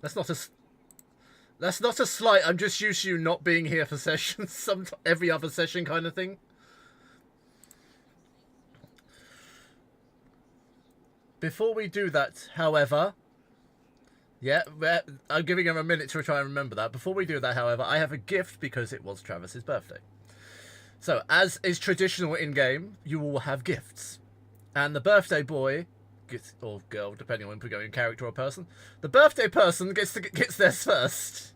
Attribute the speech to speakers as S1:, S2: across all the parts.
S1: That's not a... That's not a slight. I'm just used to you not being here for sessions. Every other session kind of thing. Before we do that, however... Yeah, I'm giving him a minute to try and remember that. Before we do that, however, I have a gift because it was Travis's birthday. So, as is traditional in-game, you will have gifts. And the birthday boy... or girl, depending on if we're going character or person. The birthday person gets theirs first.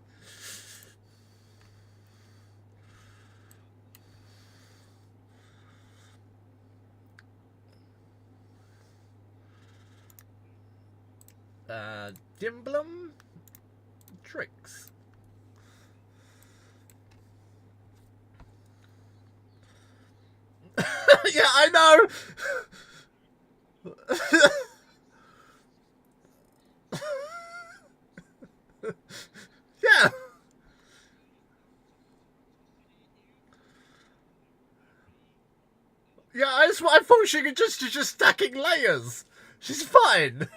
S1: Dimblum Tricks. Yeah, I know. Yeah. Yeah, I thought she could just stacking layers. She's fine.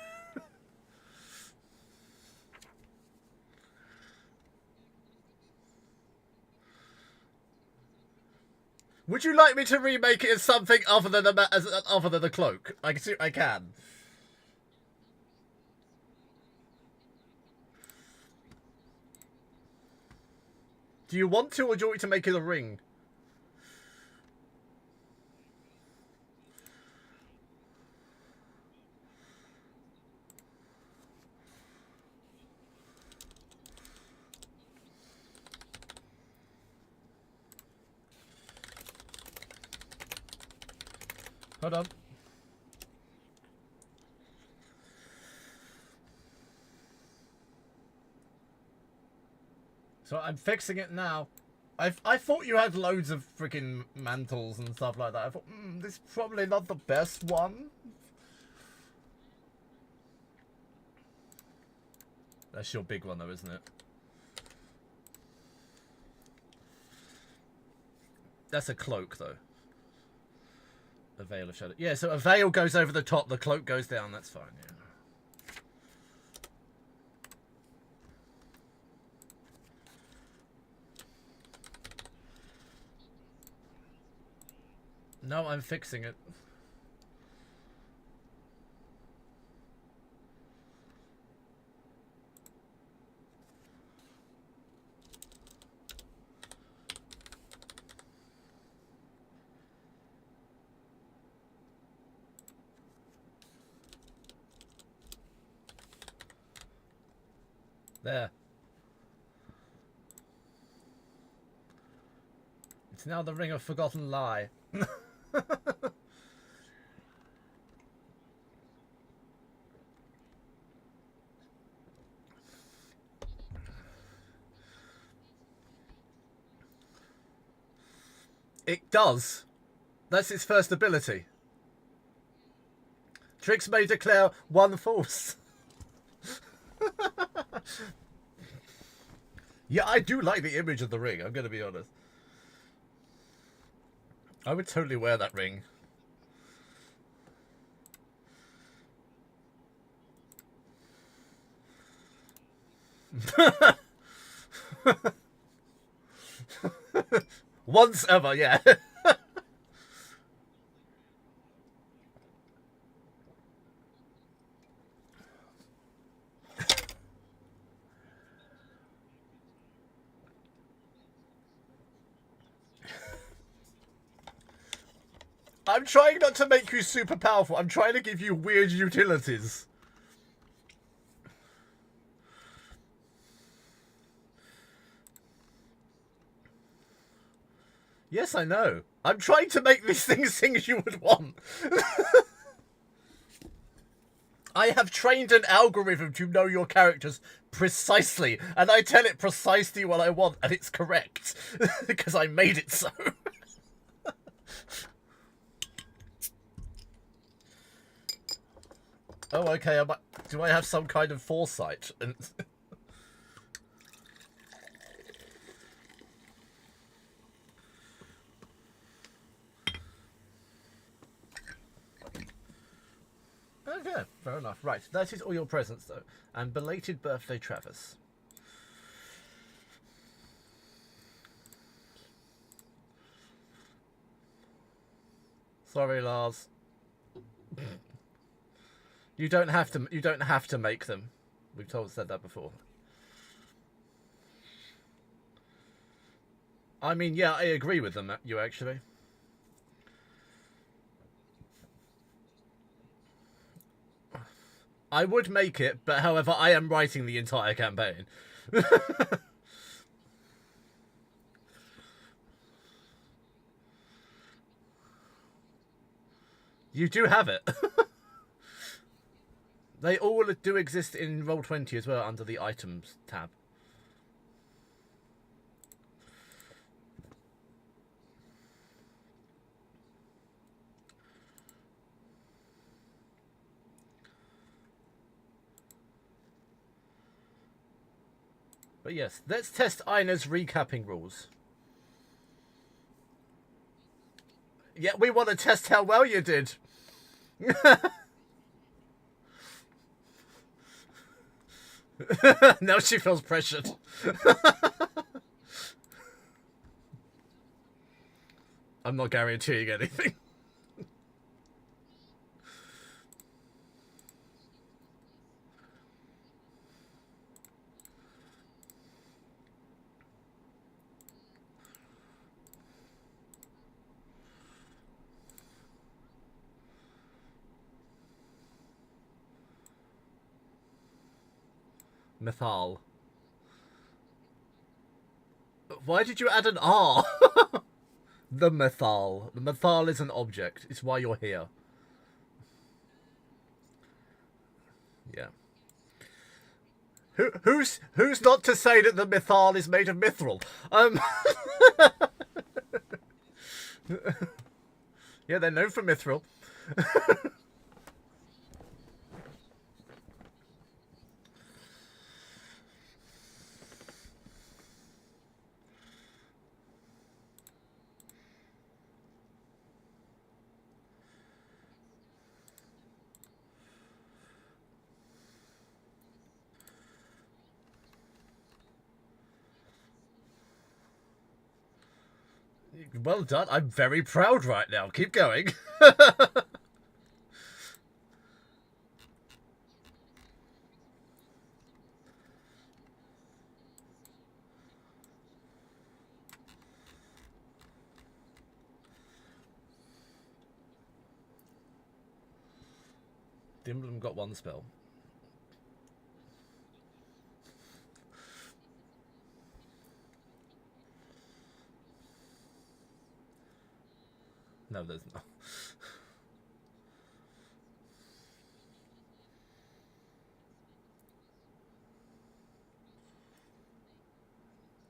S1: Would you like me to remake it as something other than a cloak? I can. Do you want to, or do you want me to make it a ring? Hold on. So I'm fixing it now. I thought you had loads of freaking mantles and stuff like that. I thought, this is probably not the best one. That's your big one though, isn't it? That's a cloak though. A veil of shadow. Yeah, so a veil goes over the top, the cloak goes down, that's fine, yeah. No, I'm fixing it. There. It's now the Ring of Forgotten Lie. It does. That's its first ability. Tricks may declare one false. Yeah, I do like the image of the ring, I'm going to be honest. I would totally wear that ring. Once ever, yeah. I'm trying not to make you super powerful. I'm trying to give you weird utilities. Yes, I know. I'm trying to make these things you would want. I have trained an algorithm to know your characters precisely, and I tell it precisely what I want, and it's correct. Because I made it so. Oh, okay. Do I have some kind of foresight? Okay, fair enough. Right, that is all your presents, though. And belated birthday, Travis. Sorry, Lars. You don't have to. You don't have to make them. We've said that before. I mean, yeah, I agree with them. You actually. I would make it, but however, I am writing the entire campaign. You do have it. They all do exist in Roll20 as well under the items tab. But yes, let's test Ina's recapping rules. Yeah, we want to test how well you did. Now she feels pressured. I'm not guaranteeing anything. Mythal. Why did you add an R? The Mythal. The Mythal is an object. It's why you're here. Yeah. Who's not to say that the Mythal is made of mithril? Yeah, they're known for mithril. Well done. I'm very proud right now. Keep going. The emblem got one spell. No, there's not.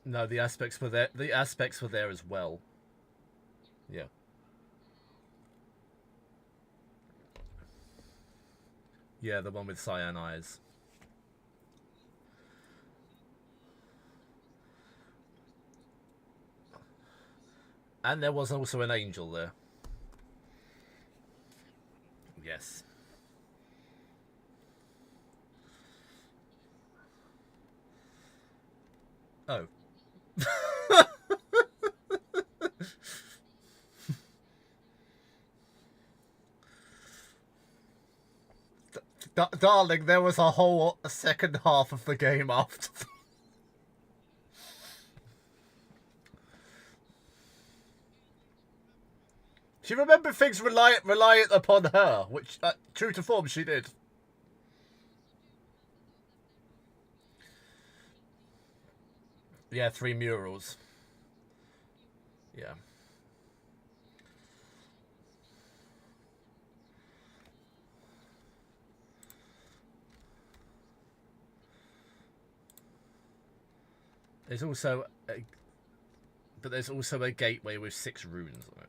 S1: No, the aspects were there. The aspects were there as well. Yeah. Yeah, the one with cyan eyes. And there was also an angel there. Yes. Oh. Darling, there was a whole second half of the game after. She remembered things reliant upon her, which, true to form, she did. Yeah, 3 murals. Yeah. There's also but there's also a gateway with 6 runes on it.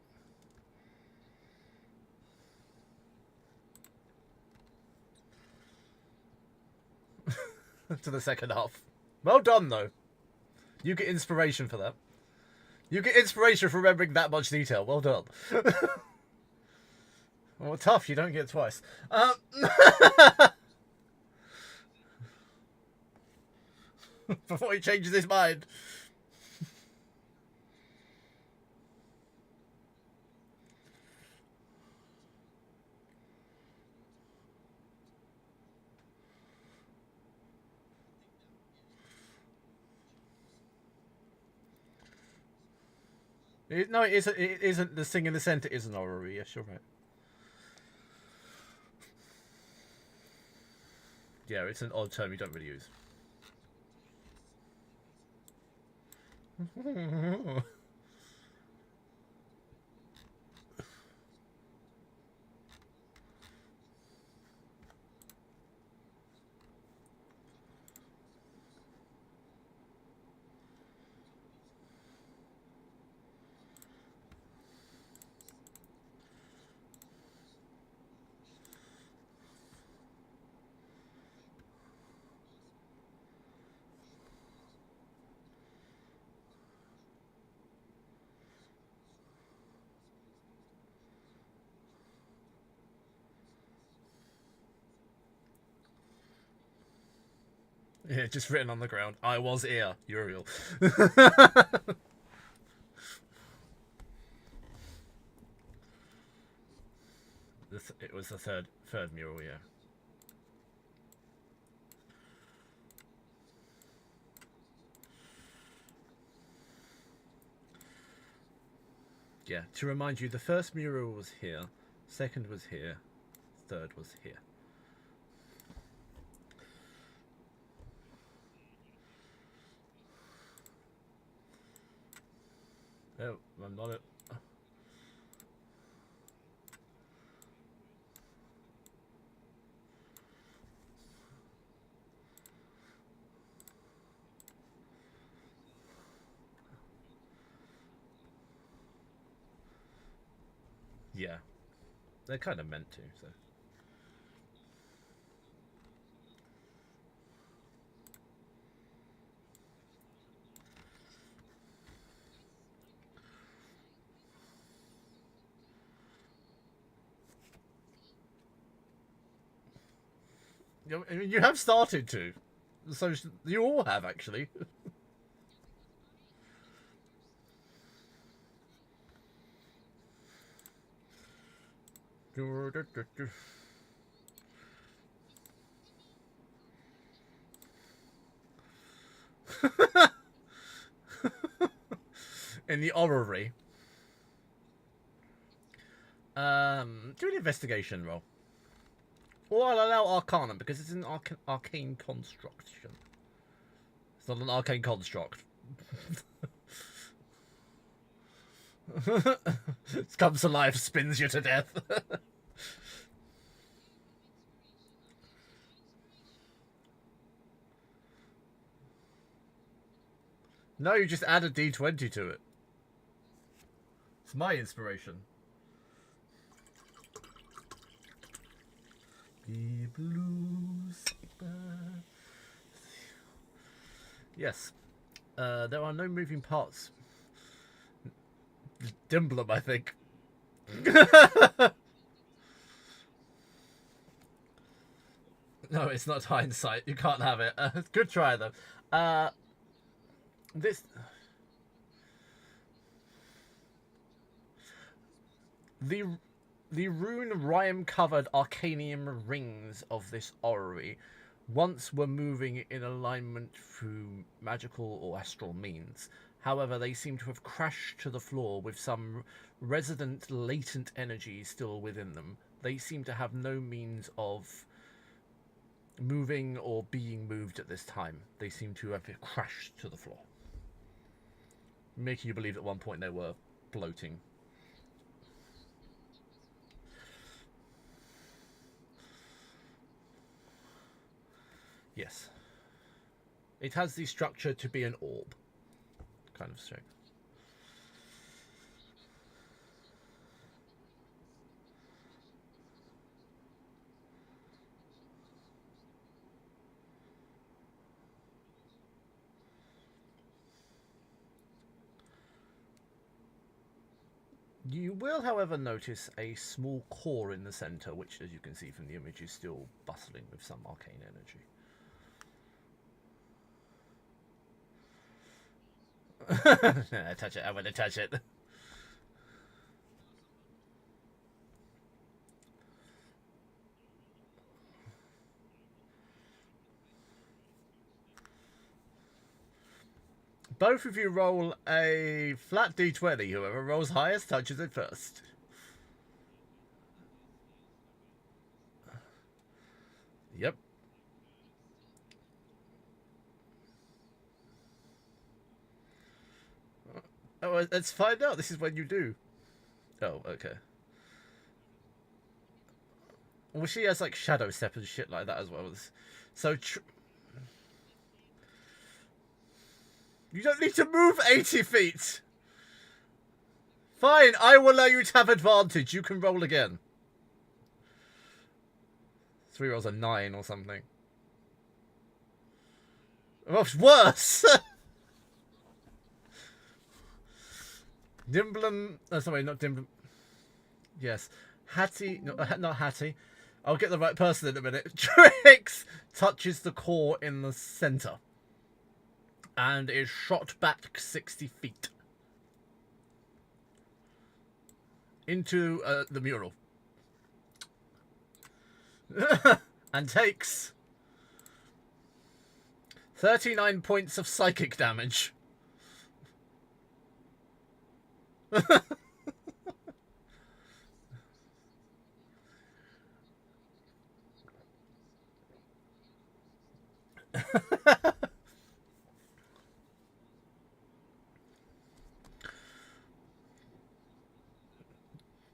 S1: To the second half. Well done, though. You get inspiration for that. You get inspiration for remembering that much detail. Well done. Well, tough, you don't get twice. Before he changes his mind. No, it isn't. It isn't. The thing in the center is an orrery. Yes, you're right. Yeah, it's an odd term you don't really use. Yeah, just written on the ground. I was here, Uriel. It was the third mural, yeah. Yeah, to remind you, the first mural was here, second was here, third was here. Oh, I'm not it. Yeah, they're kind of meant to, so. I mean, you have started to. So you all have, actually. In the orrery. Do an investigation roll. Or I'll allow Arcana because it's an arcane construction. It's not an arcane construct. It comes to life, spins you to death. No, you just add a d20 to it. It's my inspiration. Be blue, yes. There are no moving parts. Dimblum, I think. No, it's not hindsight. You can't have it. Good try, though. This... The rune rhyme-covered arcanium rings of this orrery once were moving in alignment through magical or astral means. However, they seem to have crashed to the floor with some resident latent energy still within them. They seem to have no means of moving or being moved at this time. They seem to have crashed to the floor, making you believe at one point they were floating. Yes. It has the structure to be an orb. Kind of shape. You will, however, notice a small core in the centre, which, as you can see from the image, is still bustling with some arcane energy. Touch it. I want to touch it. Both of you roll a flat d20. Whoever rolls highest touches it first. Yep. Oh, let's find out. This is when you do. Oh, okay. Well, she has like shadow step and shit like that as well. So you don't need to move 80 feet. Fine, I will allow you to have advantage. You can roll again. 3 rolls a 9 or something. Oh, worse! Dimblum... Oh, sorry, not Dimblum. Yes. Hattie... No, not Hattie. I'll get the right person in a minute. Trix touches the core in the centre. And is shot back 60 feet. Into the mural. And takes 39 points of psychic damage.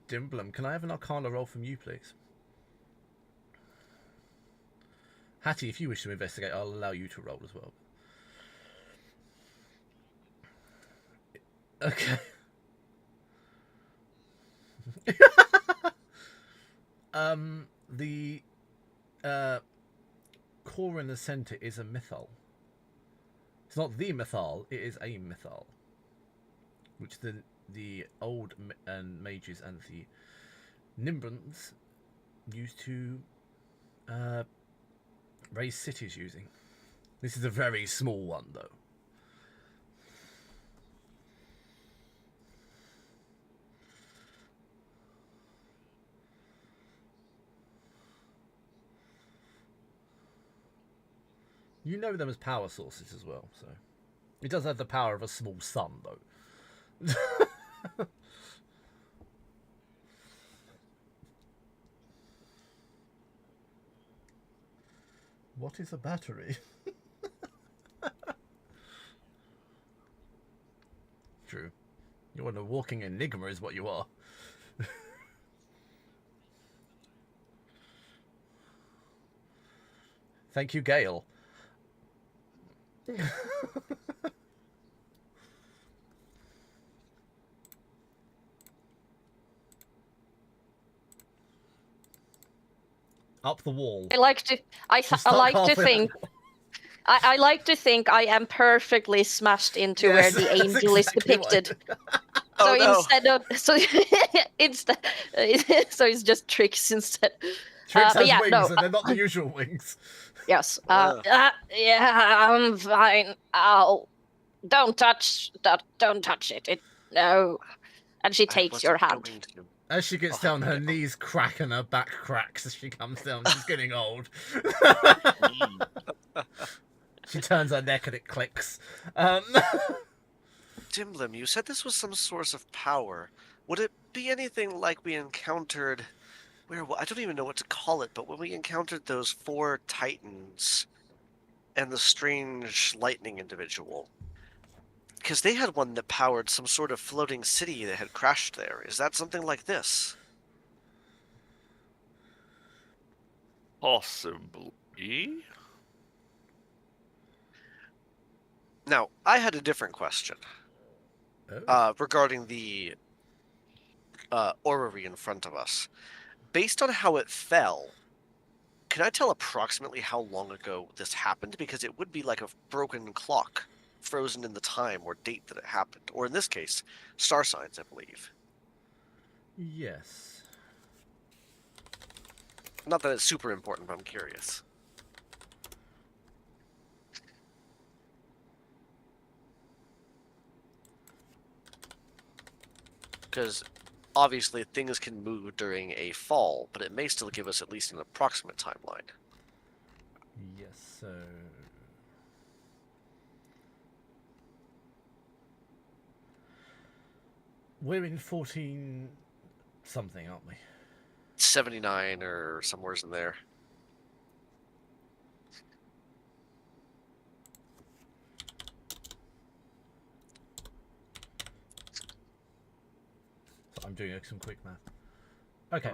S1: Dimblum, can I have an Arcana roll from you, please? Hattie, if you wish to investigate, I'll allow you to roll as well. Okay. The core in the center is a mythal. It's not the mythal, it is a mythal, which the old and mages and the Nimbrans used to raise cities using. This is a very small one, though. You know them as power sources as well, so it does have the power of a small sun, though. What is a battery? True. You're a walking enigma is what you are. Thank you, Gale. Up the wall.
S2: I like to think I am perfectly smashed into
S1: Yes,
S2: where the
S1: that's
S2: angel is
S1: exactly
S2: depicted.
S3: Oh, no.
S2: Instead of so it's just Trix instead.
S1: Trix has
S2: yeah,
S1: wings,
S2: no,
S1: and they're not the usual wings.
S2: Yes.
S3: Wow.
S2: Yeah, I'm fine. Ow. Don't touch that. Don't touch it. No. And she takes your hand.
S1: As she gets down, her knees crack and her back cracks as she comes down. She's getting old. She turns her neck and it clicks.
S3: Dimblum, you said this was some source of power. Would it be anything like we encountered... I don't even know what to call it, but when we encountered those 4 titans and the strange lightning individual, because they had one that powered some sort of floating city that had crashed there. Is that something like this?
S4: Possibly.
S3: Now, I had a different question regarding the orrery in front of us. Based on how it fell, can I tell approximately how long ago this happened? Because it would be like a broken clock, frozen in the time or date that it happened. Or in this case, star signs, I believe.
S1: Yes.
S3: Not that it's super important, but I'm curious. Because obviously things can move during a fall, but it may still give us at least an approximate timeline.
S1: Yes, so... We're in 14 something, aren't we?
S3: 79 or somewheres in there.
S1: So I'm doing some quick math. Okay.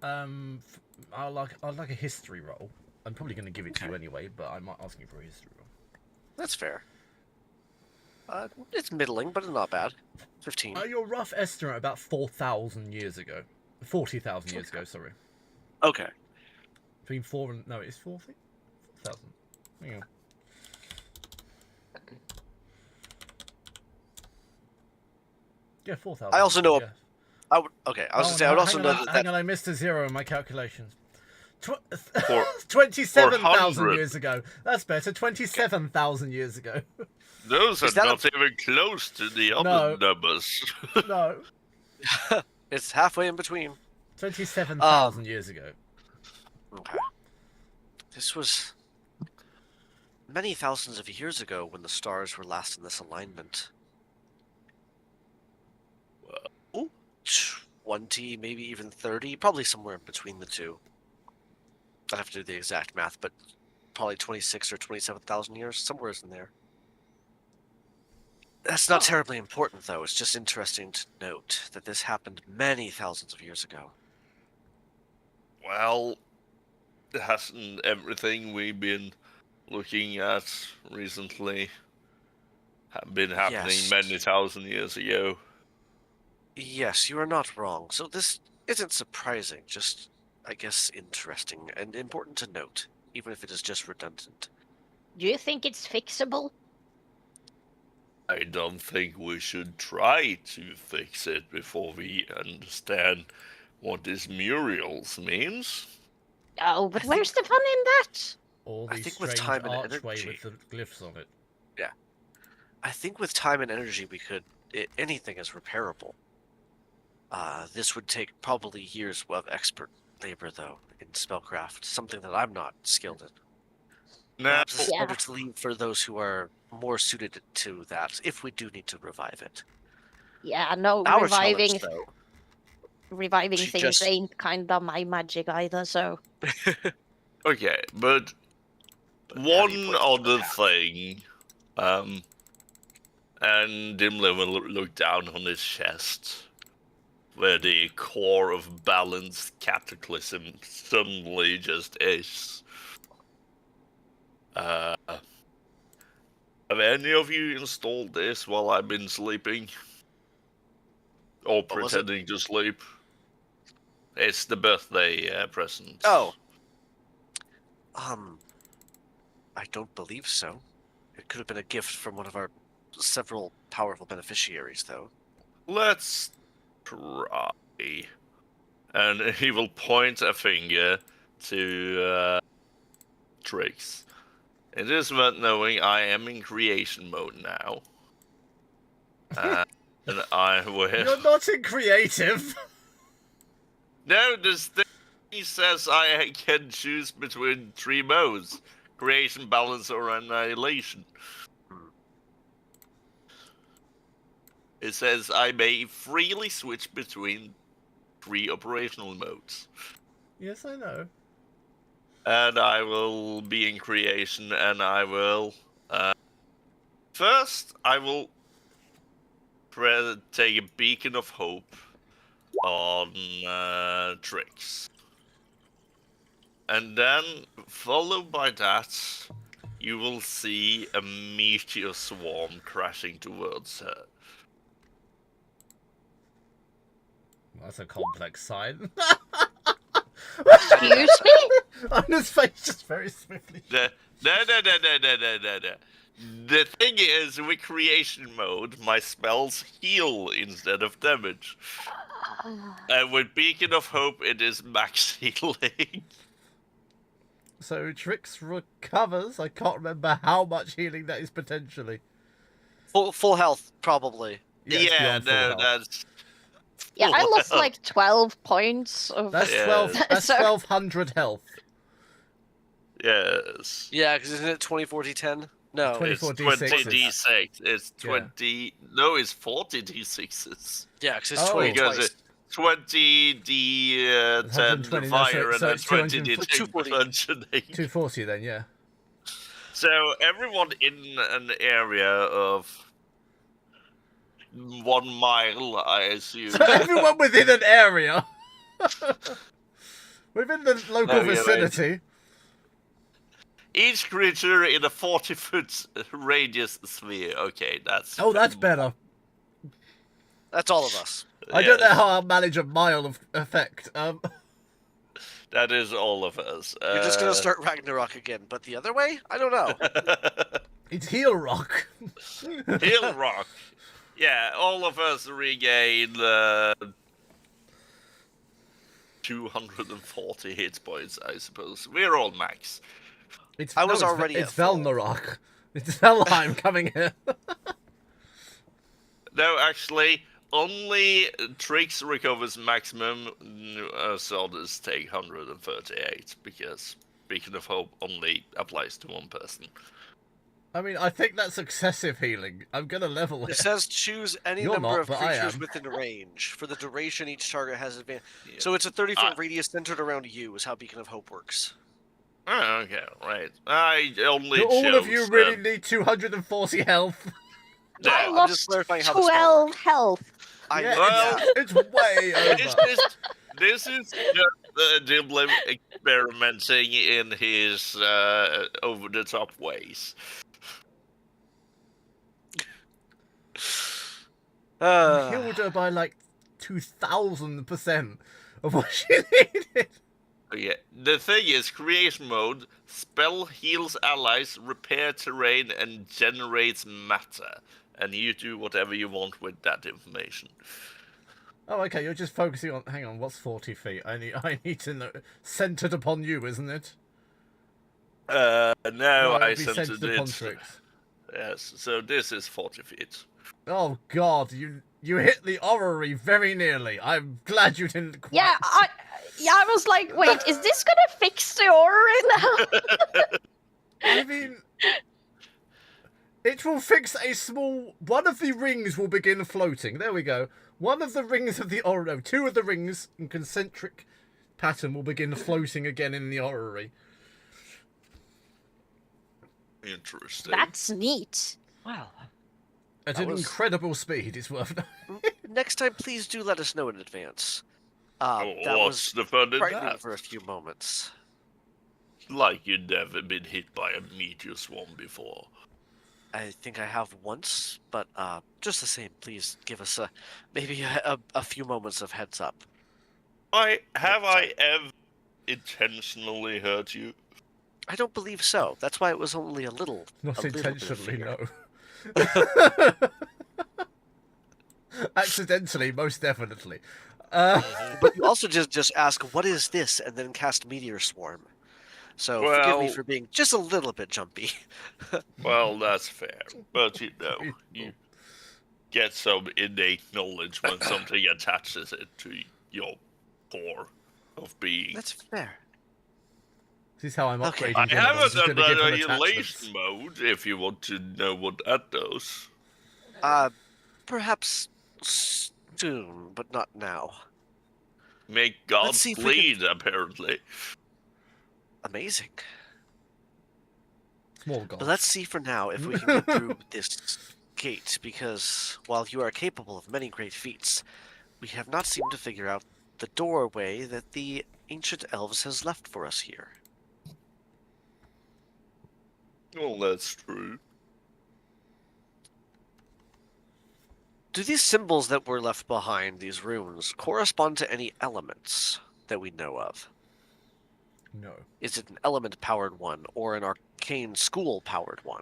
S1: I'd like a history roll. I'm probably going to give it to you anyway, but I'm not asking for a history roll.
S3: That's fair. It's middling, but not bad. 15.
S1: Your rough estimate about 4,000 years ago. 40,000 years ago, sorry.
S3: Okay.
S1: Between 4 and... No, it's 40? 4,000. Hang on. Yeah, 4,000.
S3: I also know...
S1: Yeah.
S3: I would going to say, I would also know that...
S1: Hang on, I missed a zero in my calculations. 27,000 years ago. That's better. 27,000 years ago.
S4: Those are not even close to the other numbers.
S1: No.
S3: It's halfway in between.
S1: 27,000 years ago.
S3: Okay. This was many thousands of years ago when the stars were last in this alignment. Well, 20, maybe even 30, probably somewhere in between the two. I'd have to do the exact math, but probably 26 or 27,000 years, somewhere in there. That's not terribly important, though. It's just interesting to note that this happened many thousands of years ago.
S4: Well, hasn't everything we've been looking at recently been happening many thousand years ago?
S3: Yes, you are not wrong. So this isn't surprising, just, I guess, interesting and important to note, even if it is just redundant.
S2: Do you think it's fixable?
S4: I don't think we should try to fix it before we understand what this murals means.
S2: Oh, but where's the fun in that?
S1: All
S3: I
S1: these
S3: think with
S1: strange
S3: time and
S1: archway
S3: energy.
S1: with the glyphs on it.
S3: Yeah. I think with time and energy we could... anything is repairable. This would take probably years of expert labor, though, in spellcraft. Something that I'm not skilled in.
S4: Now,
S3: Perhaps it's better to leave for those who are more suited to that, if we do need to revive it.
S2: Yeah, no,
S3: Our
S2: reviving
S3: challenge, though,
S2: things ain't kinda my magic either, so...
S4: okay, but one other thing, and Dimler will look down on his chest, where the core of balanced cataclysm suddenly just is. Have any of you installed this while I've been sleeping? Or pretending to sleep? It's the birthday present.
S3: Oh. I don't believe so. It could have been a gift from one of our several powerful beneficiaries, though.
S4: Let's try. And he will point a finger to Trix. It is worth knowing I am in creation mode now. And I will...
S1: You're not in creative!
S4: No, this thing says I can choose between 3 modes. Creation, balance, or annihilation. It says I may freely switch between 3 operational modes.
S1: Yes, I know.
S4: And I will be in creation, and I will... first, I will take a beacon of hope on Trix. And then, followed by that, you will see a meteor swarm crashing towards her.
S1: That's a complex sign.
S2: Excuse me?
S1: On his face, just very swiftly.
S4: No. The thing is, with creation mode, my spells heal instead of damage. And with Beacon of Hope, it is max healing.
S1: So Trix recovers. I can't remember how much healing that is potentially.
S3: Full health, probably.
S1: Yeah, it's beyond full health.
S4: That's.
S2: Yeah, I lost
S4: Well,
S2: like 12 points of.
S1: That's
S4: Yeah.
S1: 12. That's
S2: So-
S1: 1200 health.
S4: Yes.
S3: Yeah, because isn't it 24 D10? No.
S1: 24
S4: It's 20
S1: D6s.
S4: D6. It's 20. No, it's 40 D6s.
S3: Yeah, because it's
S1: Oh.
S3: 20
S4: Because
S3: twice.
S4: it's 20 D10
S1: 120, no,
S4: fire and
S1: so
S4: then
S1: it's
S4: 20
S1: 240.
S4: D10 bludgeoning.
S1: 240 then, yeah.
S4: So everyone in an area of 1 mile, I assume.
S1: So everyone within an area. Within the local
S4: No, you're right.
S1: vicinity.
S4: Each creature in a 40-foot radius sphere. Okay, that's.
S1: Oh, that's better.
S3: That's all of us.
S1: I don't know
S4: Yes,
S1: how I'll manage a mile of effect.
S4: That is all of us.
S3: You're just going to start Ragnarok again, but the other way? I don't know.
S1: It's heel rock.
S4: Hill Rock. Yeah, all of us regain 240 hit points, I suppose. We're all max.
S3: I was
S1: it's
S3: already
S1: It's
S3: at full.
S1: Velnarok. It's Velheim coming here.
S4: No, actually, only Trix recovers maximum. Others take 138 because Beacon of Hope only applies to one person.
S1: I mean, I think that's excessive healing. I'm gonna level
S3: It
S1: it.
S3: says choose any
S1: You're
S3: number
S1: not,
S3: of
S1: but I
S3: creatures
S1: am.
S3: within range. For the duration, each target has advantage.
S4: Yeah.
S3: So it's a 30-foot radius centered around you, is how Beacon of Hope works.
S4: Oh, okay, right. I only
S1: Do all of
S4: chose,
S1: you really need 240 health?
S4: No,
S2: I
S3: I'm
S2: lost
S3: just clarifying how the spell
S2: 12 health.
S3: I
S1: Yeah,
S4: Well-
S1: it's way
S4: This
S1: over.
S4: this is just Diblin experimenting in his over-the-top ways.
S1: Healed her by like 2,000% of what she needed.
S4: Yeah. The thing is, creation mode, spell heals allies, repair terrain, and generates matter. And you do whatever you want with that information.
S1: Oh, okay, you're just focusing on... Hang on, what's 40 feet? I need to know... Centered upon you, isn't it?
S4: No, I
S1: it'd be
S4: sent
S1: centered
S4: it.
S1: upon Trix.
S4: Yes, so this is 40 feet.
S1: Oh, God, you hit the orrery very nearly. I'm glad you didn't quite...
S2: Yeah, I was like, wait, is this gonna fix the orrery now?
S1: I mean... It will fix a small... One of the rings will begin floating. There we go. One of the rings of the orrery... No, two of the rings in concentric pattern will begin floating again in the orrery.
S4: Interesting.
S2: That's neat.
S3: Wow.
S1: At
S3: That
S1: an
S3: was-
S1: incredible speed, it's worth noting.
S3: Next time, please do let us know in advance. That
S4: What's
S3: was
S4: the fun in
S3: frightening
S4: that?
S3: for a few moments.
S4: Like you'd never been hit by a meteor swarm before.
S3: I think I have once, but just the same, please give us maybe a few moments of heads up.
S4: Have I ever intentionally hurt you?
S3: I don't believe so. That's why it was only a little.
S1: Not
S3: a little bit of
S1: intentionally,
S3: fear.
S1: no. Accidentally, most definitely.
S3: But you also just ask, "What is this?" and then cast Meteor Swarm. So forgive me
S4: Well-
S3: for being just a little bit jumpy.
S4: Well, that's fair. But you know, you get some innate knowledge when something attaches it to your core of being.
S3: That's fair.
S1: This is how I'm
S3: Okay.
S1: upgrading.
S4: I
S1: Dylan. I'm
S4: haven't
S1: just
S4: done
S1: gonna give him
S4: annihilation
S1: attachments.
S4: mode, if you want to know what that does.
S3: Perhaps soon, but not now.
S4: Make gods
S3: see if we can-
S4: bleed, apparently.
S3: Amazing.
S1: Small gods.
S3: But let's see for now if we can get through this gate, because while you are capable of many great feats, we have not seemed to figure out the doorway that the ancient elves has left for us here.
S4: Well, that's true.
S3: Do these symbols that were left behind, these runes, correspond to any elements that we know of?
S1: No.
S3: Is it an element-powered one, or an arcane school-powered one?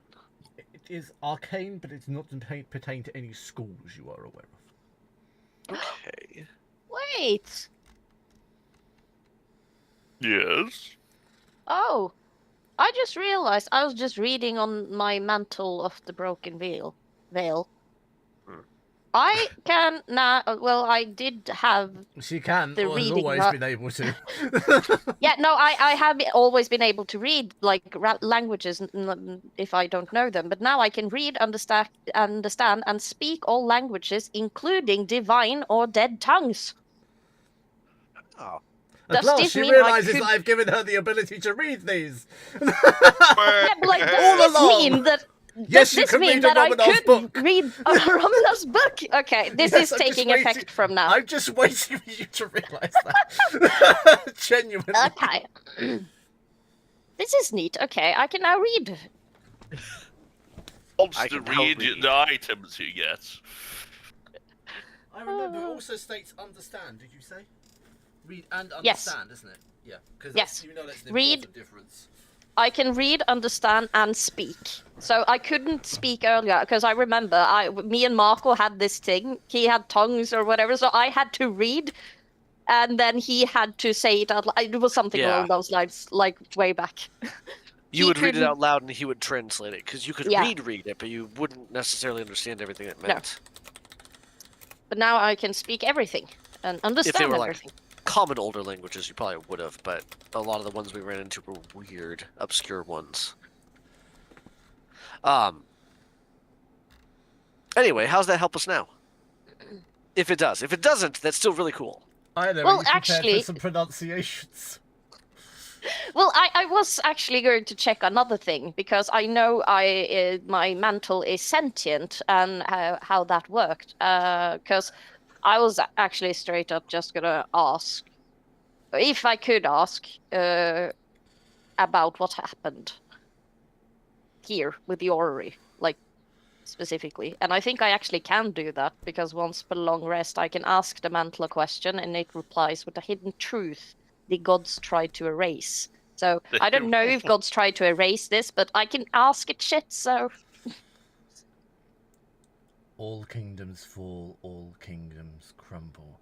S1: It is arcane, but it's not pertain to any schools you are aware of.
S3: Okay.
S2: Wait.
S4: Yes.
S2: Oh, I just realized I was just reading on my mantle of the broken veil.
S3: Hmm.
S2: I can now. Well, I did have
S1: She can,
S2: the
S1: or has
S2: reading.
S1: always been able to.
S2: Yeah, no, I have always been able to read like languages if I don't know them, but now I can read, understand, and speak all languages, including divine or dead tongues.
S3: Oh.
S1: At
S2: Does
S1: last,
S2: this
S1: she
S2: mean I
S1: realizes
S2: could?
S1: that I've given her the ability to read these.
S2: Yeah, but like, does
S1: All
S2: this
S1: along.
S2: mean that?
S1: Yes,
S2: Does
S1: you
S2: this
S1: can
S2: mean
S1: read a
S2: that I
S1: Romanov's
S2: could
S1: book.
S2: read a Romanov's book? Okay, this
S1: Yes,
S2: is
S1: I'm just
S2: taking
S1: waiting-
S2: effect from now.
S1: I'm just waiting for you to realise that. Genuinely.
S2: Okay. This is neat. Okay, I can now read.
S4: Wants
S3: I
S4: to
S3: can now
S4: read
S3: read.
S4: the items you get.
S1: I remember it also states understand, did you say? Read and
S2: Yes.
S1: understand, isn't it? Yeah. Because
S2: Yes.
S1: you know that's an
S2: Read-
S1: important difference.
S2: I can read, understand, and speak. So I couldn't speak earlier because I remember me and Marco had this thing. He had tongues or whatever, so I had to read, and then he had to say it out. It was something
S3: Yeah.
S2: along those lines, like way back.
S3: You
S2: He
S3: would read it
S2: couldn't-
S3: out loud and he would translate it, because you could
S2: Yeah.
S3: read it, but you wouldn't necessarily understand everything it meant.
S2: But now I can speak everything and
S3: If they
S2: understand
S3: were like
S2: everything.
S3: common older languages, you probably would have, but a lot of the ones we ran into were weird, obscure ones. Anyway, how's that help us now? If it does. If it doesn't, that's still really cool.
S1: I know,
S2: Well,
S1: you prepared
S2: actually-
S1: for some pronunciations.
S2: Well, I was actually going to check another thing because I know my mantle is sentient and how that worked. Because I was actually straight up just gonna ask, if I could ask, about what happened here with the orrery, like specifically. And I think I actually can do that because once per long rest, I can ask the mantle a question and it replies with a hidden truth the gods tried to erase. So I don't know if gods tried to erase this, but I can ask it shit, so...
S1: All kingdoms fall, all kingdoms crumble.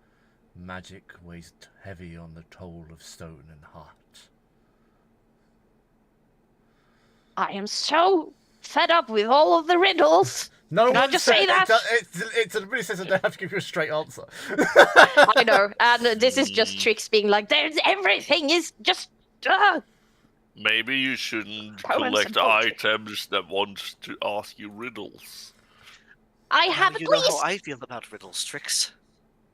S1: Magic weighs heavy on the toll of stone and heart.
S2: I am so fed up with all of the riddles.
S1: No
S2: Can I
S1: one
S2: just
S1: said
S2: say that?
S1: It really says I don't have to give you a straight answer.
S2: I know, and this is just tricks being like, there's everything is just...
S4: Maybe you shouldn't
S2: Poems
S4: collect
S2: and poetry.
S4: items that want to ask you riddles.
S2: I have at
S3: you know how
S2: least...
S3: I feel about riddles, Trix.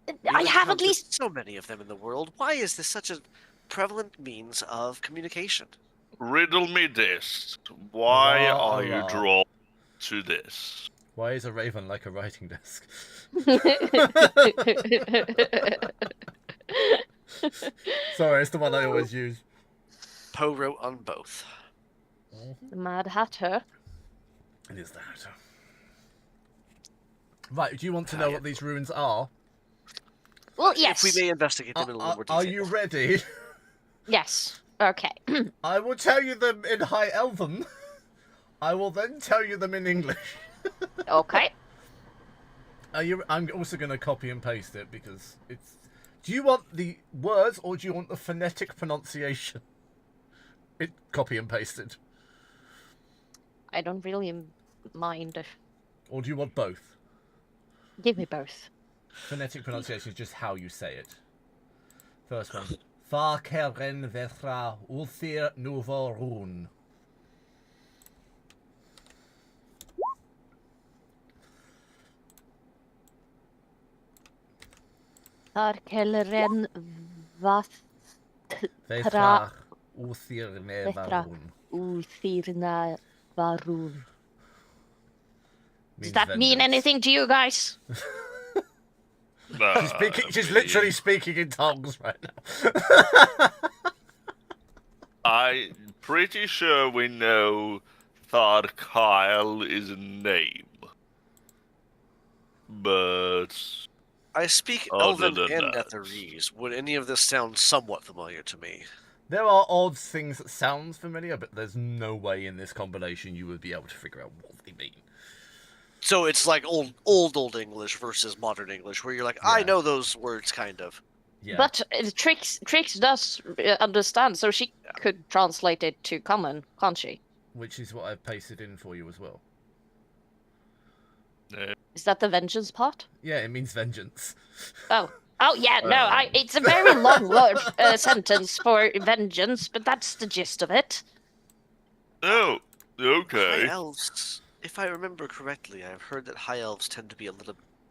S2: I
S3: We've
S2: have at
S3: encountered
S2: least...
S3: so many of them in the world. Why is this such a prevalent means of communication?
S4: Riddle me this. Why
S1: Allah,
S4: are you
S1: Allah.
S4: drawn to this?
S1: Why is a raven like a writing desk? Sorry, it's the one I always use.
S3: Poe wrote on both.
S2: The Mad Hatter.
S1: It is that. Right, do you want to know what these runes are?
S2: Well, yes.
S3: If we may investigate them in a little more detail.
S1: Are you ready?
S2: Yes. Okay.
S1: I will tell you them in High Elven. I will then tell you them in English.
S2: Okay.
S1: I'm also going to copy and paste it because it's... Do you want the words or do you want the phonetic pronunciation? It copy and pasted.
S2: I don't really mind.
S1: Or do you want both?
S2: Give me both.
S1: Phonetic pronunciation is just how you say it. First one. Fakeren Vethra Ulthir Nuvorun.
S2: Tarkelren vath
S1: Vethra Ulthir Nevarun.
S2: uthirna varun. Does
S1: Means
S2: that mean
S1: vengeance.
S2: anything to you guys?
S1: She's literally speaking in tongues right now.
S4: I'm pretty sure we know Tharkyle is a name. But
S3: I speak
S4: Other
S3: Elven
S4: than
S3: and
S4: that.
S3: Netherese. Would any of this sound somewhat familiar to me?
S1: There are odd things that sound familiar, but there's no way in this combination you would be able to figure out what they mean.
S3: So it's like old English versus modern English, where you're like, I
S1: Yeah.
S3: know those words, kind of.
S1: Yeah.
S2: But Trix does understand, so she could translate it to common, can't she?
S1: Which is what I've pasted in for you as well.
S2: Is that the vengeance part?
S1: Yeah, it means vengeance.
S2: Oh. Oh yeah, no, it's a very long word sentence for vengeance, but that's the gist of it.
S4: Oh, okay.
S3: High elves, if I remember correctly, I've heard that high elves tend to be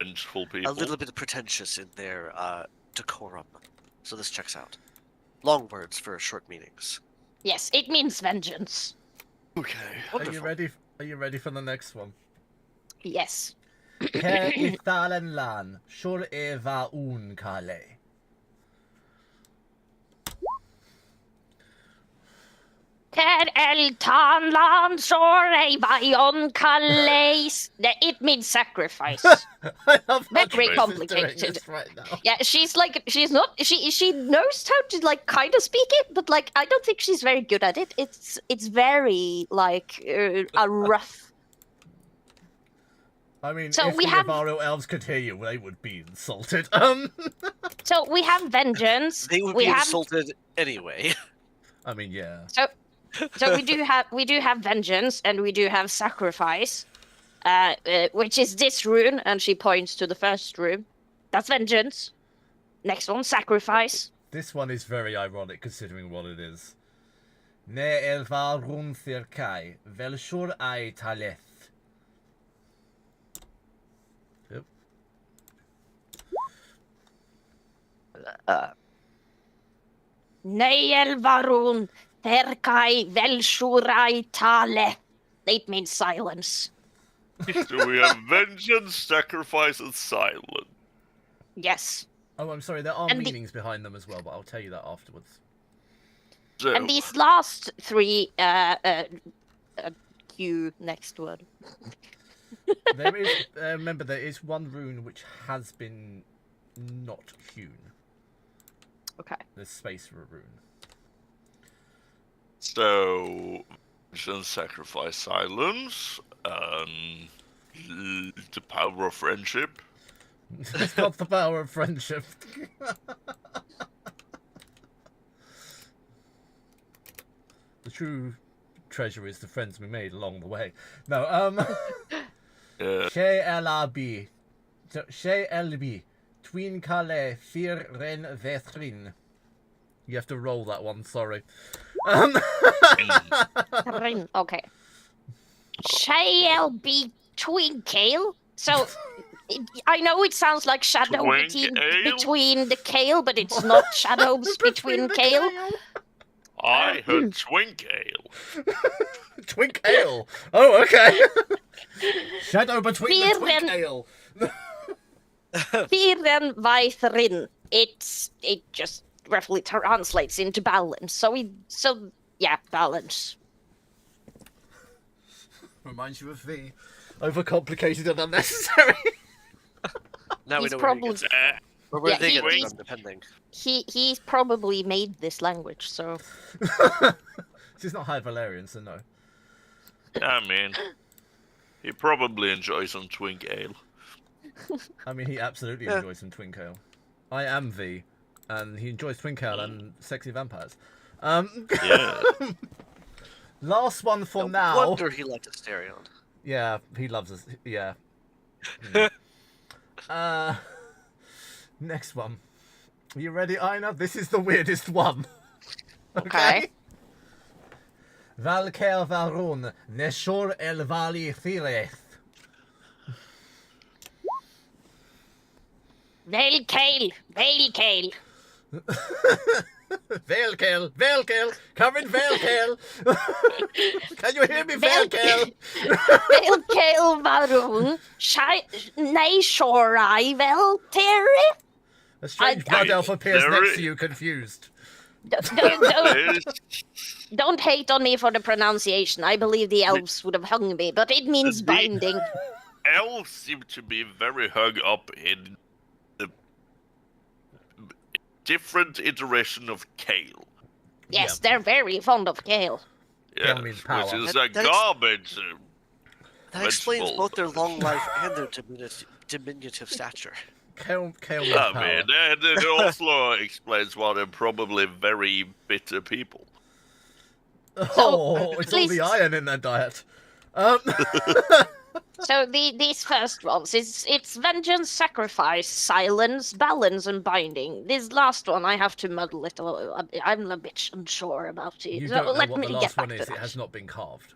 S4: Vengeful people.
S3: a little bit pretentious in their decorum. So this checks out. Long words for short meanings.
S2: Yes, it means vengeance.
S4: Okay.
S3: Wonderful.
S1: Are you ready for the next one?
S2: Yes.
S1: Ker ithalen lan, shur eva un kale.
S2: Ker el tanlan sore bayon kales. It means sacrifice.
S1: I love how
S2: Very
S1: Trace
S2: complicated.
S1: is doing this right now.
S2: Yeah, she's not she knows how to like kind of speak it, but like I don't think she's very good at it. It's very like a rough.
S1: I mean,
S2: So
S1: if
S2: we
S1: the
S2: have-
S1: Avaro elves could hear you, they would be insulted.
S2: So we have vengeance.
S3: They would
S2: we
S3: be
S2: have
S3: insulted anyway.
S1: I mean, yeah.
S2: so we do have vengeance and we do have sacrifice, which is this rune, and she points to the first rune. That's vengeance. Next one, sacrifice.
S1: This one is very ironic considering what it is. Ne elvar run thirkai, velshur ai taleth. Yep.
S2: Neil varun terkai velshurai tale. It means silence.
S4: So we have vengeance, sacrifice, and silence.
S2: Yes.
S1: Oh, I'm sorry, there are
S2: And
S1: meanings behind them as well, but I'll tell you that afterwards.
S4: So,
S2: And these last three, Q next word.
S1: There is, remember, there is one rune which has been not hewn.
S2: Okay.
S1: There's space for a rune.
S4: so vengeance, sacrifice, silence, the power of friendship.
S1: It's not the power of friendship. The true treasure is the friends we made along the way. No,
S4: Yeah.
S1: She LRB. She LB. Twin Kale Fir Ren Vethrin. You have to roll that one, sorry.
S2: Okay. Shall be twinkle. So I know it sounds like shadow between the kale, but it's not shadows between kale.
S4: I heard twink ale.
S1: Twink ale. Oh, okay. Shadow between the
S2: Fir
S1: twink
S2: Ren-
S1: ale.
S2: Firen Vaithrin. It just roughly translates into balance. So yeah, balance.
S1: Reminds you of V. Overcomplicated and unnecessary.
S3: Now we
S2: He's
S3: know
S2: probably
S3: where
S2: Yeah,
S3: they get it
S2: he's-
S3: from, depending.
S2: he probably made this language. So
S1: She's not High Valerian, so no.
S4: I mean, he probably enjoys some twink ale.
S1: I mean, he absolutely
S3: Yeah.
S1: enjoys some twink ale. I am V, and he enjoys twink ale and sexy vampires.
S4: Yeah.
S1: Last one for
S3: No
S1: now.
S3: wonder he liked Asterion.
S1: Yeah, he loves us. Yeah. Next one. You ready, Aina? This is the weirdest one.
S2: Okay.
S1: Valker Varun, Neshor El Vali Thireth.
S2: Velkale.
S1: Velkel, come in, Velkel. Can you hear me, Velkel?
S2: Velkale varun. Nei shorai veltere.
S1: A strange
S2: I-
S1: blood elf appears
S4: there
S1: next
S4: is-
S1: to you, confused.
S2: Don't hate on me for the pronunciation. I believe the elves would have hung me, but it means
S4: The-
S2: binding.
S4: Elves seem to be very hung up in the different iteration of kale.
S2: Yes, they're very fond of kale.
S4: Yeah,
S1: means power.
S4: which is
S3: That-
S4: a
S3: that's-
S4: garbage.
S3: That explains
S4: Vegetable.
S3: both their long life and their diminutive stature.
S1: Kael'm's
S4: I
S1: power.
S4: mean, it also explains why they're probably very bitter people.
S1: Oh, it's all the
S2: least-
S1: iron in their diet.
S2: So these first ones, it's vengeance, sacrifice, silence, balance, and binding. This last one, I have to muddle it. I'm a bit unsure about it.
S1: You
S2: So
S1: don't know
S2: let
S1: what
S2: me
S1: the
S2: get
S1: last
S2: back
S1: one
S2: to
S1: is. It
S2: that.
S1: has not been carved.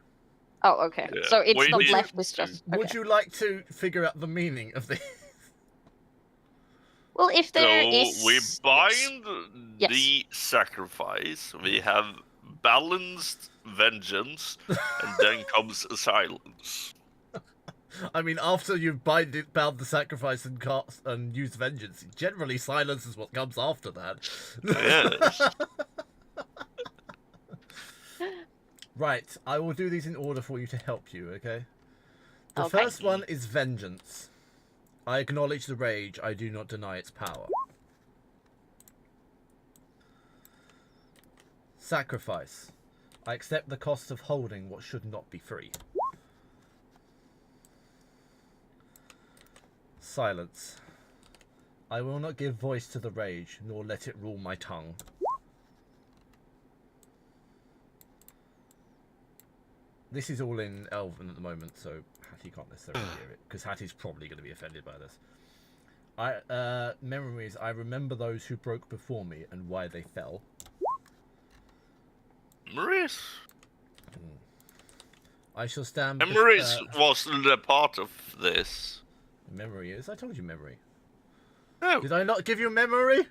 S2: Oh, okay.
S4: Yeah.
S2: So it's
S4: We
S2: not
S4: need
S2: left.
S4: to-
S2: It's just.
S1: Would
S2: Okay.
S1: you like to figure out the meaning of the?
S2: Well, if there
S4: So
S2: is.
S4: we
S2: Yes.
S4: bind
S2: Yes.
S4: the sacrifice. We have balanced vengeance, and then comes silence.
S1: I mean, after you've bound the sacrifice and used vengeance, generally silence is what comes after that.
S4: Yes.
S1: Right, I will do these in order for you to help you, okay? The
S2: Okay.
S1: first one is vengeance. I acknowledge the rage, I do not deny its power. Sacrifice. I accept the cost of holding what should not be free. Silence. I will not give voice to the rage, nor let it rule my tongue. This is all in Elven at the moment, so Hattie can't necessarily hear it, because Hattie's probably going to be offended by this. Memories. I remember those who broke before me and why they fell.
S4: Maurice.
S1: I shall stand.
S4: And Maurice wasn't a part of this.
S1: Memory is. I told you memory.
S4: No.
S1: Did I not give you memory?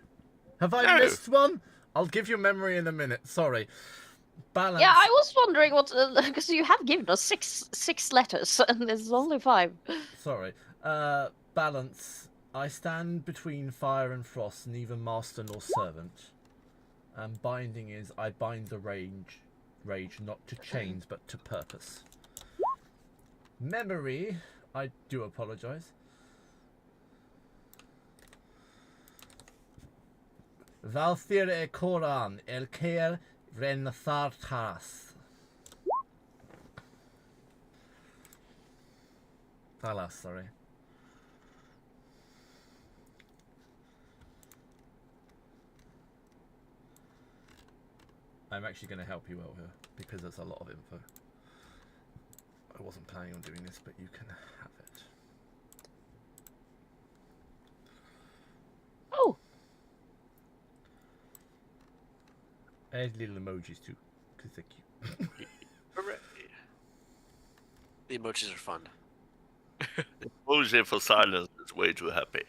S1: Have I
S4: No.
S1: missed one? I'll give you memory in a minute. Sorry. Balance.
S2: Yeah, I was wondering what because you have given us six letters and there's only 5.
S1: Sorry. Balance. I stand between fire and frost, neither master nor servant. And binding is I bind the rage not to chains but to purpose. Memory. I do apologize. Valthir e Koran elker renathartas. Thalas, sorry. I'm actually going to help you out here because there's a lot of info. I wasn't planning on doing this, but you can have it.
S2: Oh,
S1: Add little emojis too, because they're cute.
S3: Hooray. The emojis are fun.
S4: Emoji for silence is way too happy.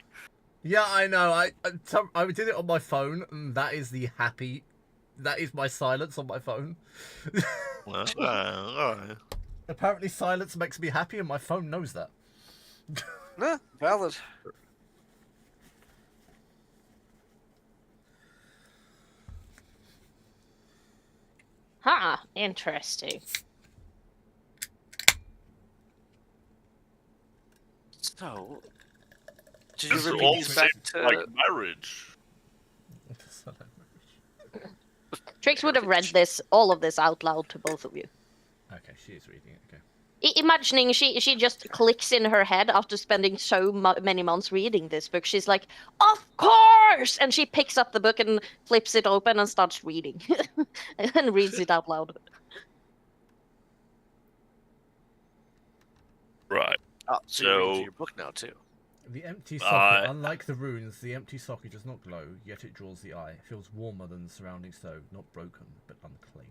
S1: Yeah, I know. I did it on my phone, and that is the happy. That is my silence on my phone.
S4: Well, alright.
S1: Apparently, silence makes me happy, and my phone knows that.
S3: Nah, valid.
S2: huh, interesting.
S3: So, did you
S4: This
S3: repeat
S4: all
S3: these back
S4: seems
S3: to...
S4: like marriage.
S2: Trix would have read all of this out loud to both of you.
S1: Okay, she is reading it. Okay.
S2: Imagining she just clicks in her head after spending so many months reading this book. She's like, of course! And she picks up the book and flips it open and starts reading. And reads it out loud.
S4: Right.
S3: Oh, so you're reading
S4: So-
S3: through your book now, too.
S1: The empty socket, unlike the runes, the empty socket does not glow, yet it draws the eye. It feels warmer than the surrounding stone, not broken, but unclaimed.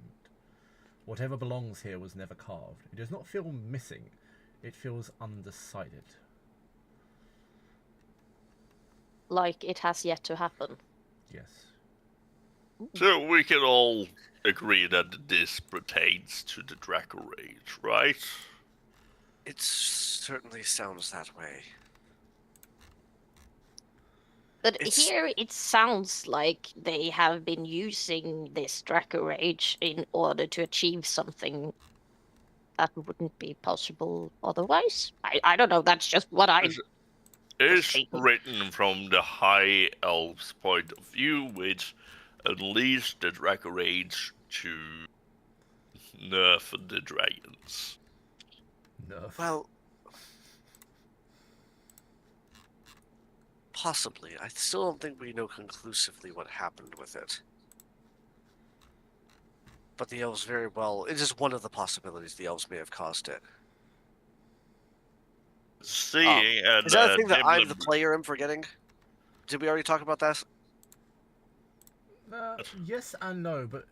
S1: Whatever belongs here was never carved. It does not feel missing. It feels undecided.
S2: Like it has yet to happen.
S1: Yes.
S4: So we can all agree that this pertains to the Draco Rage, right?
S3: It certainly sounds that way.
S2: But
S3: It's-
S2: here it sounds like they have been using this Draco Rage in order to achieve something that wouldn't be possible otherwise. I don't know, that's just what I...
S4: Is- It's
S2: thinking.
S4: written from the High Elves' point of view, which unleashed the Draco Rage to nerf the dragons.
S1: Nerf.
S3: Well, Possibly. I still don't think we know conclusively what happened with it. But the elves very well. It is one of the possibilities the elves may have caused it.
S4: Seeing and
S3: Is that a thing that I, the
S4: Nimble-
S3: player, am forgetting? Did we already talk about that?
S1: Yes and no, but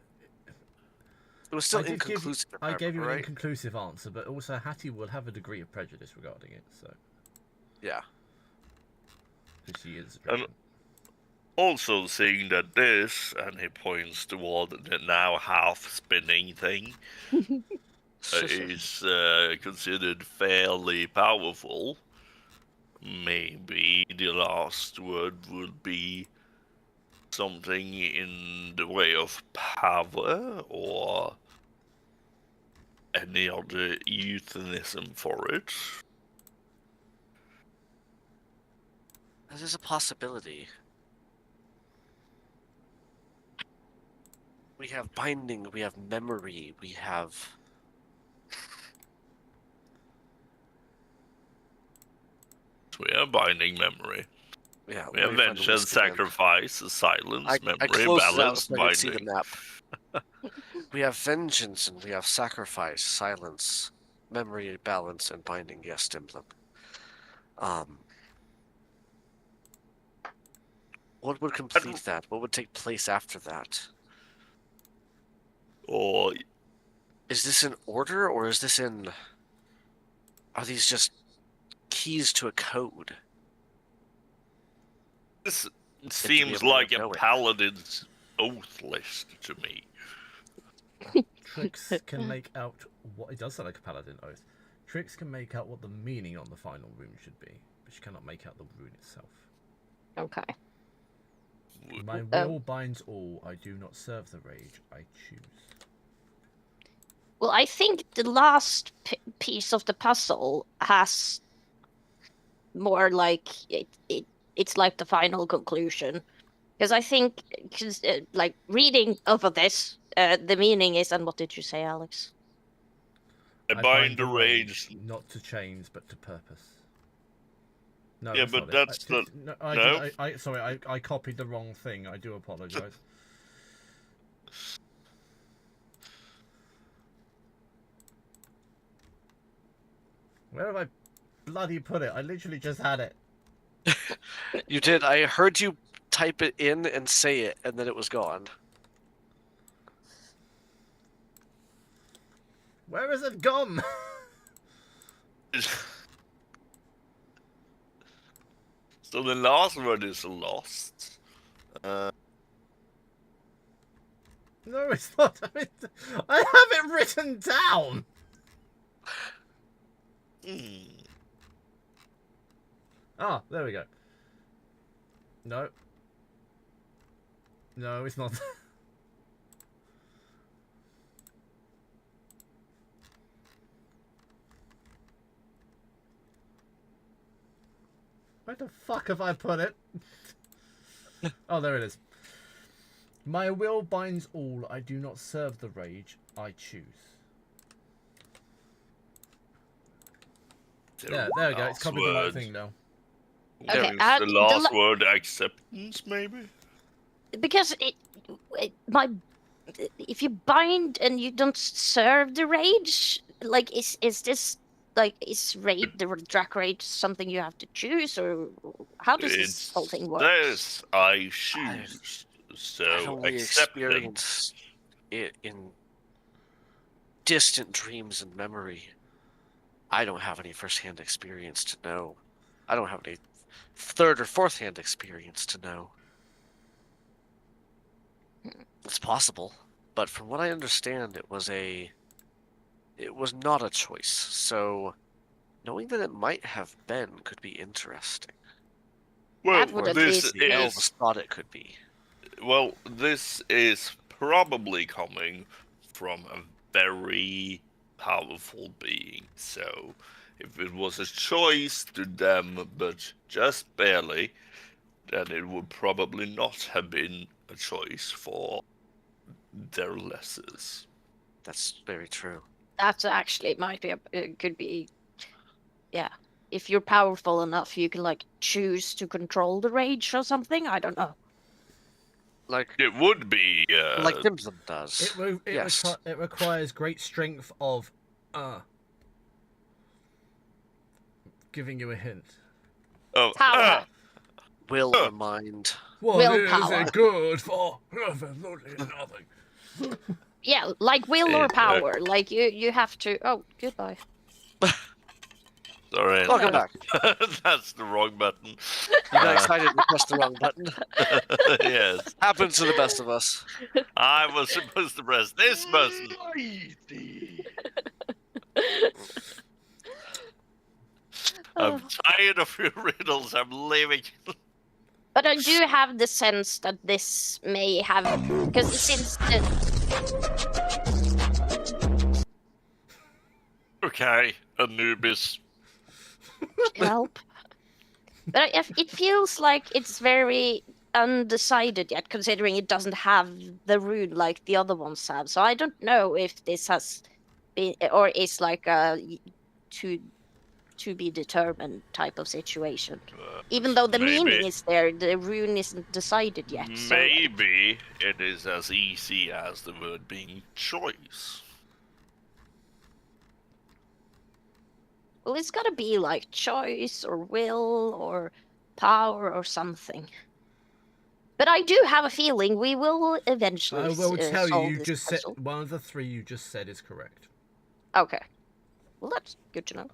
S3: It was still
S1: I did give you,
S3: inconclusive. if
S1: I gave you
S3: remember,
S1: an
S3: right?
S1: inconclusive answer, but also Hattie will have a degree of prejudice regarding it, so
S3: Yeah.
S1: because she is a
S4: And-
S1: dragon.
S4: Also seeing that this, and he points toward the now half spinning thing, is considered fairly powerful. Maybe the last word would be something in the way of power or any other euphemism for it.
S3: That is a possibility. We have binding, we have memory, we have...
S4: We have binding memory.
S3: Yeah,
S4: We have
S3: let me find the
S4: vengeance,
S3: list again.
S4: sacrifice, silence,
S3: I
S4: memory,
S3: closed it out
S4: balance,
S3: so I could see the
S4: binding.
S3: map. We have vengeance and we have sacrifice, silence, memory, balance, and binding. Yes, Dimblum. What would complete that? What would take place after that?
S4: Or
S3: Is this in order or is this in... Are these just keys to a code?
S4: this
S3: be
S4: seems
S3: able to
S4: like a
S3: know it.
S4: paladin's oath list to me.
S1: Trix can make out what it does sound like a paladin oath. Trix can make out what the meaning on the final rune should be, but she cannot make out the rune itself.
S2: Okay.
S1: My will binds all. I do not serve the rage. I choose.
S2: Well, I think the last piece of the puzzle has more like it's like the final conclusion, because I think like reading over this, the meaning is, and what did you say, Alex?
S4: I bind the rage.
S1: Not to chains, but to purpose. No,
S4: Yeah,
S1: that's
S4: but
S1: not
S4: that's
S1: it.
S4: the-
S1: No,
S4: no.
S1: Sorry, I copied the wrong thing. I do apologize. Where have I bloody put it? I literally just had it.
S3: You did. I heard you type it in and say it, and then it was gone.
S1: Where is it gone?
S4: So the last word is lost.
S1: No, it's not. I have it written down. Ah, there we go. No. No, it's not. Where the fuck have I put it? Oh, there it is. My will binds all. I do not serve the rage. I choose. Yeah, there we go. It's copied the right thing now.
S2: Okay,
S4: There is the
S2: the
S4: last word acceptance, maybe?
S2: Because if you bind and you don't serve the rage, like is this like is rage the Drac rage something you have to choose, or how does this whole thing work?
S4: This I choose.
S3: I've
S4: So
S3: only
S4: accept them.
S3: experienced it in distant dreams and memory. I don't have any first-hand experience to know. I don't have any third or fourth-hand experience to know. It's possible, but from what I understand, it was not a choice. So, knowing that it might have been could be interesting.
S4: Well,
S2: That would at
S4: this
S2: least
S3: The elves
S4: is
S3: thought it could be.
S4: well, this is probably coming from a very powerful being. So, if it was a choice to them, but just barely, then it would probably not have been a choice for their lessers.
S3: That's very true.
S2: That's actually might be could be, yeah, if you're powerful enough, you can like choose to control the rage or something. I don't know.
S3: Like
S4: It would be.
S3: Dimsum does. Yes.
S1: It requires great strength of. Giving you a hint.
S4: Oh,
S2: Power.
S3: Will or mind.
S1: What
S2: Willpower.
S1: is it good for? Absolutely nothing.
S2: Yeah, like will or
S4: It,
S2: power. Like you have to. Oh, goodbye.
S4: sorry.
S3: Welcome back.
S4: That's the wrong button.
S3: You got excited and pressed the wrong button.
S4: Yes.
S3: Happens to the best of us.
S4: I was supposed to press this button. I'm tired of your riddles. I'm leaving.
S2: But I do have the sense that this may have, because since
S4: Okay, Anubis.
S2: help. But it feels like it's very undecided yet, considering it doesn't have the rune like the other ones have. So I don't know if this has been, or is like a to be determined type of situation. Even though the meaning is there, the rune isn't decided yet. So
S4: Maybe it is as easy as the word being choice.
S2: well, it's gotta be like choice or will or power or something. But I do have a feeling we will eventually
S1: I will tell you,
S2: solve
S1: you
S2: this
S1: just
S2: puzzle.
S1: said one of the three you just said is correct.
S2: Okay. Well, that's good to know.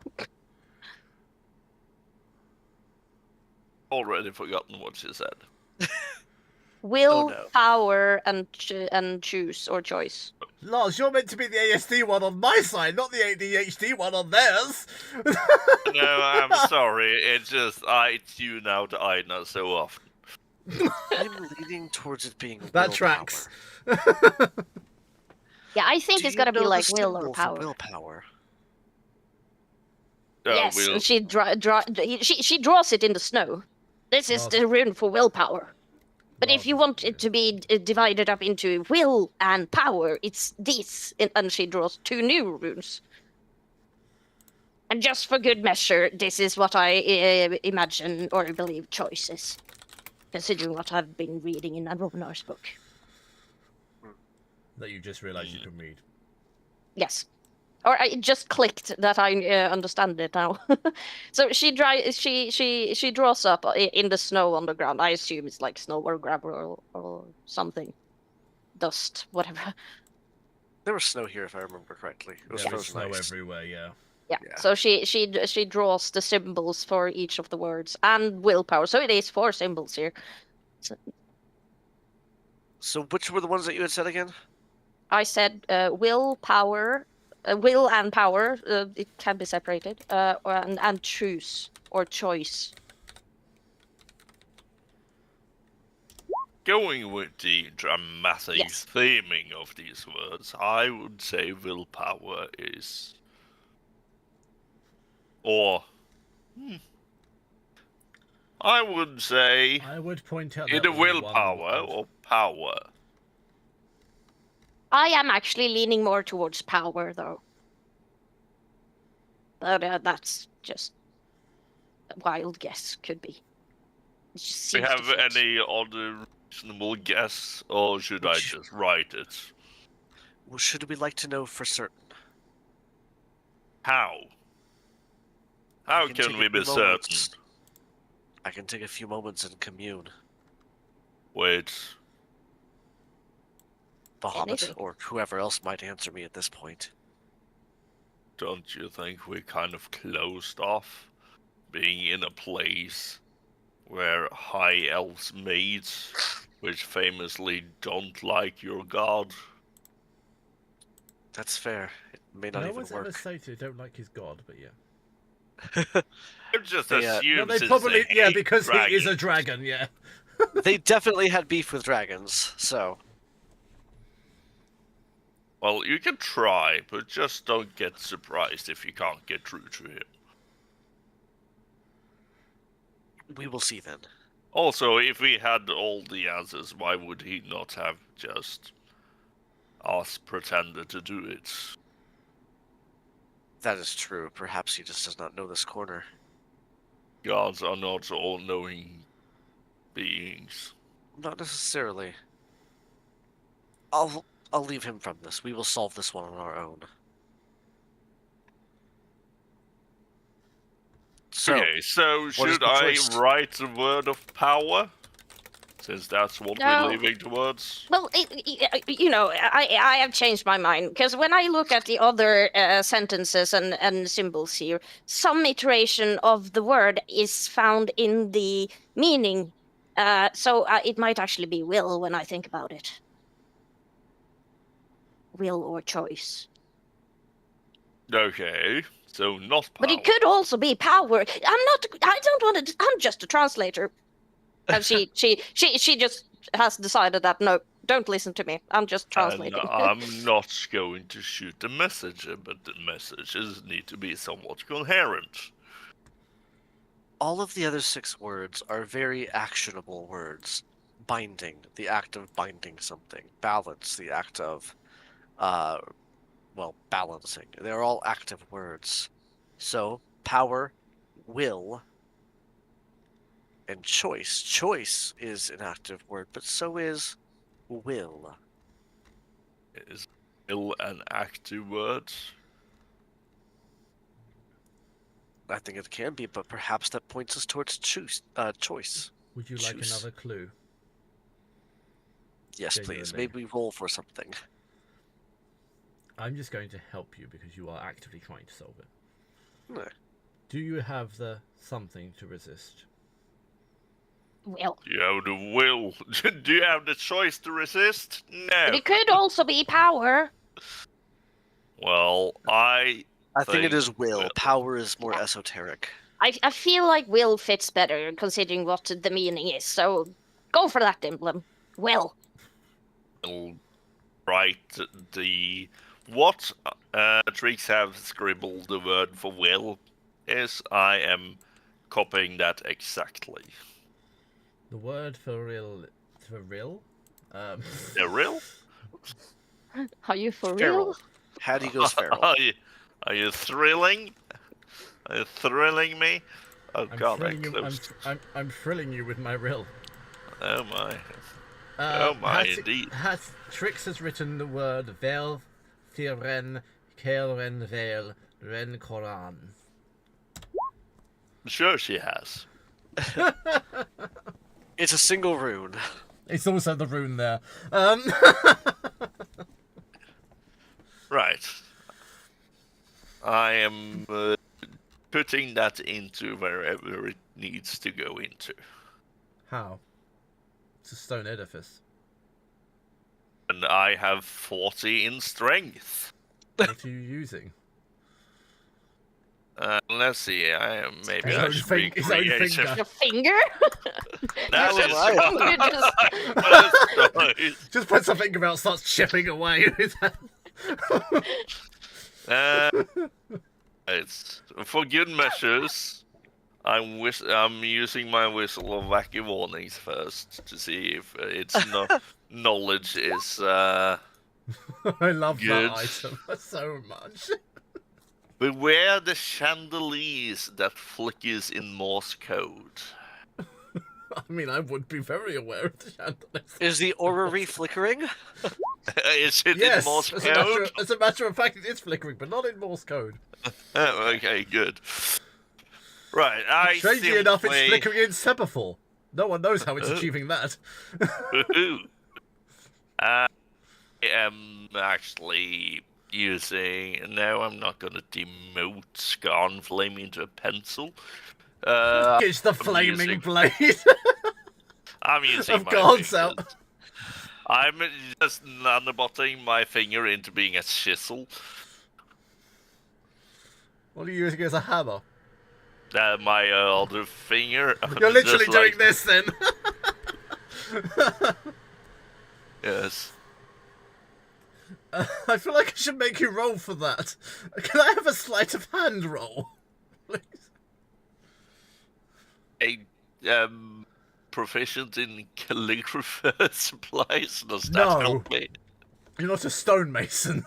S4: Already forgotten what she said.
S2: Will,
S3: no.
S2: power, and choose or choice.
S1: Lars, you're meant to be the ASD one on my side, not the ADHD one on theirs.
S4: No, I'm sorry. It's just I tune out Aina so often.
S3: I'm leaning towards it being
S1: That
S3: willpower.
S1: tracks.
S2: Yeah, I think
S3: Do
S2: it's
S3: you
S2: gotta be
S3: know the
S2: like will or
S3: symbol for
S2: power.
S3: willpower?
S2: Yes,
S4: Will.
S2: and she draws it in the snow. This is
S1: Oh.
S2: the rune for willpower. But if you
S1: Rather-
S2: want it to be divided up into will and power, it's this. And she draws 2 new runes. And just for good measure, this is what I imagine or believe choice is. Considering what I've been reading in Ronar's book.
S1: That you just realised you can read.
S2: Yes. Or I just clicked that I understand it now. So she draws up in the snow on the ground. I assume it's like snow or gravel or something, dust, whatever.
S3: There was snow here, if I remember correctly. It was
S1: Yeah, there's
S3: frozen
S1: snow
S3: ice.
S1: everywhere, yeah.
S2: Yeah.
S3: Yeah.
S2: So she draws the symbols for each of the words and willpower. So it is 4 symbols here.
S3: So which were the ones that you had said again?
S2: I said will, power, will and power. It can be separated. And choose or choice.
S4: Going with the dramatic
S2: Yes.
S4: theming of these words, I would say willpower is. Or. I would say
S1: I would point out
S4: either
S1: that only one
S4: willpower
S1: word.
S4: or power.
S2: I am actually leaning more towards power, though. But that's just a wild guess. Could be. It just
S4: Do you
S2: seems to
S4: have
S2: fit.
S4: any other reasonable guess, or should I
S3: Which-
S4: just write it?
S3: Well, should we like to know for certain?
S4: How? How
S3: can
S4: can
S3: take
S4: we
S3: a
S4: be
S3: few
S4: certain?
S3: moments. I can take a few moments and commune.
S4: Wait,
S3: Bahamut,
S2: Anything.
S3: or whoever else might answer me at this point.
S4: don't you think we kind of closed off being in a place where high elves meet, which famously don't like your god?
S3: That's fair. It may not
S1: No
S3: even
S1: one's ever
S3: work.
S1: said they don't like his god, but yeah.
S4: It just
S3: They,
S4: assumes
S1: No, they
S4: it's
S1: probably,
S4: a
S1: yeah,
S4: hate
S1: because he is a
S4: dragon.
S1: dragon, yeah.
S3: They definitely had beef with dragons, so
S4: Well, you can try, but just don't get surprised if you can't get through to him.
S3: we will see then.
S4: Also, if we had all the answers, why would he not have just us pretended to do it?
S3: That is true. Perhaps he just does not know this corner.
S4: gods are not all-knowing beings.
S3: Not necessarily. I'll leave him from this. We will solve this one on our own. So,
S4: Okay, so
S3: what is
S4: should
S3: the
S4: I
S3: choice?
S4: write the word of power? Since that's what
S2: No.
S4: we're leaving towards.
S2: Well, I have changed my mind because when I look at the other sentences and symbols here, some iteration of the word is found in the meaning. So it might actually be will when I think about it. Will or choice.
S4: Okay, so not power.
S2: But it could also be power. I don't want to. I'm just a translator. And she just has decided that no, don't listen to me. I'm just translating.
S4: And I'm not going to shoot the messenger, but the messages need to be somewhat coherent.
S3: All of the other 6 words are very actionable words. Binding, the act of binding something. Balance, the act of, balancing. They're all active words. So, power, will, and choice. Choice is an active word, but so is will.
S4: Is will an active word?
S3: I think it can be, but perhaps that points us towards choice.
S1: Would you like
S3: Choose.
S1: another clue?
S3: Yes, please.
S1: Genuinely.
S3: Maybe we roll for something.
S1: I'm just going to help you because you are actively trying to solve it.
S3: No.
S1: Do you have the something to resist?
S2: Well,
S4: Do you have the will? Do you have the choice to resist? No.
S2: but it could also be power.
S4: Well, I
S3: think it
S4: think
S3: is will.
S4: will.
S3: Power is more esoteric.
S2: I feel like will fits better considering what the meaning is. So go for that emblem. Will.
S4: will write the what Trix have scribbled the word for will is. I am copying that exactly.
S1: The word for real?
S4: The real?
S2: Are you for
S3: Feral.
S2: real?
S3: Hattie goes feral.
S4: Are you thrilling? Are you thrilling me? Oh god, I closed.
S1: I'm thrilling you with my rill.
S4: Oh my. Oh my, indeed.
S1: Trix has written the word Vel, Thiren, Kelren Vel, Ren Koran.
S4: Sure she has.
S3: It's a single rune.
S1: It's also the rune there.
S4: Right. I am putting that into wherever it needs to go into.
S1: How? It's a stone edifice.
S4: And I have 40 in strength.
S1: What are you using?
S4: Let's see. I am maybe
S1: His
S4: I
S1: own
S4: should
S1: thing-
S4: be
S1: his own
S4: creative.
S1: finger.
S2: Your finger?
S4: That
S3: You're
S4: is
S3: right.
S4: right.
S1: Just put something about starts chipping away with that.
S4: It's for good measures. I'm using my whistle of wacky warnings first to see if its knowledge is
S1: I love
S4: Good.
S1: that item so much.
S4: beware the chandeliers that flickers in Morse code.
S1: I mean, I would be very aware of the chandeliers.
S3: Is the orrery flickering?
S4: Is it in
S1: Yes,
S4: Morse
S1: as
S4: code?
S1: a matter of fact, it is flickering, but not in Morse code.
S4: Oh, okay, good. Right, I
S1: Strangely enough, it's
S4: simply-
S1: flickering in semaphore. No one knows how it's achieving that.
S4: Woohoo. I am actually using. No, I'm not going to demote Scarnflame into a pencil.
S1: It's the
S4: I'm
S1: flaming
S4: using-
S1: blade.
S4: I'm using
S1: Of
S4: my
S1: God's
S4: fingers.
S1: out.
S4: I'm just nanobotting my finger into being a chisel.
S1: What are you using as a hammer?
S4: My other finger.
S1: You're literally
S4: just
S1: doing
S4: like-
S1: this then.
S4: Yes.
S1: I feel like I should make you roll for that. Can I have a sleight of hand roll? Please.
S4: Proficient in calligrapher supplies. Does that
S1: No.
S4: help me?
S1: You're not a stonemason.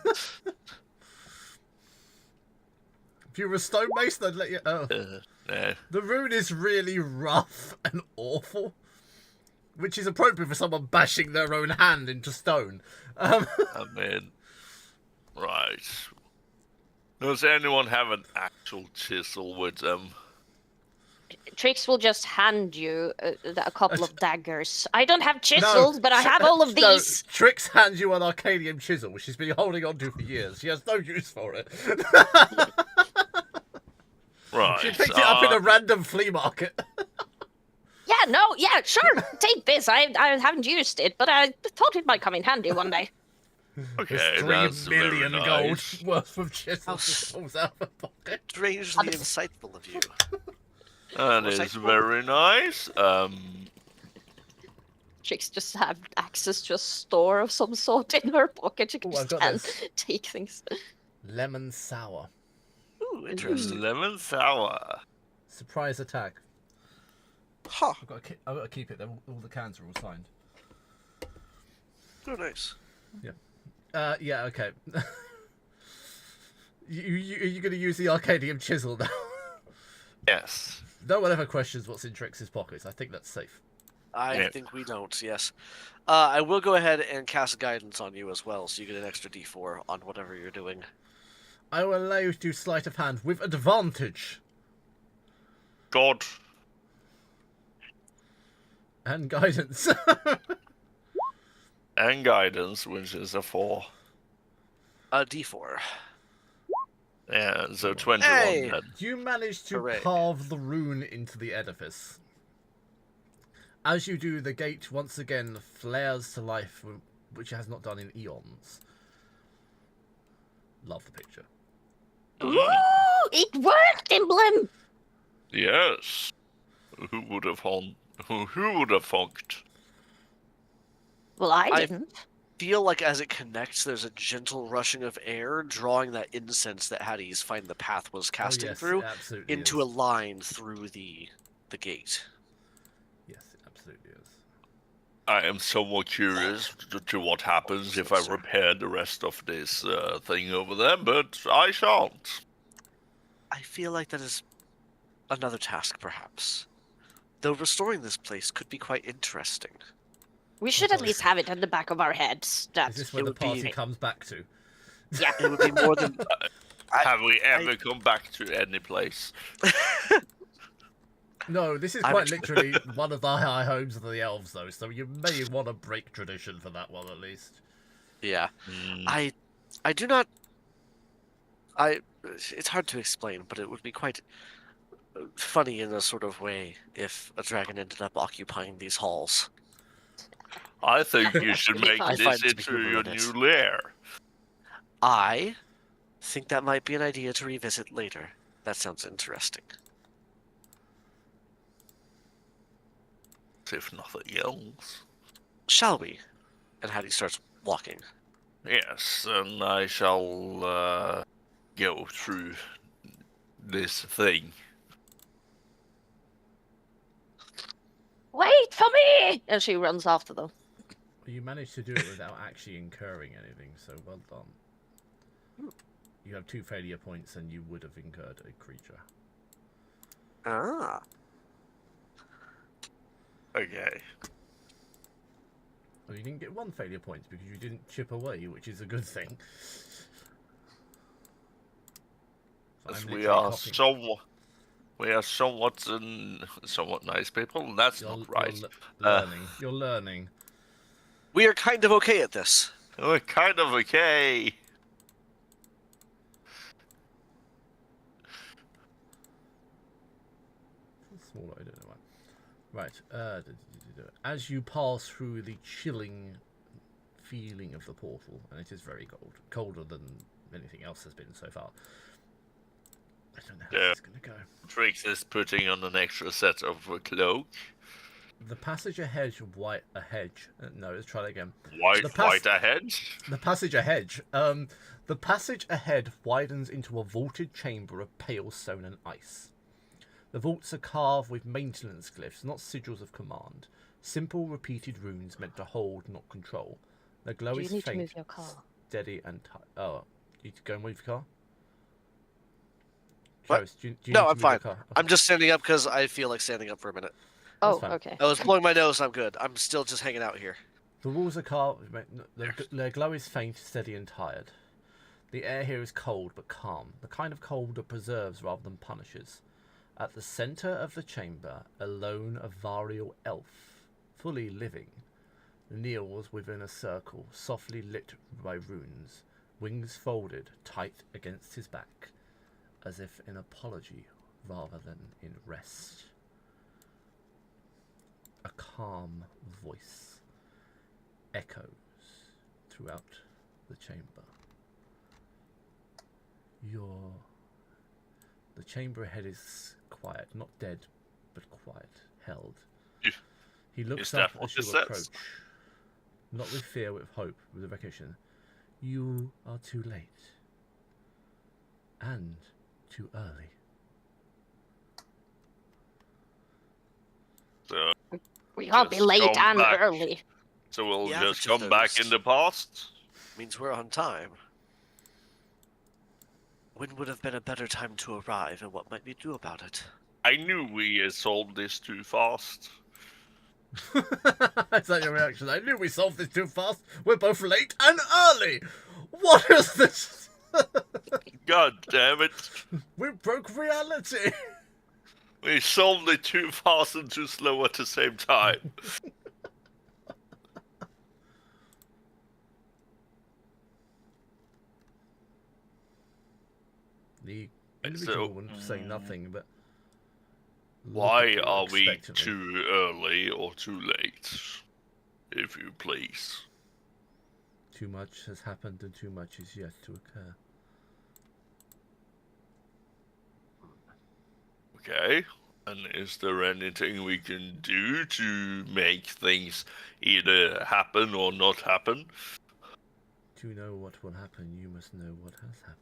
S1: If you were a stonemason, I'd let you. Oh.
S4: No.
S1: The rune is really rough and awful, which is appropriate for someone bashing their own hand into stone.
S4: I mean, right. Does anyone have an actual chisel with them?
S2: Trix will just hand you a couple of daggers. I don't have chisels, but I have all of
S1: No,
S2: these.
S1: Trix hands you an Arcadium chisel, which she's been holding on to for years. She has no use for it.
S4: Right.
S1: She picked it up in a random flea market.
S2: Yeah, no, yeah, sure. Take this. I haven't used it, but I thought it might come in handy one day.
S4: Okay,
S1: This
S4: that's
S1: 3 million
S4: very
S1: gold
S4: nice.
S1: worth of chisels just falls out of her pocket.
S3: Strangely insightful of you.
S4: That is very nice.
S2: Trix just have access to a store of some sort in her pocket. She can
S1: Ooh, I've
S2: just
S1: got
S2: can
S1: this.
S2: take things.
S1: Lemon sour.
S3: Ooh, interesting.
S4: Lemon sour.
S1: Surprise attack.
S3: Huh.
S1: I've got to keep it. All the cans are all signed.
S3: Oh, nice.
S1: Yeah, okay. Are you going to use the Arcadium chisel now?
S4: Yes.
S1: No one ever questions what's in Trix's pockets. I think that's safe.
S3: I think we don't, yes. I will go ahead and cast guidance on you as well, so you get an extra d4 on whatever you're doing.
S1: I will allow you to do sleight of hand with advantage.
S4: God.
S1: And guidance.
S4: And guidance, which is a 4.
S3: A d4.
S4: Yeah, so 21
S3: Hey!
S4: then.
S1: You manage to
S3: Hooray.
S1: carve the rune into the edifice. As you do, the gate once again flares to life, which it has not done in eons. Love the picture.
S2: Ooh, it worked, Emblem!
S4: Yes. Who would have Who would have funked?
S2: Well, I
S3: I-
S2: didn't.
S3: Feel like as it connects, there's a gentle rushing of air, drawing that incense that Hattie's Find the Path was casting
S1: yes,
S3: through
S1: it absolutely
S3: into
S1: is.
S3: a line through the gate.
S1: Yes, it absolutely is.
S4: I am somewhat curious to what happens if I repair the rest of this thing over there, but I shan't.
S3: I feel like that is another task, perhaps. Though restoring this place could be quite interesting.
S2: We should at least have it at the back of our heads. That
S1: Is this where
S3: it
S1: the
S3: would be-
S1: party comes back to?
S2: yeah.
S3: It would be more than
S4: Have we ever come back to any place?
S1: No, this is
S3: I'm
S1: quite
S3: tr-
S1: literally one of the high homes of the elves, though, so you may want to break tradition for that one at least.
S3: Yeah.
S4: Mm,
S3: I do not. It's hard to explain, but it would be quite funny in a sort of way if a dragon ended up occupying these halls.
S4: I think you should make
S3: I
S4: this
S3: find to be
S4: into
S3: humor
S4: your
S3: in it.
S4: new lair.
S3: I think that might be an idea to revisit later. That sounds interesting.
S4: If nothing else.
S3: Shall we? And Hattie starts walking.
S4: Yes, and I shall go through this thing.
S2: Wait for me! And she runs after them.
S1: You managed to do it without actually incurring anything, so well done. You have 2 failure points and you would have incurred a creature.
S3: Ah.
S4: Okay.
S1: Well, you didn't get 1 failure point because you didn't chip away, which is a good thing. So
S4: As
S1: I'm
S4: we
S1: literally
S4: are
S1: copying-
S4: somewhat nice people. That's not right.
S1: Learning. You're learning.
S3: We are kind of okay at this.
S4: We're kind of okay.
S1: Smaller, I don't know why. Right. As you pass through the chilling feeling of the portal, and it is very cold, colder than anything else has been so far. I don't know how
S4: Yeah.
S1: this is going to go.
S4: Trix is putting on an extra set of a cloak.
S1: The passage ahead, no, let's try that again.
S4: White
S1: The
S4: ahead.
S1: The passage ahead. The passage ahead widens into a vaulted chamber of pale stone and ice. The vaults are carved with maintenance glyphs, not sigils of command. Simple, repeated runes meant to hold, not control. Their glow
S2: Do you
S1: is
S2: need to
S1: faint,
S2: move your car?
S1: steady, and tight. Oh, you need to go and move your car? Travis, do you
S3: No,
S1: need to
S3: I'm
S1: move
S3: fine.
S1: your car? Okay.
S3: I'm just standing up because I feel like standing up for a minute.
S1: That's
S2: Oh,
S1: fine.
S2: okay.
S3: I was blowing my nose. I'm good. I'm still just hanging out here.
S1: The walls are carved. Their glow is faint, steady, and tired. The air here is cold but calm, the kind of cold that preserves rather than punishes. At the centre of the chamber, a lone Avarial elf, fully living, kneels within a circle, softly lit by runes, wings folded tight against his back, as if in apology rather than in rest. A calm voice echoes throughout the chamber. The chamber ahead is quiet, not dead, but quiet, held. He looks up as you approach, not with fear, with hope, with recognition. You are too late. And too early.
S4: So,
S2: We can't be
S4: Just
S2: late
S4: go
S2: and
S4: back.
S2: early.
S4: so we'll
S3: The
S4: just
S3: average
S4: come
S3: of
S4: back
S3: those-
S4: in the past.
S3: Means we're on time. When would have been a better time to arrive, and what might we do about it?
S4: I knew we solved this too fast.
S1: Is that your reaction? I knew we solved this too fast. We're both late and early. What is this?
S4: God damn it.
S1: We broke reality.
S4: We solved it too fast and too slow at the same time.
S1: The individual wouldn't say nothing, but look
S4: Why
S1: at you
S4: are we
S1: expectantly.
S4: too early or too late? If you please.
S1: Too much has happened and too much is yet to occur.
S4: Okay. And is there anything we can do to make things either happen or not happen?
S1: To know what will happen, you must know what has happened.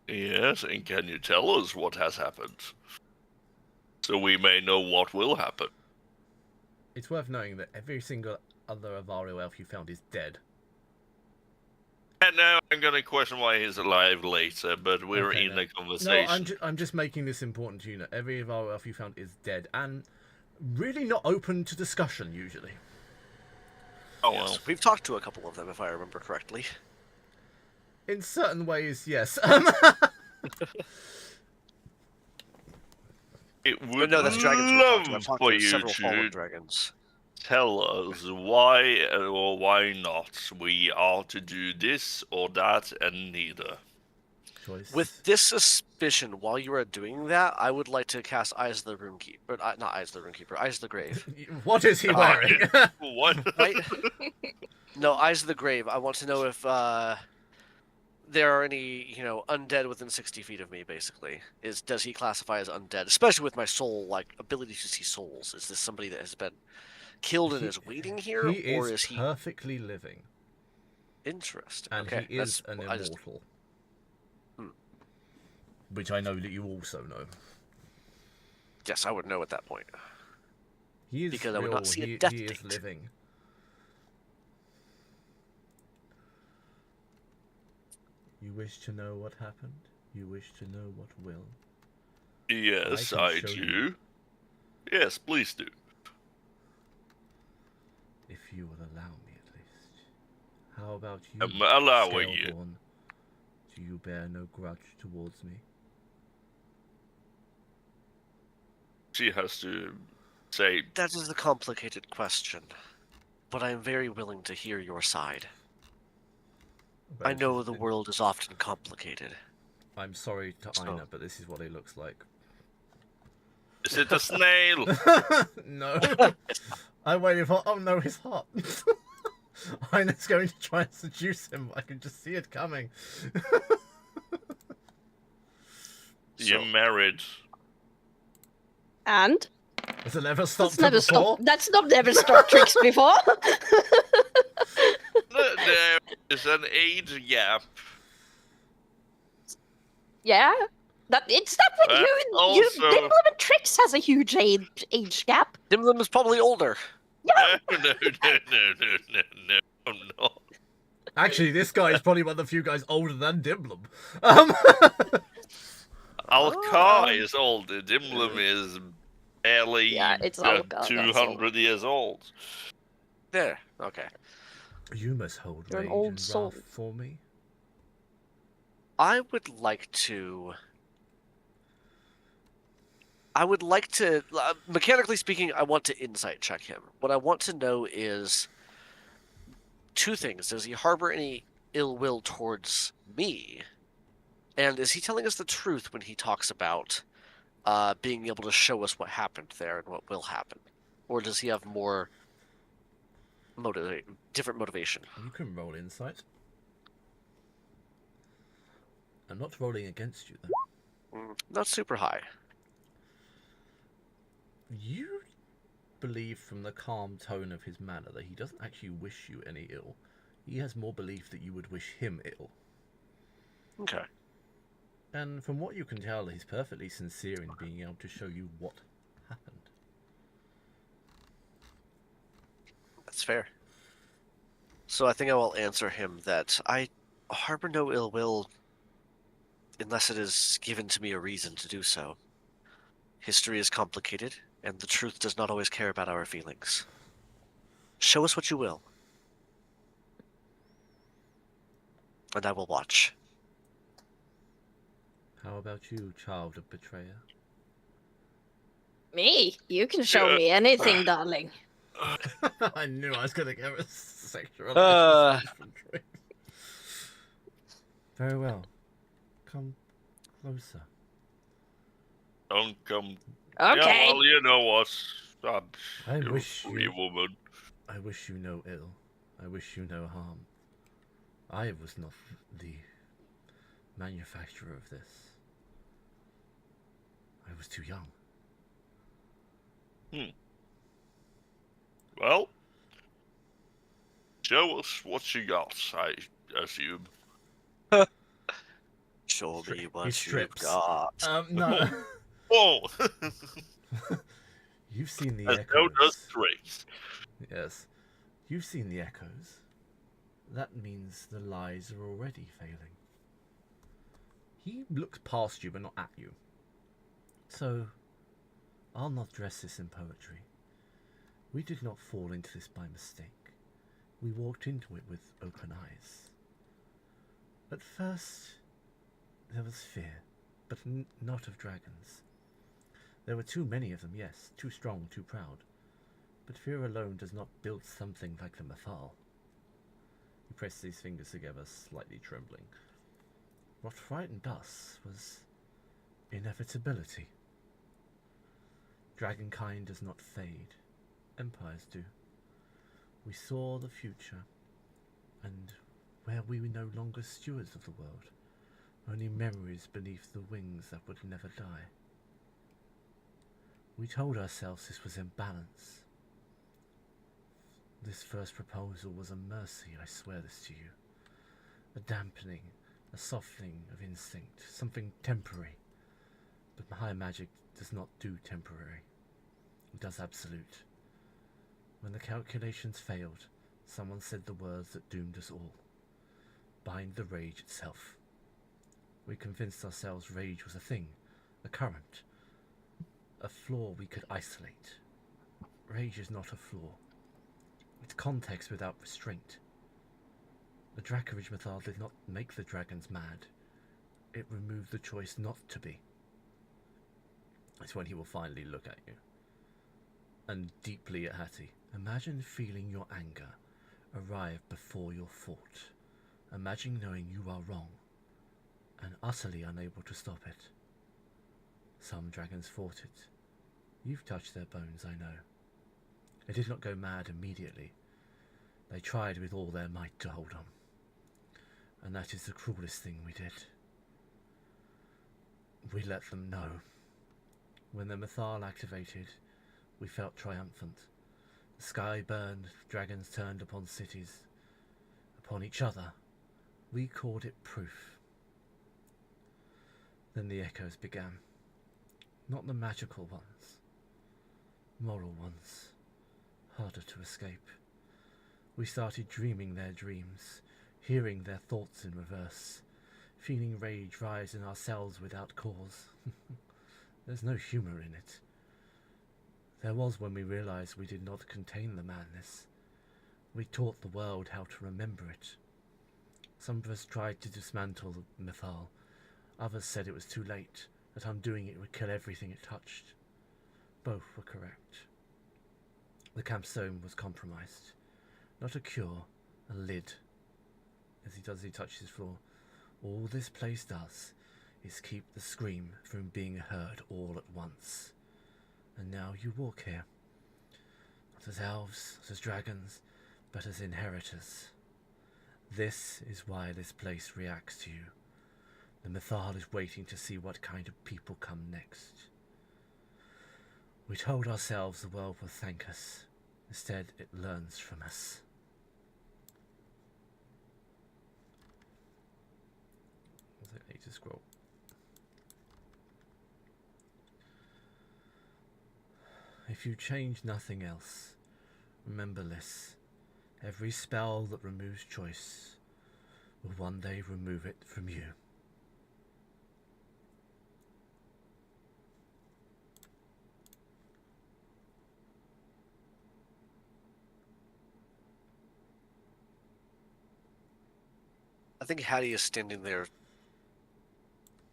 S4: Yes, and can you tell us what has happened? So we may know what will happen.
S1: It's worth knowing that every single other Avarial elf you found is dead.
S4: And now I'm gonna question why he's alive later, but we're
S1: Okay,
S4: in
S1: no.
S4: a conversation.
S1: No, I'm just making this important to you. Know every Avarial elf you found is dead and really not open to discussion usually.
S4: Oh well.
S3: Yes, we've talked to a couple of them, if I remember correctly.
S1: In certain ways, yes.
S4: It
S3: But
S4: would
S3: no, that's dragons we've talked to. I've
S4: love
S3: talked
S4: for
S3: to
S4: you
S3: several fallen
S4: to
S3: dragons.
S4: tell us why or why not we are to do this or that and neither.
S1: Choice.
S3: With this suspicion, while you are doing that, I would like to cast Eyes of the Runekeeper. Not Eyes of the Runekeeper, Eyes of the Grave.
S1: What is he wearing?
S4: What?
S3: Right? No, Eyes of the Grave. I want to know if there are any, undead within 60 feet of me, basically. Does he classify as undead? Especially with my soul, ability to see souls. Is this somebody that has been killed and is waiting here?
S1: He
S3: or
S1: is
S3: is he
S1: perfectly living,
S3: interesting?
S1: and
S3: Okay,
S1: he is
S3: that's-
S1: an
S3: I just-
S1: immortal. Which I know that you also know.
S3: Yes, I would know at that point.
S1: He is
S3: Because I
S1: real.
S3: would not see a
S1: he
S3: death
S1: is
S3: date.
S1: living. You wish to know what happened? You wish to know what will?
S4: Yes,
S1: I
S4: I
S1: can show
S4: do.
S1: you.
S4: Yes, please do.
S1: If you will allow me, at least. How about you?
S4: I'm allowing you.
S1: Scaleborn? Do you bear no grudge towards me?
S4: She has to say,
S3: That is a complicated question, but I am very willing to hear your side. I know the world is often complicated.
S1: I'm sorry to
S3: So-
S1: Ina, but this is what he looks like.
S4: is it a snail?
S1: No. I waited for. Oh no, he's hot. Ina's going to try and seduce him. I can just see it coming.
S4: You're
S3: So-
S4: married.
S2: And
S1: Has it never stopped
S2: that's never
S1: her before?
S2: stopped. That's not never stopped tricks before.
S4: There is an age gap.
S2: Yeah, it's not with you.
S4: also-
S2: Dimblum and Trix has a huge age gap.
S3: Dimlim is probably older.
S4: No, no, no.
S1: Actually, this guy is probably one of the few guys older than Dimblum.
S4: Alcar is old. Dimlim is barely
S2: Yeah, it's Alcar, that's all.
S4: 200 years old.
S3: There. Okay.
S1: You must hold
S2: You're an
S1: rage
S2: old
S1: and
S2: soul.
S1: wrath for me.
S3: I would like to. Mechanically speaking, I want to insight check him. What I want to know is two things. Does he harbor any ill will towards me? And is he telling us the truth when he talks about being able to show us what happened there and what will happen? Or does he have more different motivation?
S1: You can roll insight. I'm not rolling against you, though.
S3: Not super high.
S1: You believe from the calm tone of his manner that he doesn't actually wish you any ill. He has more belief that you would wish him ill.
S3: Okay.
S1: And from what you can tell, he's perfectly sincere in being able to show you what happened.
S3: That's fair. So I think I will answer him that I harbor no ill will unless it is given to me a reason to do so. History is complicated, and the truth does not always care about our feelings. Show us what you will, and I will watch.
S1: How about you, child of betrayer?
S2: Me? You can show me anything, darling.
S1: I knew I was going to get a sexual
S3: Uh.
S1: from Troy. Very well. Come closer.
S4: Don't come.
S2: Okay.
S4: Yeah, well, you know what?
S1: I
S4: You're
S1: wish
S4: a free
S1: you-
S4: woman.
S1: I wish you no ill. I wish you no harm. I was not the manufacturer of this. I was too young.
S4: Well, show us what you got, I assume.
S3: Show me
S1: He
S3: what you've
S1: strips.
S3: got.
S1: No.
S4: Whoa!
S1: You've seen the
S4: As no
S1: echoes.
S4: does Trace.
S1: Yes. You've seen the echoes. That means the lies are already failing. He looks past you but not at you. So, I'll not dress this in poetry. We did not fall into this by mistake. We walked into it with open eyes. At first, there was fear, but not of dragons. There were too many of them, yes, too strong, too proud. But fear alone does not build something like the Mathal. He pressed his fingers together, slightly trembling. What frightened us was inevitability. Dragonkind does not fade. Empires do. We saw the future, and where we were no longer stewards of the world, only memories beneath the wings that would never die. We told ourselves this was imbalance. This first proposal was a mercy, I swear this to you. A dampening, a softening of instinct, something temporary. But high magic does not do temporary. It does absolute. When the calculations failed, someone said the words that doomed us all. Bind the rage itself. We convinced ourselves rage was a thing, a current, a flaw we could isolate. Rage is not a flaw. It's context without restraint. The Dracoridge Mathal did not make the dragons mad. It removed the choice not to be. It's when he will finally look at you. And deeply at Hattie. Imagine feeling your anger arrive before your fault. Imagine knowing you are wrong and utterly unable to stop it. Some dragons fought it. You've touched their bones, I know. They did not go mad immediately. They tried with all their might to hold on. And that is the cruelest thing we did. We let them know. When the Mathal activated, we felt triumphant. The sky burned, dragons turned upon cities, upon each other. We called it proof. Then the echoes began. Not the magical ones. Moral ones. Harder to escape. We started dreaming their dreams, hearing their thoughts in reverse, feeling rage rise in ourselves without cause. There's no humour in it. There was when we realized we did not contain the madness. We taught the world how to remember it. Some of us tried to dismantle the Mythal. Others said it was too late, that undoing it would kill everything it touched. Both were correct. The campstone was compromised. Not a cure, a lid. As he touches his floor. All this place does is keep the scream from being heard all at once. And now you walk here. Not as elves, not as dragons, but as inheritors. This is why this place reacts to you. The Mythal is waiting to see what kind of people come next. We told ourselves the world will thank us. Instead, it learns from us. I need to scroll. If you change nothing else, remember this. Every spell that removes choice will one day remove it from you.
S3: I think Hattie is standing there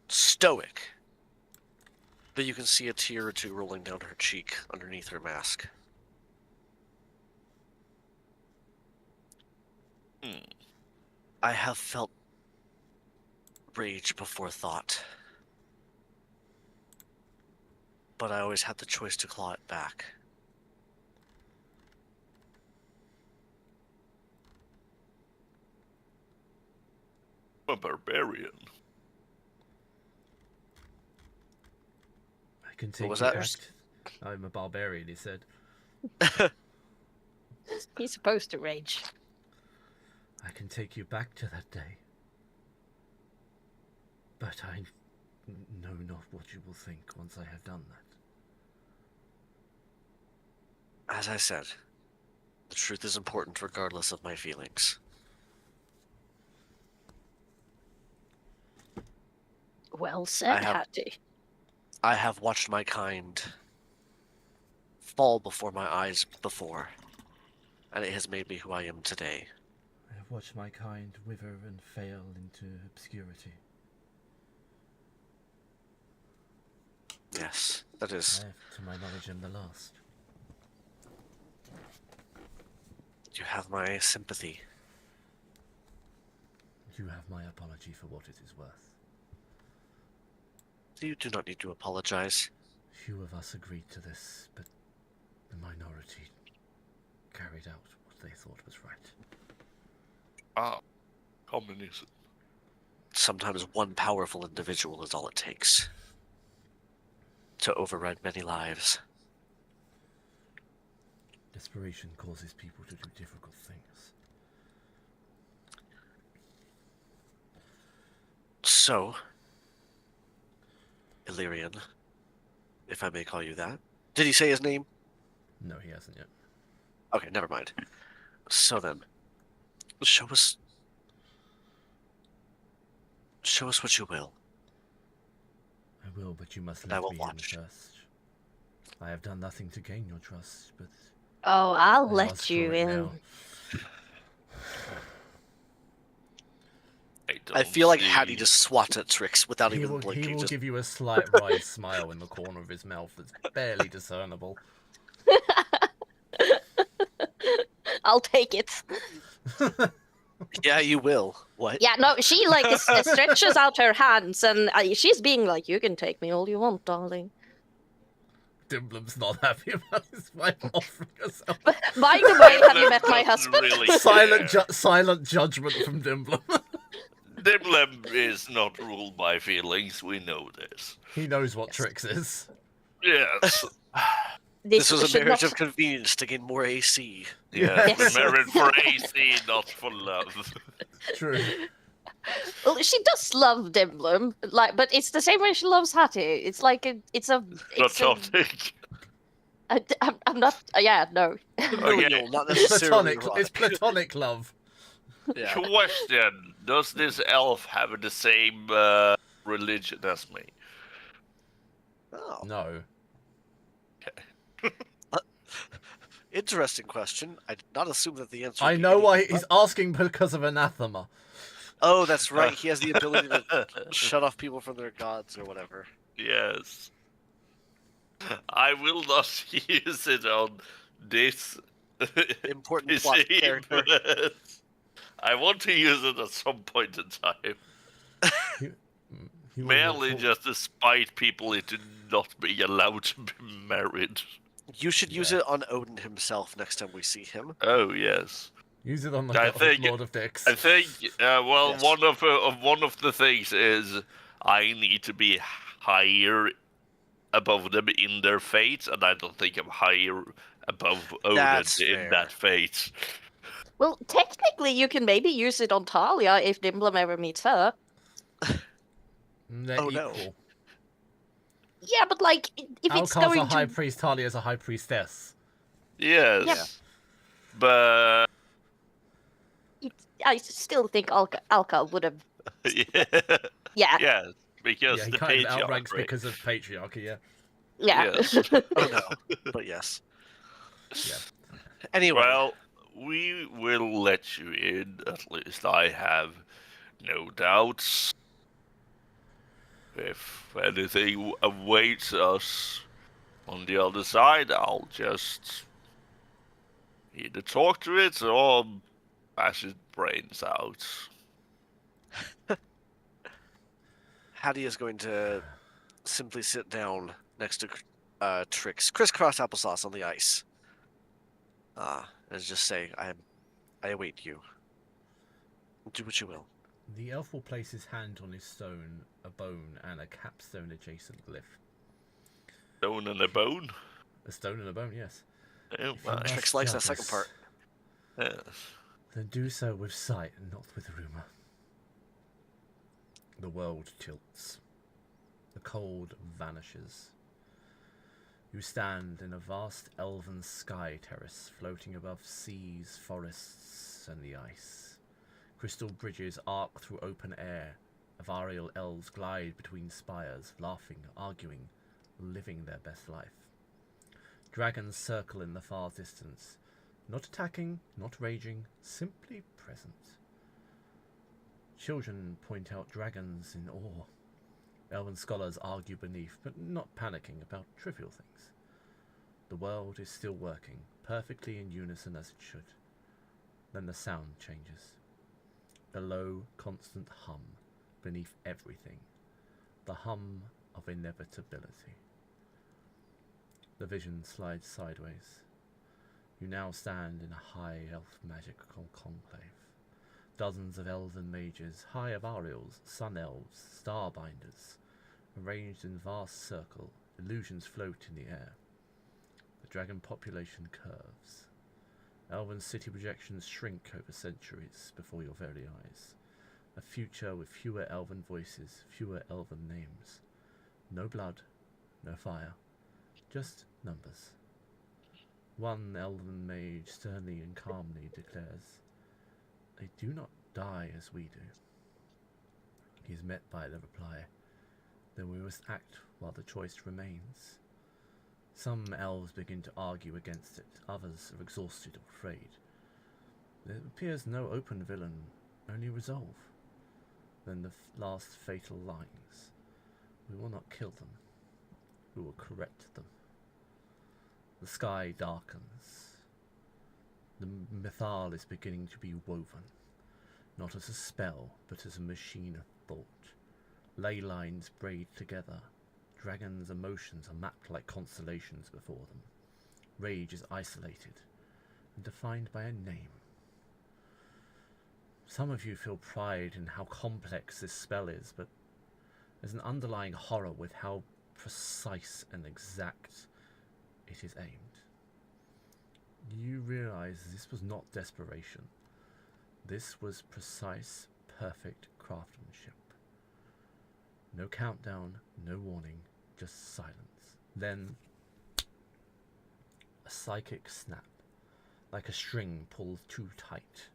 S3: stoic, but you can see a tear or two rolling down her cheek underneath her mask. I have felt rage before thought, but I always had the choice to claw it back.
S4: A barbarian.
S1: I can take
S3: was
S1: you
S3: that?
S1: back. I'm a barbarian, he said.
S2: He's supposed to rage.
S1: I can take you back to that day. But I know not what you will think once I have done that.
S3: As I said, the truth is important regardless of my feelings.
S2: Well said, Hattie.
S3: I have watched my kind fall before my eyes before, and it has made me who I am today.
S1: I have watched my kind wither and fail into obscurity.
S3: Yes, that is.
S1: I have, to my knowledge, am the last.
S3: You have my sympathy.
S1: You have my apology for what it is worth.
S3: You do not need to apologize.
S1: Few of us agreed to this, but the minority carried out what they thought was right.
S4: Ah, communism.
S3: Sometimes one powerful individual is all it takes to override many lives.
S1: Desperation causes people to do difficult things.
S3: So, Illyrian, if I may call you that. Did he say his name?
S1: No, he hasn't yet.
S3: Okay, never mind. So then, show us what you will.
S1: I will, but you must
S3: And I
S1: let
S3: will
S1: me
S3: watch.
S1: in first. I have done nothing to gain your trust, but
S2: Oh, I'll
S1: I
S2: let
S1: ask
S2: you
S1: for it
S2: in.
S1: now.
S3: I feel like
S4: see-
S3: Hattie just swats at Trix without
S1: He
S3: even
S1: will
S3: blinking. Just,
S1: give you a slight wry smile in the corner of his mouth that's barely discernible.
S2: I'll take it.
S3: yeah, you will. What?
S2: Yeah, no, she like stretches out her hands and she's being like, "You can take me all you want, darling."
S1: Dimblum's not happy about his wife offering herself.
S2: By the way, have you met my
S4: Doesn't
S2: husband?
S4: really
S1: Silent,
S4: care.
S1: silent judgment from Dimblum.
S4: Dimblem is not ruled by feelings, we know this.
S1: He knows what Trix is.
S4: Yes.
S3: This was a
S2: should
S3: marriage
S2: not-
S3: of convenience to gain more AC.
S4: Yes,
S2: Yes.
S4: we're married for AC, not for love.
S1: True.
S2: Well, she does love Dimblum, like, but it's the same way she loves Hattie. It's like it's a.
S4: Platonic.
S2: I'm not. Yeah, no.
S3: Familial, not
S1: It's
S3: necessarily
S1: platonic.
S3: erotic.
S1: It's platonic love.
S3: Yeah.
S4: Question: does this elf have the same religion as me?
S3: Oh,
S1: No.
S3: interesting question. I did not assume that the answer.
S1: I
S3: Would be
S1: know why
S3: anything
S1: he's
S3: but-
S1: asking because of anathema.
S3: Oh, that's right. He has the ability to shut off people from their gods or whatever.
S4: Yes. I will not use it on this
S3: Important plot
S4: PC,
S3: character.
S4: but I want to use it at some point in time.
S1: He will
S4: Mainly
S1: look for-
S4: just to spite people into not being allowed to be married.
S3: You should use
S1: Yeah.
S3: it on Odin himself next time we see him.
S4: Oh yes.
S1: Use it on the
S4: I
S1: God,
S4: think-
S1: Lord of Dicks.
S4: I think well
S3: Yes.
S4: one of the things is I need to be higher above them in their fates, and I don't think I'm higher above Odin
S3: That's
S4: in
S3: fair.
S4: that fate.
S2: Well, technically, you can maybe use it on Talia if Dimblem ever meets her.
S1: They're
S3: Oh, no.
S1: equal.
S2: Yeah, but like, if it's
S1: Alkar's
S2: going
S1: a high
S2: to,
S1: priest, Talia's a high priestess.
S4: Yes.
S2: Yeah.
S4: But
S2: I still think Alka would have.
S4: yeah.
S2: Yeah,
S4: Yes, because
S1: Yeah, he
S4: the
S1: kind of outranks
S4: patriarchy.
S1: because of patriarchy, yeah.
S2: yeah.
S4: Yes.
S3: Oh no, but yes.
S1: Yeah.
S3: Anyway,
S4: Well, we will let you in, at least I have no doubts. If anything awaits us on the other side, I'll just either talk to it or bash its brains out.
S3: Hattie is going to simply sit down next to Trix, crisscross applesauce on the ice. And just say, I await you. Do what you will.
S1: The elf will place his hand on his stone, a bone, and a capstone adjacent glyph.
S4: Stone and a bone?
S1: A stone and a bone, yes.
S4: Oh
S1: If you
S4: my.
S1: must
S3: Trix likes that
S1: judge
S3: second
S1: us,
S3: part.
S4: Yes.
S1: Then do so with sight and not with rumour. The world tilts. The cold vanishes. You stand in a vast elven sky terrace floating above seas, forests, and the ice. Crystal bridges arc through open air. Avarial elves glide between spires, laughing, arguing, living their best life. Dragons circle in the far distance, not attacking, not raging, simply present. Children point out dragons in awe. Elven scholars argue beneath, but not panicking about trivial things. The world is still working, perfectly in unison as it should. Then the sound changes. The low, constant hum beneath everything. The hum of inevitability. The vision slides sideways. You now stand in a high elf magical conclave. Dozens of elven mages, high Avarials, sun elves, starbinders, arranged in vast circle, illusions float in the air. The dragon population curves. Elven city projections shrink over centuries before your very eyes. A future with fewer elven voices, fewer elven names. No blood, no fire, just numbers. One elven mage sternly and calmly declares, "They do not die as we do." He is met by the reply, "Then we must act while the choice remains." Some elves begin to argue against it, others are exhausted or afraid. There appears no open villain, only resolve. Then the last fatal lines. We will not kill them, we will correct them. The sky darkens. The mythal is beginning to be woven, not as a spell, but as a machine of thought. Ley lines braid together. Dragons' emotions are mapped like constellations before them. Rage is isolated and defined by a name. Some of you feel pride in how complex this spell is, but there's an underlying horror with how precise and exact it is aimed. You realize this was not desperation. This was precise, perfect craftsmanship. No countdown, no warning, just silence. Then a psychic snap, like a string pulled too tight.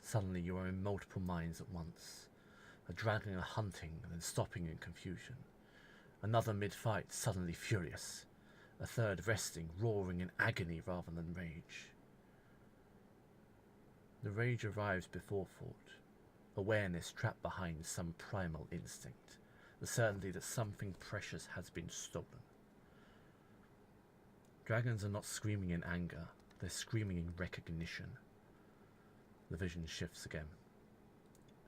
S1: Suddenly you are in multiple minds at once. A dragon hunting, then stopping in confusion. Another mid-fight, suddenly furious. A third resting, roaring in agony rather than rage. The rage arrives before thought. Awareness trapped behind some primal instinct. The certainty that something precious has been stolen. Dragons are not screaming in anger, they're screaming in recognition. The vision shifts again.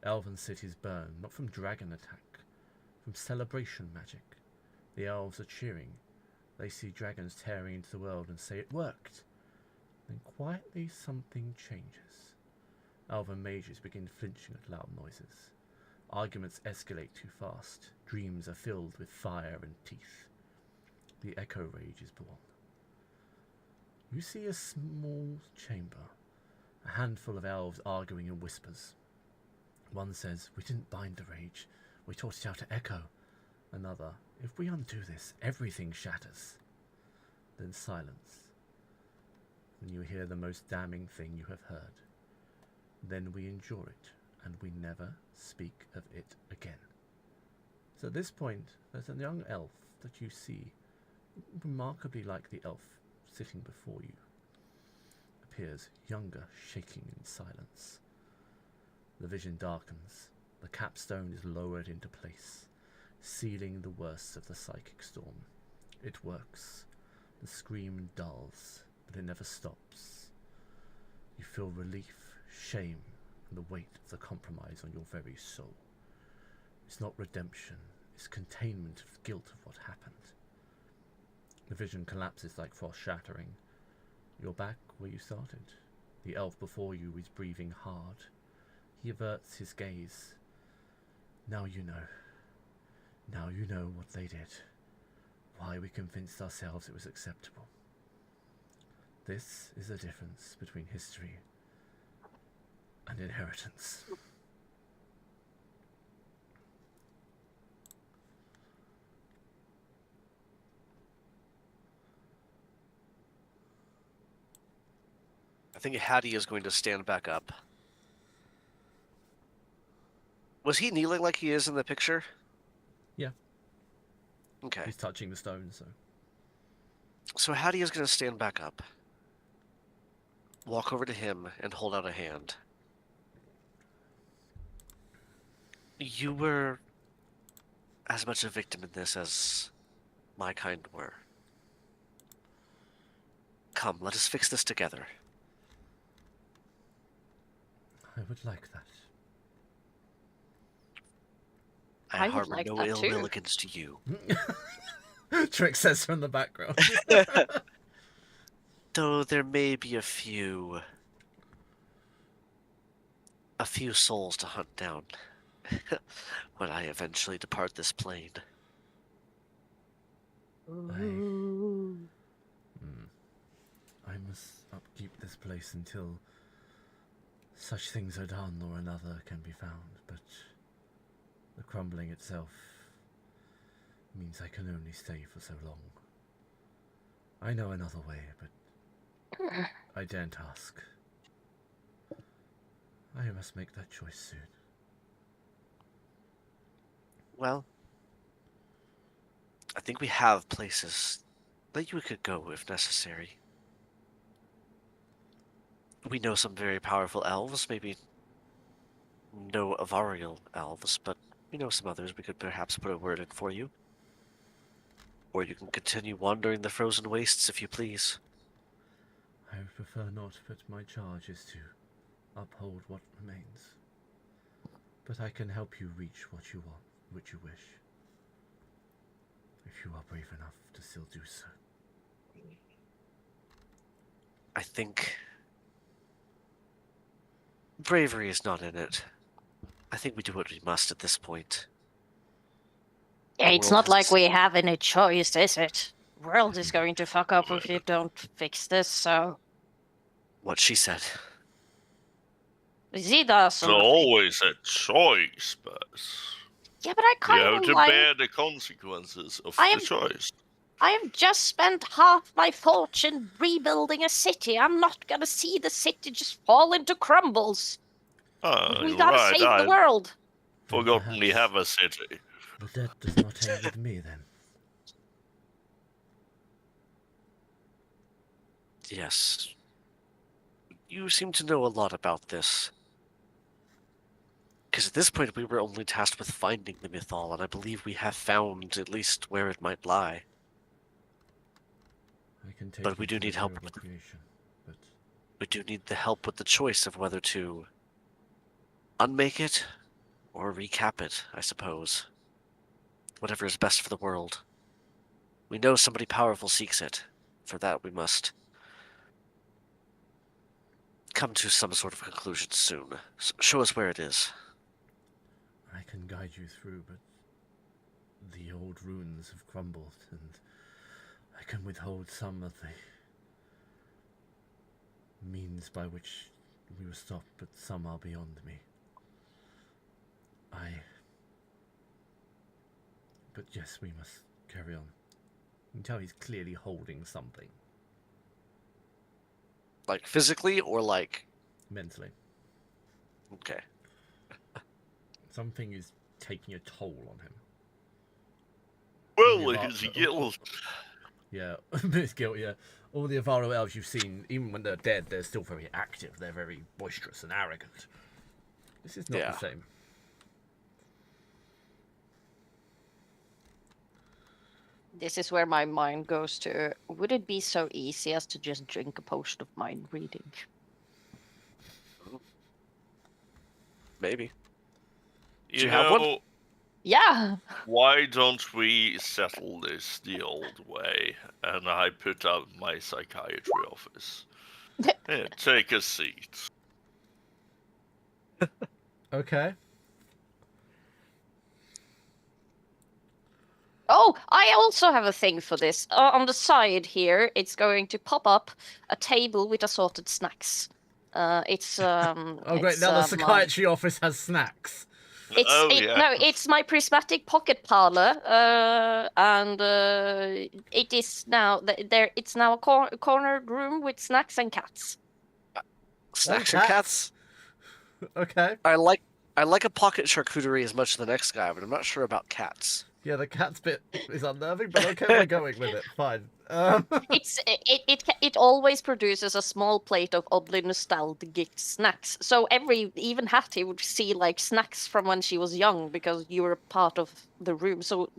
S1: Elven cities burn, not from dragon attack, from celebration magic. The elves are cheering. They see dragons tearing into the world and say it worked. Then quietly something changes. Elven mages begin flinching at loud noises. Arguments escalate too fast. Dreams are filled with fire and teeth. The echo rage is born. You see a small chamber. A handful of elves arguing in whispers. One says, "We didn't bind the rage. We taught it out to echo." Another, "If we undo this, everything shatters." Then silence. And you hear the most damning thing you have heard. Then we endure it, and we never speak of it again. So at this point, there's a young elf that you see, remarkably like the elf sitting before you. Appears younger, shaking in silence. The vision darkens. The capstone is lowered into place, sealing the worst of the psychic storm. It works. The scream dulls, but it never stops. You feel relief, shame, and the weight of the compromise on your very soul. It's not redemption, it's containment of guilt of what happened. The vision collapses like frost shattering. You're back where you started. The elf before you is breathing hard. He averts his gaze. Now you know. Now you know what they did. Why we convinced ourselves it was acceptable. This is the difference between history and inheritance.
S3: I think Hattie is going to stand back up. Was he kneeling like he is in the picture?
S1: Yeah.
S3: Okay.
S1: He's touching the stone, so.
S3: So Hattie is going to stand back up. Walk over to him and hold out a hand. You were as much a victim in this as my kind were. Come, let us fix this together.
S1: I would like that.
S3: I
S2: I would
S3: harbor
S2: like
S3: no
S2: that
S3: ill
S2: too.
S3: will against you.
S1: Trick says from the background.
S3: Though there may be a few souls to hunt down when I eventually depart this plane.
S1: I must upkeep this place until such things are done or another can be found, but the crumbling itself means I can only stay for so long. I know another way, but I daren't ask. I must make that choice soon.
S3: Well, I think we have places that you could go if necessary. We know some very powerful elves, maybe no Avarial elves, but we know some others we could perhaps put a word in for you. Or you can continue wandering the frozen wastes if you please.
S1: I would prefer not, but my charge is to uphold what remains. But I can help you reach what you want, what you wish. If you are brave enough to still do so.
S3: I think bravery is not in it. I think we do what we must at this point.
S2: Yeah,
S3: The
S2: it's
S3: world
S2: not like
S3: has-
S2: we have any choice, is it? World is going to fuck up if you don't fix this, so
S3: What she said.
S2: Zida
S4: There's
S2: sort of
S4: always a choice, but
S2: yeah, but I
S4: you have
S2: kind
S4: to
S2: of like
S4: bear the consequences of
S2: I
S4: the
S2: am-
S4: choice.
S2: I have just spent half my fortune rebuilding a city. I'm not gonna see the city just fall into crumbles.
S4: Oh,
S2: We
S4: you're
S2: gotta
S4: right.
S2: save the
S4: I
S2: world.
S4: forgotten we
S1: Perhaps-
S4: have a city.
S1: But that does not end with me, then.
S3: Yes. You seem to know a lot about this. Because at this point we were only tasked with finding the Mythal, and I believe we have found at least where it might lie.
S1: I can take
S3: But we
S1: you
S3: do
S1: to
S3: need
S1: the
S3: help
S1: Bureau
S3: with
S1: of Creation, but
S3: We do need the help with the choice of whether to unmake it or recap it, I suppose. Whatever is best for the world. We know somebody powerful seeks it. For that we must come to some sort of conclusion soon. Show us where it is.
S1: I can guide you through, but the old ruins have crumbled, and I can withhold some of the means by which we were stopped, but some are beyond me. But yes, we must carry on. You can tell he's clearly holding something
S3: Like physically or like...
S1: mentally.
S3: Okay.
S1: Something is taking a toll on him.
S4: Well,
S1: Yeah,
S4: his
S1: but-
S4: guilt.
S1: Yeah, his guilt, yeah. All the Avaro elves you've seen, even when they're dead, they're still very active. They're very boisterous and arrogant. This is not
S3: Yeah.
S1: the same.
S2: This is where my mind goes to. Would it be so easy as to just drink a potion of mind reading?
S3: Maybe. Do
S4: You
S3: you have one?
S4: know,
S2: Yeah.
S4: why don't we settle this the old way? And I put out my psychiatry office. Here, take a seat.
S1: Okay.
S2: Oh, I also have a thing for this. On the side here, it's going to pop up a table with assorted snacks. It's
S1: Oh, great.
S2: it's,
S1: Now the psychiatry office has snacks.
S2: It's my prismatic pocket parlor, and it is now there. It's now a cornered room with snacks and cats.
S3: Snacks and
S1: cats?
S3: cats?
S1: Okay.
S3: I like a pocket charcuterie as much as the next guy, but I'm not sure about cats.
S1: Yeah, the cat's bit is unnerving, but okay, we're going with it. Fine.
S2: It always produces a small plate of oddly nostalgic snacks. So even Hattie would see like snacks from when she was young because you were part of the room. So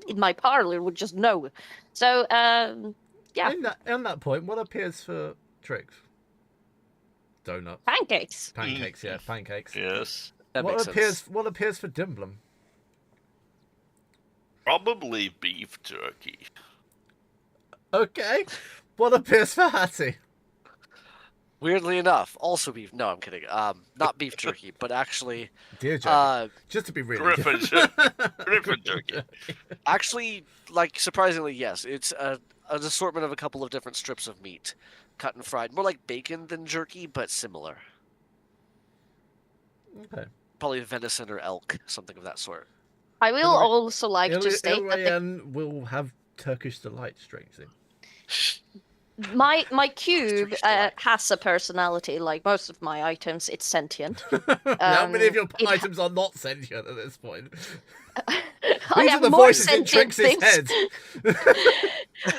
S2: in my parlor would just know. So yeah,
S1: On that point, what appears for Trix? Donuts.
S2: pancakes.
S1: Pancakes, yeah, pancakes.
S4: Yes.
S3: That
S1: What
S3: makes
S1: appears?
S3: sense.
S1: What appears for Dimblum?
S4: Probably beef jerky.
S1: Okay. What appears for Hattie?
S3: Weirdly enough, also beef. No, I'm kidding. Not beef jerky, but actually,
S1: Deer jerky.
S3: uh,
S1: Just to be really.
S4: Griffin Griffin jerky.
S3: actually, like surprisingly, yes, it's an assortment of a couple of different strips of meat, cut and fried, more like bacon than jerky, but similar.
S1: Okay.
S3: Probably venison or elk, something of that sort.
S2: I will
S1: Ilri-
S2: also like to state that
S1: Ilrayan will have Turkish delight, strangely.
S2: my cube
S3: Turkish delight.
S2: has a personality. Like most of my items, it's sentient.
S1: How many of your
S2: it-
S1: items are not sentient at this point?
S2: I
S1: These are
S2: have
S1: the
S2: more
S1: voices in
S2: sentient
S1: Trixie's
S2: things.
S1: head.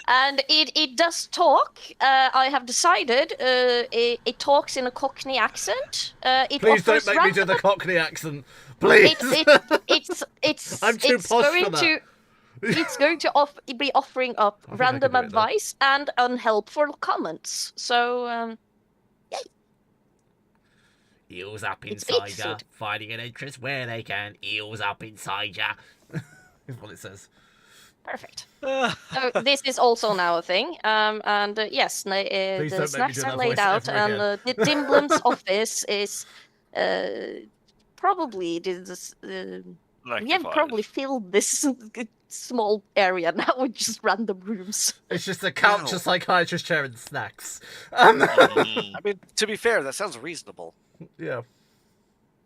S2: And it does talk. I have decided it talks in a Cockney accent. It
S1: Please don't
S2: offers
S1: make me do
S2: random-
S1: the Cockney accent. Please.
S2: It's
S1: I'm too
S2: it's
S1: posh for
S2: going
S1: that.
S2: to it's going to be offering up
S1: I think I can
S2: random
S1: do it, though.
S2: advice and unhelpful comments. So
S1: Eels up
S2: It's
S1: inside ya,
S2: Bigfoot.
S1: finding an entrance where they can. Eels up inside ya. Is what it says.
S2: perfect. So this is also now a thing. And yes,
S1: Please don't make
S2: the
S1: me
S2: snacks
S1: do
S2: are
S1: that
S2: laid
S1: voice
S2: out,
S1: ever
S2: and
S1: again.
S2: the Dimblum's office is probably this. We have probably filled this small area now with just random rooms.
S1: It's just a couch,
S3: Wow.
S1: a psychiatrist chair, and snacks.
S4: Mm.
S3: I mean, to be fair, that sounds reasonable.
S1: Yeah.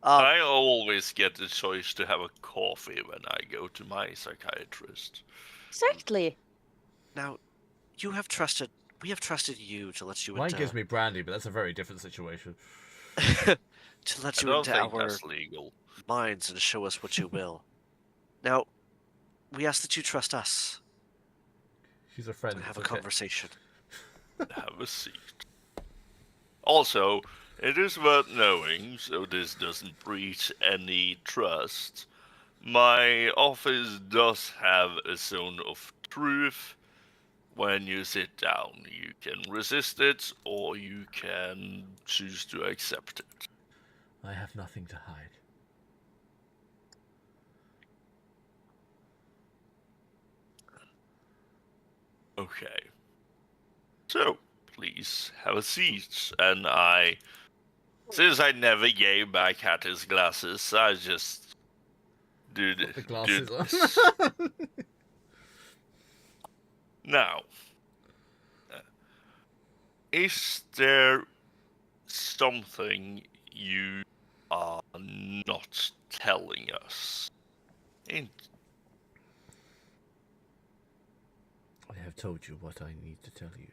S4: I always get the choice to have a coffee when I go to my psychiatrist.
S2: Exactly.
S3: Now, we have trusted you to let you
S1: Mine
S3: into...
S1: gives me brandy, but that's a very different situation.
S3: to let
S4: I
S3: you
S4: don't
S3: into
S4: think
S3: our
S4: that's legal.
S3: minds and show us what you will. Now, we ask that you trust us
S1: She's a friend.
S3: and have
S1: It's
S3: a
S1: okay.
S3: conversation.
S4: Have a seat. Also, it is worth knowing, so this doesn't breach any trust, my office does have a zone of truth. When you sit down, you can resist it, or you can choose to accept it.
S1: I have nothing to hide.
S4: Okay. So, please have a seat, and since I never gave back Hatter's glasses, I just
S1: Put the
S4: did
S1: glasses on.
S4: this. Now, is there something you are not telling us?
S1: I have told you what I need to tell you.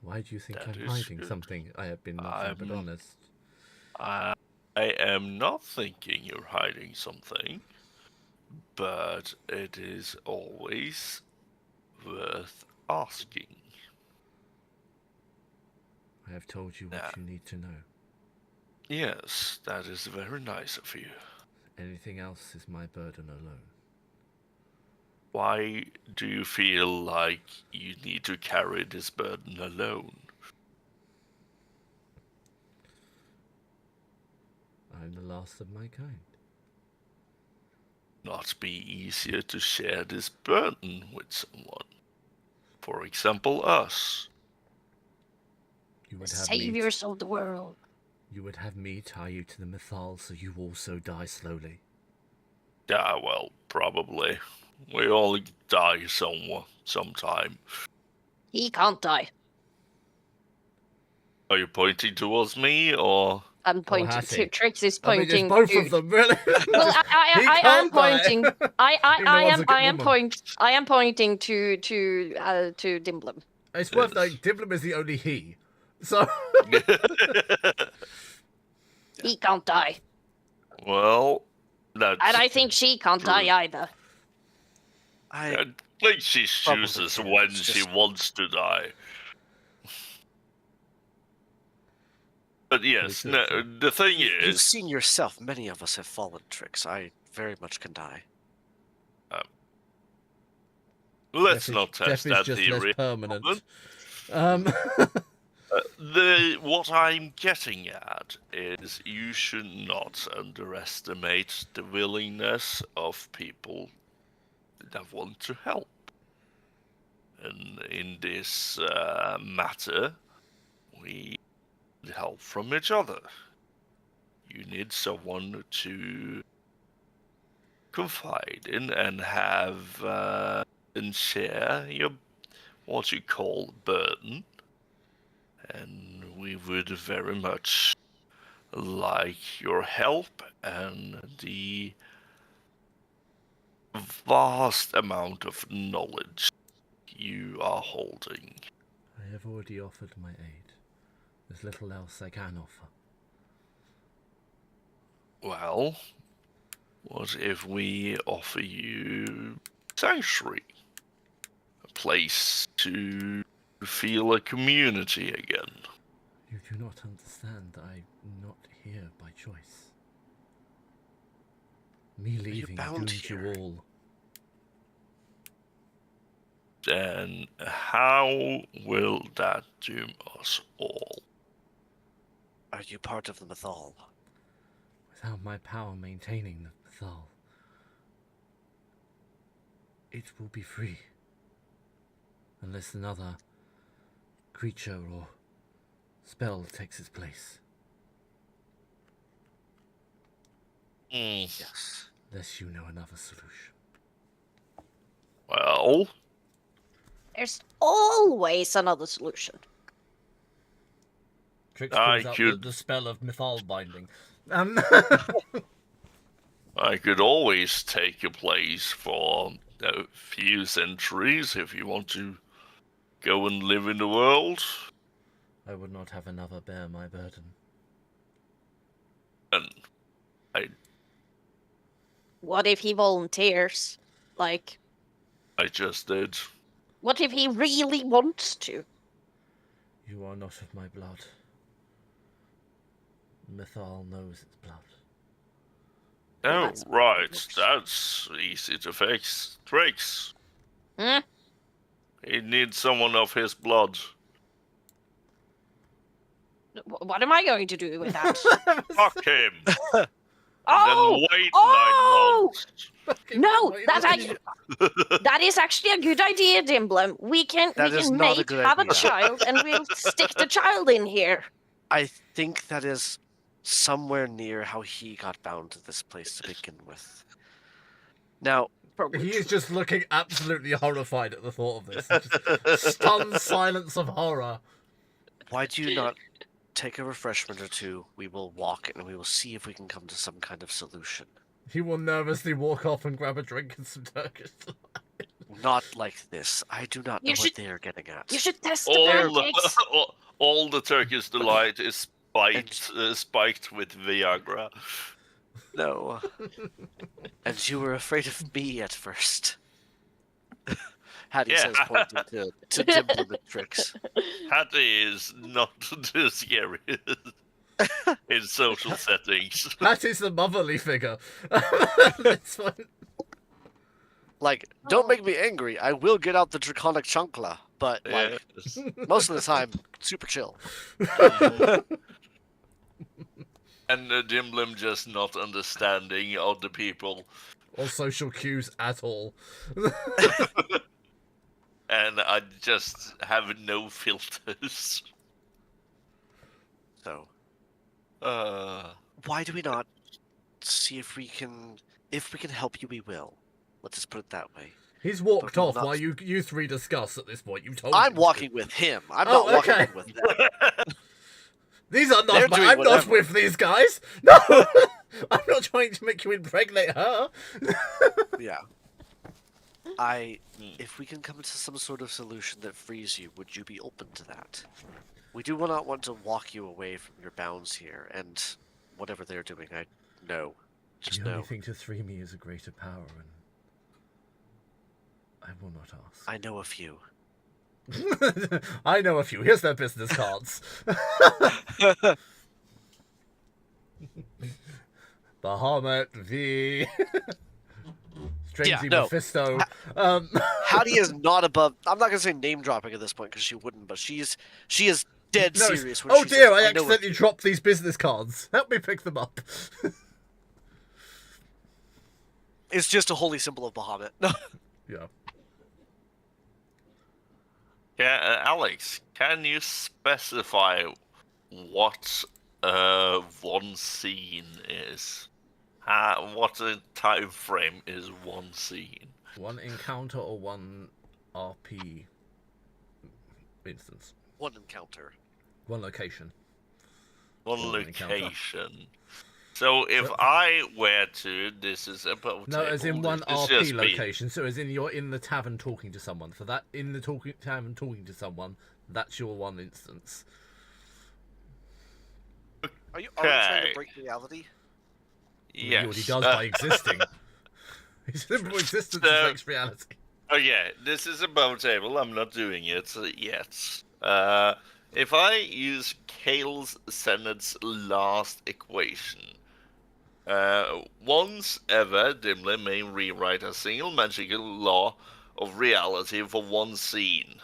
S1: Why do you think
S4: That
S1: I'm
S4: is
S1: hiding
S4: good.
S1: something? I have been nothing but honest.
S4: I am not thinking you're hiding something, but it is always worth asking.
S1: I have told you what
S4: Yeah.
S1: you need to know.
S4: Yes, that is very nice of you.
S1: Anything else is my burden alone.
S4: Why do you feel like you need to carry this burden alone?
S1: I'm the last of my kind.
S4: Not be easier to share this burden with someone. For example, us.
S1: You
S2: The
S1: would have me.
S2: saviors of the world.
S1: You would have me tie you to the Mythal so you also die slowly.
S4: Yeah, well, probably. We all die sometime.
S2: He can't die.
S4: Are you pointing towards me, or?
S2: I'm pointing.
S1: Hattie.
S2: Trix is
S1: I mean,
S2: pointing.
S1: it's both
S2: to...
S1: of them, really.
S2: Well,
S1: He
S2: I am
S1: can't die.
S2: pointing.
S1: He knows a good woman.
S2: I am pointing to Dimblem.
S1: It's worth
S4: Yes.
S1: noting, Dimblem is the only he. So,
S2: He can't die,
S4: Well, that's.
S2: and I think she can't
S4: true.
S2: die either.
S4: I think she
S3: Probably
S4: chooses
S3: can,
S4: when
S3: it's
S4: she
S3: just-
S4: wants to die. But yes, no, the thing
S3: You've
S4: is,
S3: seen yourself. Many of us have fallen, Trix. I very much can die.
S4: let's
S1: death
S4: not
S1: is,
S4: test
S1: death is
S4: that
S1: just
S4: theory.
S1: less permanent.
S4: What I'm getting at is you should not underestimate the willingness of people that want to help. And in this matter, we need help from each other. You need someone to confide in and have and share your what you call burden. And we would very much like your help and the vast amount of knowledge you are holding.
S1: I have already offered my aid. There's little else I can offer.
S4: Well, what if we offer you sanctuary? A place to feel a community again.
S1: You do not understand. I'm not here by choice. Me leaving
S3: bound
S1: dooms you
S3: here?
S1: all.
S4: Then how will that doom us all?
S3: Are you part of the Mythal?
S1: Without my power maintaining the Mythal, it will be free. Unless another creature or spell takes its place.
S3: Yes.
S1: Unless you know another solution.
S4: Well,
S2: There's always another solution.
S1: Trix
S4: I
S1: pulls out
S4: could-
S1: the spell of Mythal binding.
S4: I could always take your place for a few centuries if you want to go and live in the world.
S1: I would not have another bear my burden.
S4: And
S2: What if he volunteers? Like,
S4: I just did.
S2: what if he really wants to?
S1: You are not of my blood. Mythal knows its blood.
S2: Well,
S4: Oh,
S2: that's
S4: right.
S2: works.
S4: That's easy to fix. Tricks.
S2: Hmm?
S4: He needs someone of his blood.
S2: What am I going to do with that?
S4: Fuck him.
S2: Oh!
S4: Then wait
S2: Oh!
S4: 9
S2: No,
S1: Wait,
S2: that is actually a good idea, Dimblem. We can
S3: That is not a
S2: make
S3: good
S2: have a
S3: idea.
S2: child, and we'll stick the child in here.
S3: I think that is somewhere near how he got bound to this place to begin with. Now,
S2: Probably
S1: He is
S2: true.
S1: just looking absolutely horrified at the thought of this. Just stunned silence of horror.
S3: why do you not take a refreshment or two? We will walk and we will see if we can come to some kind of solution.
S1: He will nervously walk off and grab a drink and some Turkish delight.
S3: Not like this. I do not know
S2: You
S3: what
S2: should-
S3: they are getting at.
S2: You should test the
S4: all,
S2: pancakes.
S4: all the Turkish delight is spiked with Viagra.
S3: No. And you were afraid of me at first. Hattie
S4: Yeah.
S3: says, pointing to implement tricks.
S4: Hattie is not too scary in social settings.
S1: That is the motherly figure. It's fine.
S3: Like, don't make me angry. I will get out the draconic chancla, but like
S4: Yes.
S3: most of the time, super chill.
S4: And Dimblem just not understanding other people.
S1: Or social cues at all.
S4: And I just have no filters.
S3: So,
S4: Uh,
S3: why do we not see if we can help you? We will. Let's just put it that way.
S1: He's walked
S3: But we will
S1: off
S3: not-
S1: while you three discuss at this point. You told
S3: I'm
S1: him to.
S3: walking with him. I'm
S1: Oh,
S3: not walking
S1: okay.
S3: with them.
S1: These are
S3: They're
S1: not my,
S3: doing
S1: I'm not
S3: whatever.
S1: with these guys. No! I'm not trying to make you impregnate her.
S3: Yeah. If we can come to some sort of solution that frees you, would you be open to that? We do not want to walk you away from your bounds here, and whatever they're doing, I know. Just
S1: The
S3: know.
S1: only thing to free me is a greater power, and I will not ask.
S3: I know a few.
S1: I know a few. Here's their business cards. Bahamut V. Strangely
S3: no.
S1: Mephisto.
S3: Hattie is not above. I'm not gonna say name dropping at this point because she wouldn't, but she is dead
S1: No,
S3: serious. When
S1: oh
S3: she
S1: dear,
S3: says,
S1: I
S3: know a
S1: accidentally
S3: few."
S1: dropped these business cards. Help me pick them up.
S3: It's just a holy symbol of Bahamut. No.
S1: Yeah.
S4: yeah, Alex, can you specify what one scene is? What time frame is one scene?
S1: One encounter or one RP instance.
S3: One encounter.
S1: One location.
S4: One
S1: One encounter.
S4: location. So if
S1: So-
S4: I were to, this is a boat
S1: No, as in
S4: table,
S1: one
S4: this is
S1: RP
S4: just me.
S1: location. So as in you're in the tavern talking to someone. For that, in the tavern talking to someone, that's your one instance.
S3: Are you trying
S4: Okay.
S3: to break reality?
S1: He already
S4: Yes.
S1: does by existing. His simple existence
S4: So-
S1: makes reality.
S4: Oh yeah, this is a bow table. I'm not doing it yet. If I use Kale's Senate's last equation, once ever, Dimler may rewrite a single magical law of reality for one scene.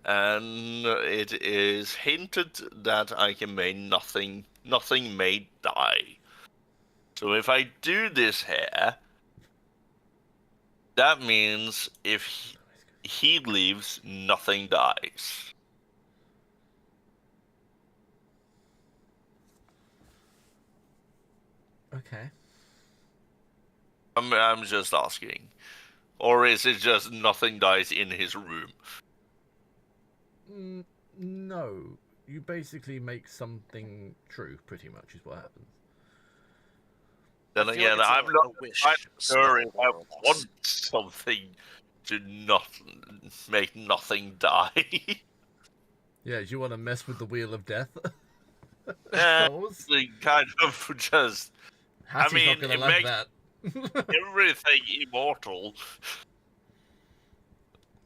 S4: And it is hinted that I can make nothing may die. So if I do this here, that means if he leaves, nothing dies.
S1: Okay.
S4: I'm just asking. Or is it just nothing dies in his room?
S1: No. You basically make something true, pretty much, is what happens.
S4: Then
S3: I feel
S4: again,
S3: like it's
S4: I'm
S3: a
S4: not
S3: wish,
S4: quite sure if
S3: spell,
S4: I
S3: more or less.
S4: want something to not make nothing die.
S1: Yeah, do you want to mess with the wheel of death? Of course.
S4: The kind of just
S1: Hattie's
S4: mean,
S1: not gonna
S4: it
S1: like
S4: makes-
S1: that.
S4: everything immortal.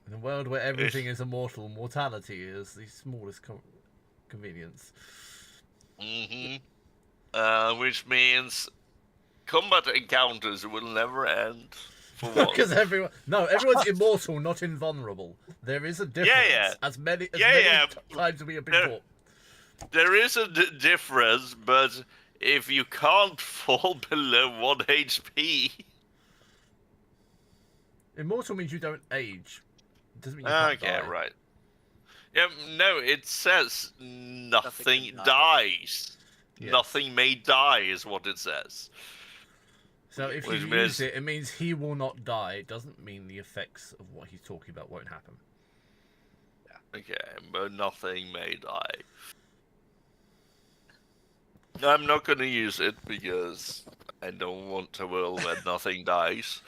S1: In a world where everything is immortal, mortality is the smallest convenience.
S4: Which means combat encounters will never end. For once.
S1: Because everyone's immortal, not invulnerable. There is a difference.
S4: Yeah.
S1: As many
S4: Yeah.
S1: times we have been
S4: There-
S1: taught.
S4: There is a difference, but if you can't fall below 1 HP.
S1: Immortal means you don't age. It doesn't mean you can't
S4: Okay,
S1: die.
S4: right. Yeah, no, it says nothing
S3: can die.
S4: dies.
S1: Yes.
S4: Nothing may die is what it says.
S1: So if you
S4: Which
S1: use
S4: means-
S1: it means he will not die. It doesn't mean the effects of what he's talking about won't happen.
S4: Okay, but nothing may die. I'm not gonna use it because I don't want a world where nothing dies.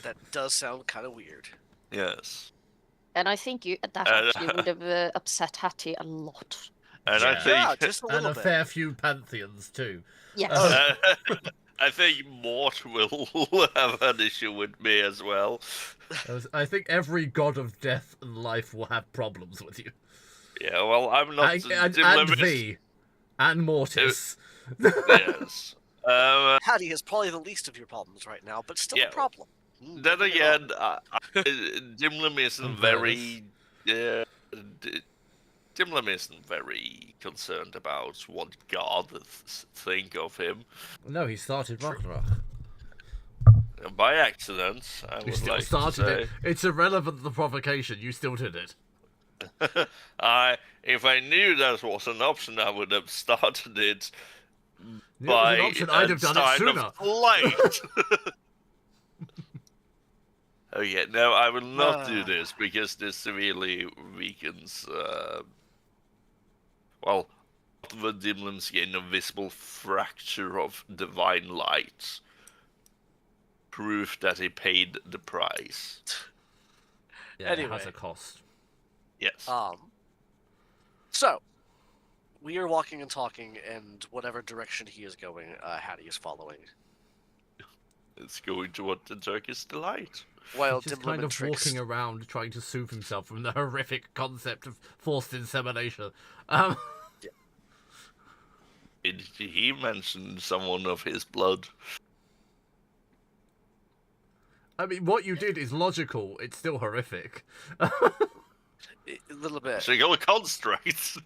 S3: That does sound kind of weird.
S4: Yes.
S2: And I think that actually would have upset Hattie a lot.
S4: And
S1: Yeah.
S4: I think
S3: Yeah, just a
S1: And
S3: little
S1: a
S3: bit.
S1: fair few pantheons too.
S2: Yes.
S4: I think Mort will have an issue with me as well.
S1: I think every god of death and life will have problems with you.
S4: Yeah, well, I'm not
S1: And
S4: Dimlimit.
S1: thee. And Mortis.
S4: Yes.
S3: Hattie is probably the least of your problems right now, but still
S4: Yeah.
S3: a problem.
S4: Then
S3: Don't get me
S4: again,
S3: wrong.
S4: Dimlim isn't very. Dimlim isn't very concerned about what gods think of him.
S1: No, he started Ragnarok.
S4: By accident, I
S1: You
S4: would
S1: still
S4: like
S1: started
S4: to
S1: it. It's irrelevant the provocation. You still did it.
S4: say. If I knew that was an option, I would have started it
S1: If it was
S4: by
S1: an option, I'd have done it
S4: sign
S1: sooner.
S4: of flight. Oh yeah, no, I will not do this because this severely weakens. Well, the Dimlim's gain a visible fracture of divine light. Proof that he paid the price.
S1: Yeah, it has
S3: Anyway.
S1: a cost.
S4: Yes.
S3: So, we are walking and talking, and whatever direction he is going, Hattie is following.
S4: It's going toward the Turkish delight.
S3: While
S1: Just
S3: Dimlim
S1: kind
S3: and
S1: of
S3: Trix,
S1: walking around trying to soothe himself from the horrific concept of forced insemination.
S4: Did he mention someone of his blood?
S1: I mean, what you did is logical. It's still horrific.
S3: a little bit.
S4: Single construct.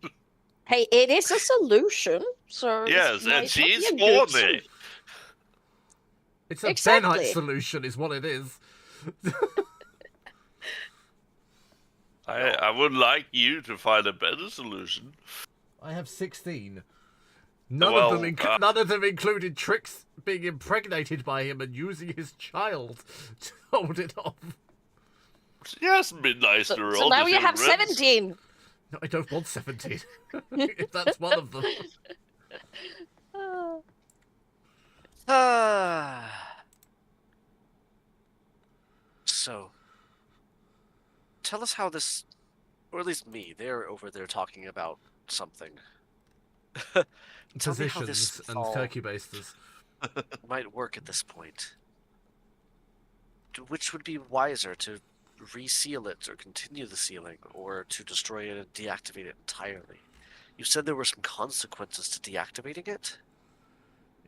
S2: Hey, it is a solution, so
S4: Yes,
S2: it might
S4: and
S2: not
S4: she's
S2: be a good
S4: horny.
S1: It's a
S2: Exactly.
S1: Benite solution, is what it is.
S4: I would like you to find a better solution.
S1: I have 16.
S4: Well,
S1: None of them included Trix being impregnated by him and using his child to hold it off.
S4: Yes, Midnight
S2: So,
S4: Star.
S2: so now you have 17.
S1: No, I don't want 17. If that's one of them.
S3: So, tell us how this, or at least me, they're over there talking about something. Tell me how this
S1: Positions and
S3: all
S1: turkey basters.
S3: might work at this point. Which would be wiser, to reseal it or continue the sealing, or to destroy it and deactivate it entirely? You said there were some consequences to deactivating it?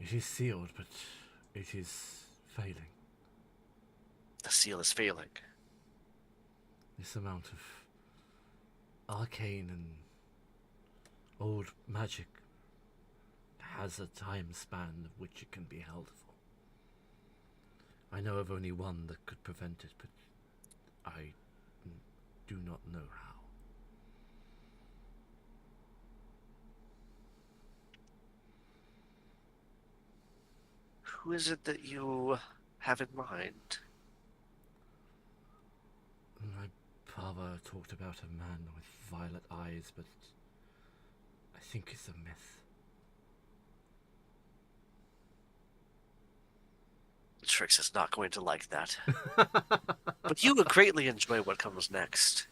S1: It is sealed, but it is failing.
S3: The seal is failing.
S1: This amount of arcane and old magic has a time span of which it can be held for. I know of only one that could prevent it, but I do not know how.
S3: Who is it that you have in mind?
S1: My father talked about a man with violet eyes, but I think it's a myth.
S3: Trix is not going to like that. But you would greatly enjoy what comes next.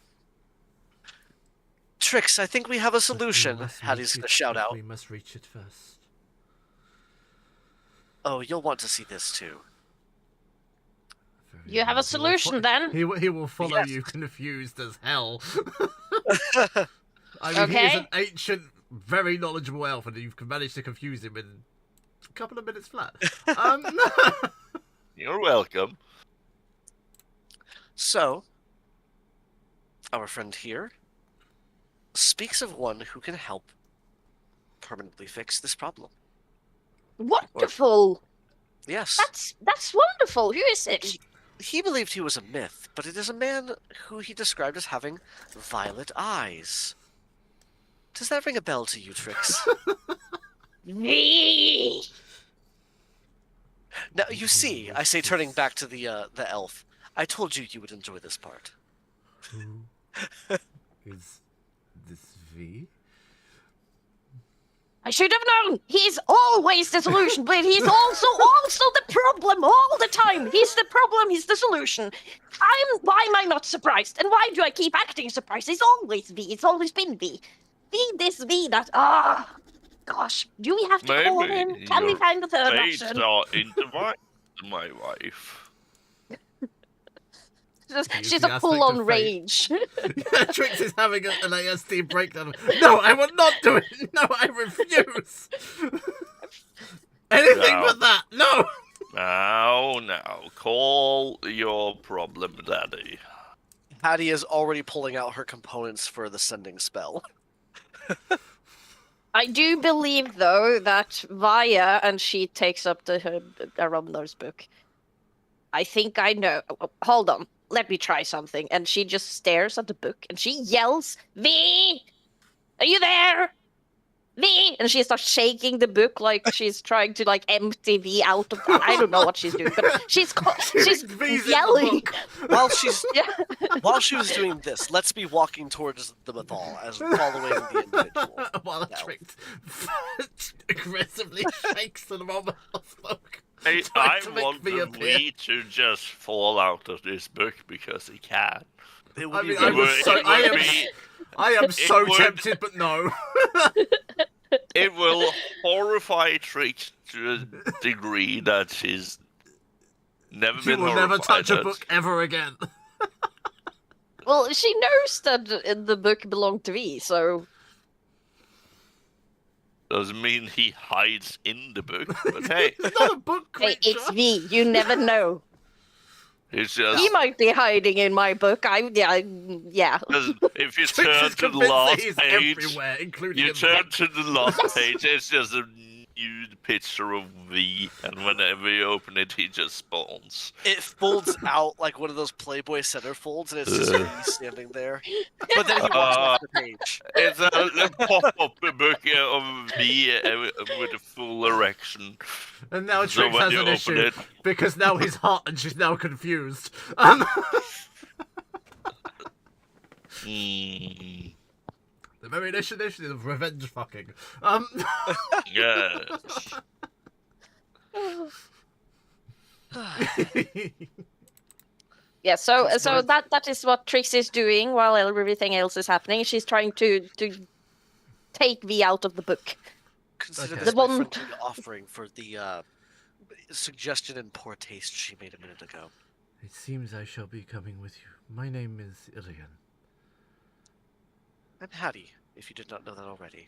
S3: Trix, I think we have a
S1: But we
S3: solution.
S1: must
S3: Hattie's
S1: meet
S3: gonna
S1: it,
S3: shout
S1: but
S3: out.
S1: We must reach it first.
S3: Oh, you'll want to see this too.
S1: Very
S2: You have
S1: well.
S2: a solution then?
S1: He will follow
S3: Yes.
S1: you confused as hell. I mean, he is
S2: Okay.
S1: an ancient, very knowledgeable elf, and you've managed to confuse him in a couple of minutes flat.
S4: You're welcome.
S3: So, our friend here speaks of one who can help permanently fix this problem.
S2: Wonderful.
S3: Yes.
S2: That's wonderful. Who is it?
S3: He believed he was a myth, but it is a man who he described as having violet eyes. Does that ring a bell to you, Trix?
S2: Me.
S3: Now, you see, I say, turning back to the elf, I told you you would enjoy this part.
S1: Who is this V?
S2: I should have known. He's always the solution, but he's also the problem all the time. He's the problem. He's the solution. Why am I not surprised? And why do I keep acting surprised? It's always V. It's always been V. V this, V that. Gosh. Do we have to call him? Can we find the third
S4: Fates
S2: option?
S4: are intertwined, my wife.
S2: She's a full-on rage.
S1: Yeah, Trix is having an ASD breakdown. No, I will not do it. No, I refuse. Anything
S4: No.
S1: but that. No.
S4: Now, call your problem daddy.
S3: Hattie is already pulling out her components for the sending spell.
S2: I do believe, though, that Vaya, and she takes up the Aromnor's book. I think I know. Hold on. Let me try something. And she just stares at the book and she yells, V! Are you there? V! And she starts shaking the book like she's trying to empty V out of I don't know what she's doing, but she's
S1: V's in the
S2: yelling.
S1: book.
S3: While she's
S2: Yeah.
S3: while she was doing this, let's be walking towards the Mathal as following the individual.
S1: While
S3: No.
S1: Trix aggressively shakes the mobile book.
S4: I
S1: Trying to make
S4: want
S1: me
S4: the
S1: appear.
S4: V to just fall out of this book because he can.
S3: It
S1: I
S3: would
S1: mean,
S3: be
S1: I
S3: really
S1: was so-
S4: it
S1: I
S4: would
S1: am-
S4: be-
S1: I am so
S4: would-
S1: tempted, but no.
S4: It will horrify Trix to a degree that she's never
S1: You
S4: been
S1: will never
S4: horrified
S1: touch a
S4: at.
S1: book ever again.
S2: Well, she knows that the book belonged to V, so
S4: Doesn't mean he hides in the book, but hey,
S1: It's not a book
S2: hey,
S1: creature.
S2: it's V. You never know.
S4: it's
S2: He
S4: just
S2: might be hiding in my book. Yeah.
S4: if you
S1: Trix
S4: turn
S1: is
S4: to the
S1: convinced that
S4: last
S1: he's
S4: page,
S1: everywhere, including
S4: you
S1: in
S4: turn
S1: the
S4: to the last page, it's just a nude picture of V, and whenever you open it, he just spawns.
S3: It folds out like one of those Playboy centerfolds, and it's just me standing there. But then he walks off the page.
S4: It's a pop-up book of V with a full erection.
S1: And now
S4: So
S1: Trix
S4: when
S1: has
S4: you
S1: an
S4: open
S1: issue
S4: it,
S1: because now he's hot and she's now confused.
S4: mm,
S1: The very initiation of revenge fucking.
S4: yes.
S2: Yeah, so
S1: That's
S2: so
S1: nice.
S2: that is what Trix is doing while everything else is happening. She's trying to take V out of the book.
S3: Consider
S1: Okay.
S3: this
S2: The
S3: my
S2: one-
S3: friendly offering for the suggestion in poor taste she made a minute ago.
S1: It seems I shall be coming with you. My name is Ilian.
S3: I'm Hattie, if you did not know that already.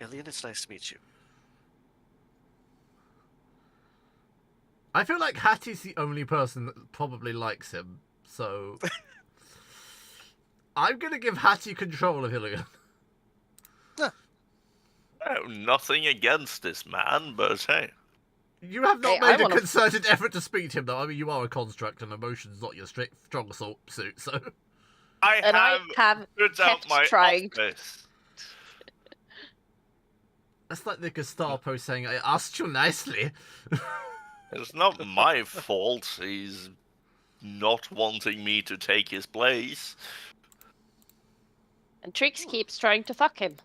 S3: Alien, it's nice to meet you.
S1: I feel like Hattie's the only person that probably likes him, so I'm gonna give Hattie control of Ilian.
S4: Oh, nothing against this man, but hey.
S1: You have not
S2: Hey, I
S1: made a
S2: wanna-
S1: concerted effort to speak to him, though. I mean, you are a construct, and emotion's not your strong suit, so.
S4: I
S2: And I
S4: have
S2: have
S4: put out
S2: kept
S4: my
S2: trying.
S4: office.
S1: That's like the Gestapo saying, I asked you nicely.
S4: It's not my fault he's not wanting me to take his place.
S2: And Trix keeps trying to fuck him.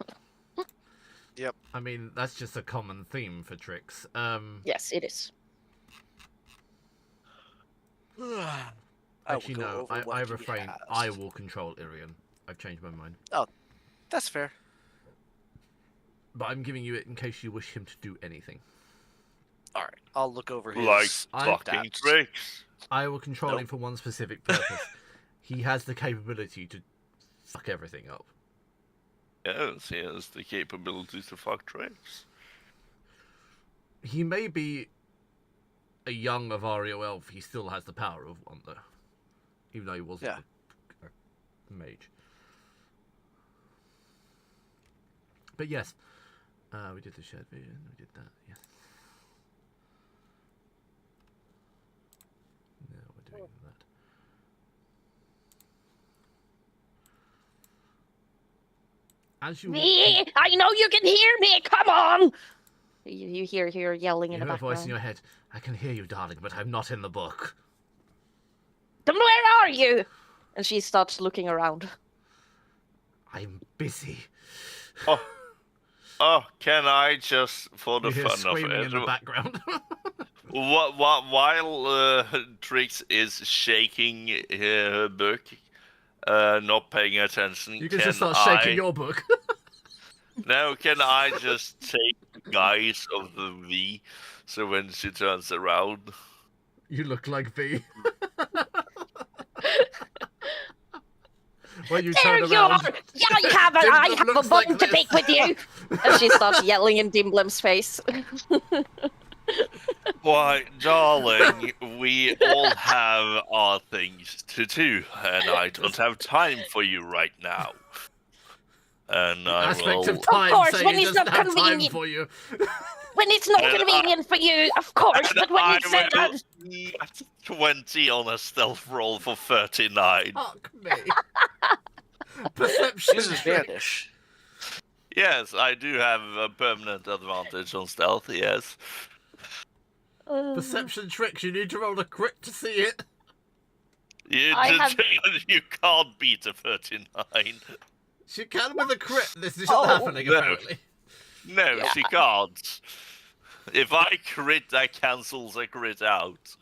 S1: I mean, that's just a common theme for Trix.
S2: Yes, it is.
S1: Actually,
S3: will go
S1: no,
S3: over what
S1: I
S3: he
S1: refrain.
S3: has.
S1: I will control Irian. I've changed my mind.
S3: That's fair.
S1: But I'm giving you it in case you wish him to do anything.
S3: All right, I'll look over his
S4: Like
S1: I-
S4: fucking
S3: stats.
S4: tricks.
S1: I will control him
S3: Nope.
S1: for one specific purpose. He has the capability to fuck everything up.
S4: Yes, he has the capability to fuck tricks.
S1: He may be a young Avario elf, he still has the power of one, though. Even though he wasn't a mage. But yes, we did the shared vision, we did that, yes. Now we're doing that. As you
S2: Me! I know you can hear me! Come on! You hear her yelling
S1: you
S2: in the
S1: hear a voice in
S2: background.
S1: your head. I can hear you, darling, but I'm not in the book.
S2: Then where are you? And she starts looking around.
S1: I'm busy.
S4: Oh, can I just, for the
S1: You hear
S4: fun of
S1: screaming
S4: it,
S1: in the background.
S4: while Trix is shaking her book, not paying attention,
S1: You can just start shaking your book.
S4: Now, can I just take the guise of the V, so when she turns around...
S1: You look like V. When you
S2: There
S1: turn
S2: you
S1: around.
S2: are! Yeah, I have a
S1: looks
S2: bone
S1: like
S2: to
S1: this.
S2: pick with you! And she starts yelling in Dimblem's face.
S4: Why, darling, we all have our things to do, and I don't have time for you right now. And I
S1: Aspect
S4: will...
S1: of time
S2: course,
S1: saying
S2: when
S1: he
S2: it's
S1: doesn't
S2: not
S1: have time
S2: convenient.
S1: for you.
S2: When it's not
S4: And
S2: convenient for you, of course,
S4: And
S2: but when
S4: I
S2: it's said
S4: will
S2: that...
S4: get 20 on a stealth roll for 39.
S1: Fuck me. Perception
S3: She's
S1: trick.
S3: vanish.
S4: Yes, I do have a permanent advantage on stealth, yes.
S1: Perception tricks. You need to roll a crit to see it.
S4: You,
S2: I have-
S4: you can't beat a 39.
S1: She can with a crit. This isn't
S2: Oh.
S1: happening,
S4: No.
S1: apparently.
S4: No,
S2: Yeah.
S4: she can't. If I crit, that cancels a crit out.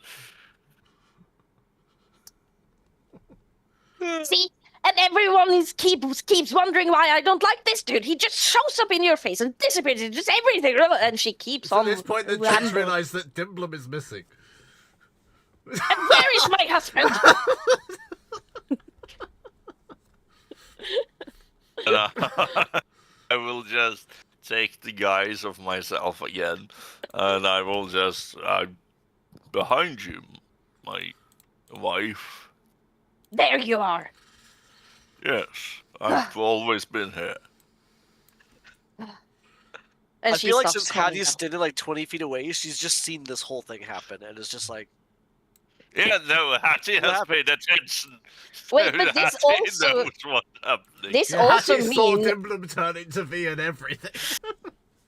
S2: See? And everyone keeps wondering why I don't like this dude. He just shows up in your face and disappears. It's just everything. And she keeps
S1: So
S2: on
S1: at this point, the Tricks
S2: rambling.
S1: realise that Dimblem is missing.
S2: And where is my husband?
S4: And I will just take the guise of myself again, and I will just... behind you, my wife.
S2: There you are.
S4: Yes, I've always been here.
S2: And
S3: I
S2: she
S3: feel like
S2: stops
S3: since
S2: calling
S3: Hattie's
S2: down.
S3: standing like 20 feet away, she's just seen this whole thing happen and is just like,
S4: Yeah, no, Hattie has
S3: happened?
S4: paid attention.
S2: Wait, but this
S4: Hattie
S2: also-
S4: knows what's happening.
S2: This
S1: Yeah,
S2: also
S1: Hattie saw
S2: means...
S1: Dimblem turn into V and everything.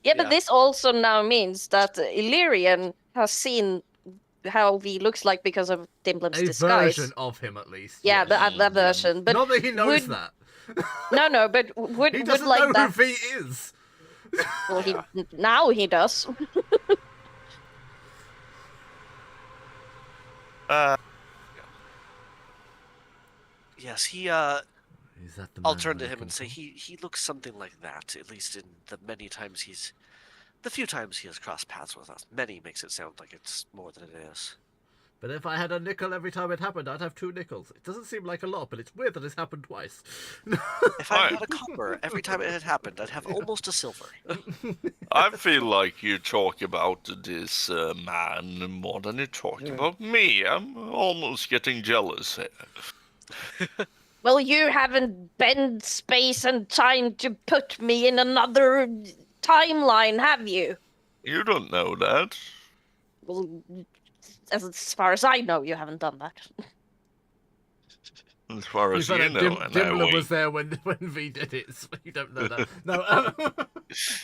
S2: Yeah, but
S3: Yeah.
S2: this also now means that Illyrian has seen how he looks like because of Dimblem's
S1: A
S2: disguise.
S1: version of him, at least.
S2: Yeah,
S1: yes.
S2: but at that version. But
S1: Not that he knows
S2: would-
S1: that.
S2: no, but would
S1: He
S2: would
S1: doesn't
S2: like
S1: know
S2: that.
S1: who V is.
S2: Well, now he does.
S3: yes, he,
S1: Is that the
S3: I'll
S1: man
S3: turn
S1: we're
S3: to him and
S1: looking
S3: say
S1: for?
S3: he looks something like that, at least in the few times he has crossed paths with us. Many makes it sound like it's more than it is.
S1: But if I had a nickel every time it happened, I'd have 2 nickels. It doesn't seem like a lot, but it's weird that it's happened twice.
S3: If I
S4: Right.
S3: had a copper every time it had happened, I'd have almost a silver.
S4: I feel like you talk about this man more than you talk about me. I'm almost getting jealous here.
S2: Well, you haven't bent space and time to put me in another timeline, have you?
S4: You don't know that.
S2: Well, as far as I know, you haven't done that.
S4: As far
S1: We
S4: as
S1: found
S4: you
S1: out
S4: know, and
S1: Dimblem
S4: I
S1: was there when V did it, so you don't know that. No,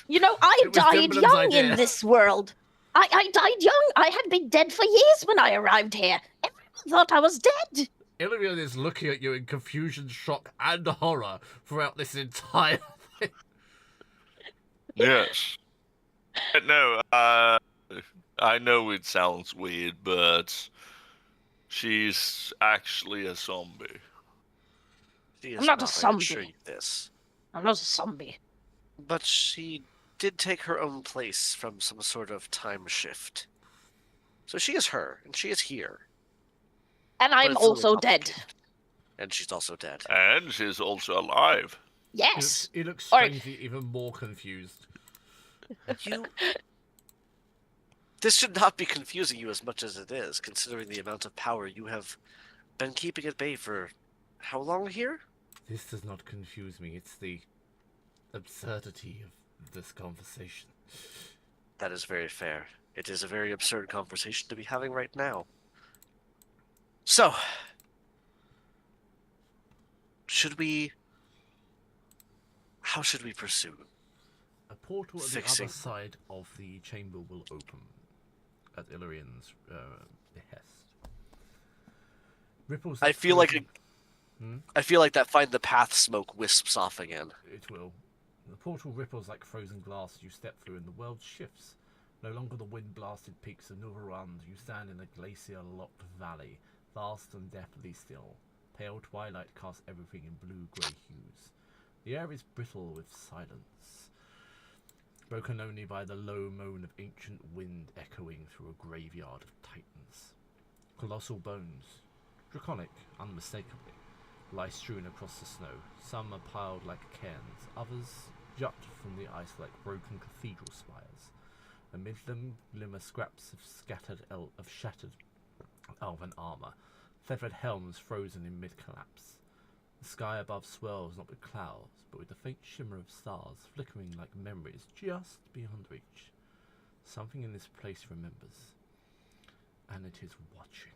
S2: You know, I
S1: It was
S2: died
S1: Dimblem's
S2: young
S1: idea.
S2: in this world. I died young. I had been dead for years when I arrived here. Everyone thought I was dead.
S1: Illyrian is looking at you in confusion, shock, and horror throughout this entire thing.
S4: Yes. No, I know it sounds weird, but she's actually a zombie.
S3: She is
S2: I'm not a
S3: I
S2: zombie.
S3: assure you this.
S2: I'm not a zombie.
S3: But she did take her own place from some sort of time shift. So she is her, and she is here.
S2: And
S3: But
S2: I'm
S3: it's really
S2: also dead.
S3: complicated. And she's also dead.
S4: And she's also alive.
S2: Yes.
S1: He looks
S2: Or-
S1: strangely even more confused.
S3: You. This should not be confusing you as much as it is, considering the amount of power you have been keeping at bay for how long here?
S1: This does not confuse me. It's the absurdity of this conversation.
S3: That is very fair. It is a very absurd conversation to be having right now. So, how should we pursue?
S1: A portal at
S3: Fixing.
S1: the other side of the chamber will open at Illyrian's behest. Ripples.
S3: I feel like
S1: Hmm?
S3: I feel like that find the path smoke wisps off again.
S1: It will. The portal ripples like frozen glass as you step through, and the world shifts. No longer the wind-blasted peaks of Nurarand, you stand in a glacier-locked valley, vast and deathly still. Pale twilight casts everything in blue-grey hues. The air is brittle with silence, broken only by the low moan of ancient wind echoing through a graveyard of titans. Colossal bones, draconic unmistakably, lie strewn across the snow. Some are piled like cairns, others jut from the ice like broken cathedral spires. Amid them glimmer scraps of shattered elven armour, feathered helms frozen in mid-collapse. The sky above swirls not with clouds, but with the faint shimmer of stars flickering like memories just beyond reach. Something in this place remembers, and it is watching.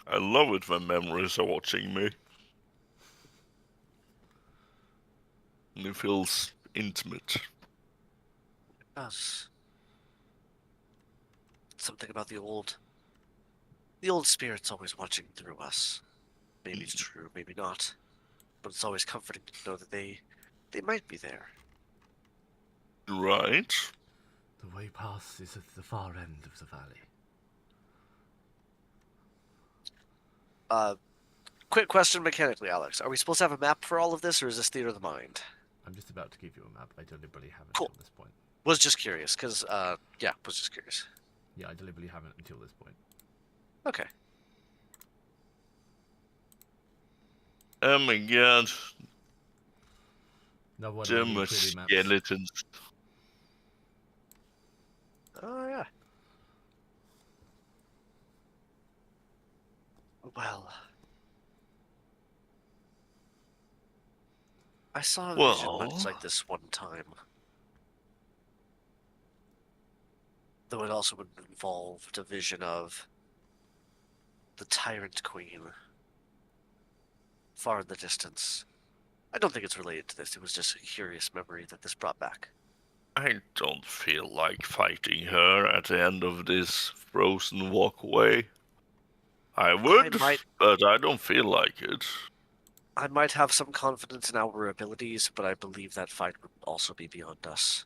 S4: I love it when memories are watching me. And it feels intimate.
S3: Us. Something about the old spirit's always watching through us. Maybe it's true, maybe not. But it's always comforting to know that they might be there.
S4: Right?
S1: The way past is at the far end of the valley.
S3: Quick question mechanically, Alex. Are we supposed to have a map for all of this, or is this theater of the mind?
S1: I'm just about to give you a map. I deliberately haven't
S3: Cool.
S1: until this point.
S3: Was just curious, because, was just curious.
S1: Yeah, I deliberately haven't until this point.
S3: Okay.
S4: Oh my god.
S1: No one
S4: So
S1: really
S4: much
S1: clearly maps.
S4: skeletons.
S3: Oh, yeah. Well. I saw a vision much like this one time. Though it also involved a vision of the Tyrant Queen. Far in the distance. I don't think it's related to this, it was just a curious memory that this brought back.
S4: I don't feel like fighting her at the end of this frozen walkway. I would, but I don't feel like it.
S3: I might have some confidence in our abilities, but I believe that fight would also be beyond us.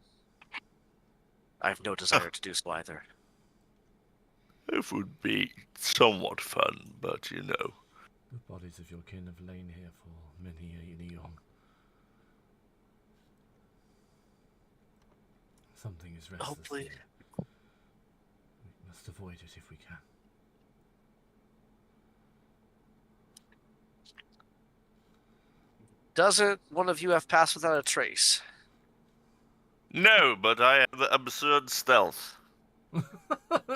S3: I have no desire to do so either.
S4: It would be somewhat fun, but you know.
S1: The bodies of your kin have lain here for many an eon. Something is restless
S3: Hopefully.
S1: here. We must avoid it if we can.
S3: Doesn't one of you have passed without a trace?
S4: No, but I have absurd stealth.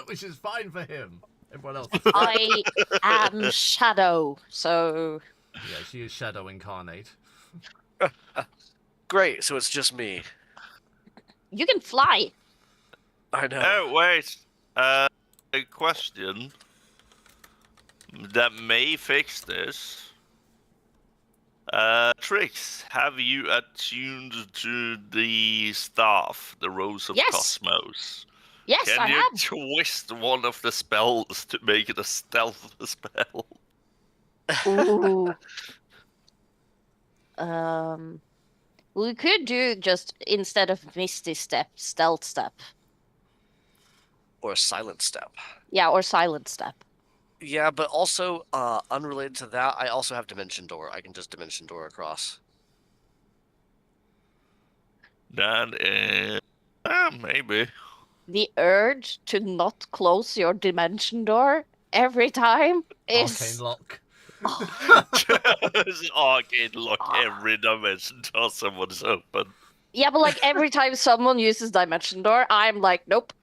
S1: Which is fine for him. Everyone else.
S2: I am Shadow, so
S1: Yeah, she is Shadow incarnate.
S3: Great, so it's just me.
S2: you can fly.
S3: I know.
S4: Oh, wait. A question that may fix this. Trix, have you attuned to the staff, the Rose of
S2: Yes.
S4: Cosmos?
S2: Yes,
S4: Can
S2: I
S4: you
S2: have.
S4: twist one of the spells to make it a stealth spell?
S2: Ooh. We could do just instead of Misty Step, Stealth Step.
S3: Or a silent step.
S2: Yeah, or Silent Step.
S3: Yeah, but also, unrelated to that, I also have Dimension Door. I can just Dimension Door across.
S4: That is... maybe.
S2: The urge to not close your dimension door every time
S1: Arcane
S2: is.
S1: lock.
S4: Just arcade lock every dimension till someone's open.
S2: Yeah, but like every time someone uses dimension door, I'm like, nope,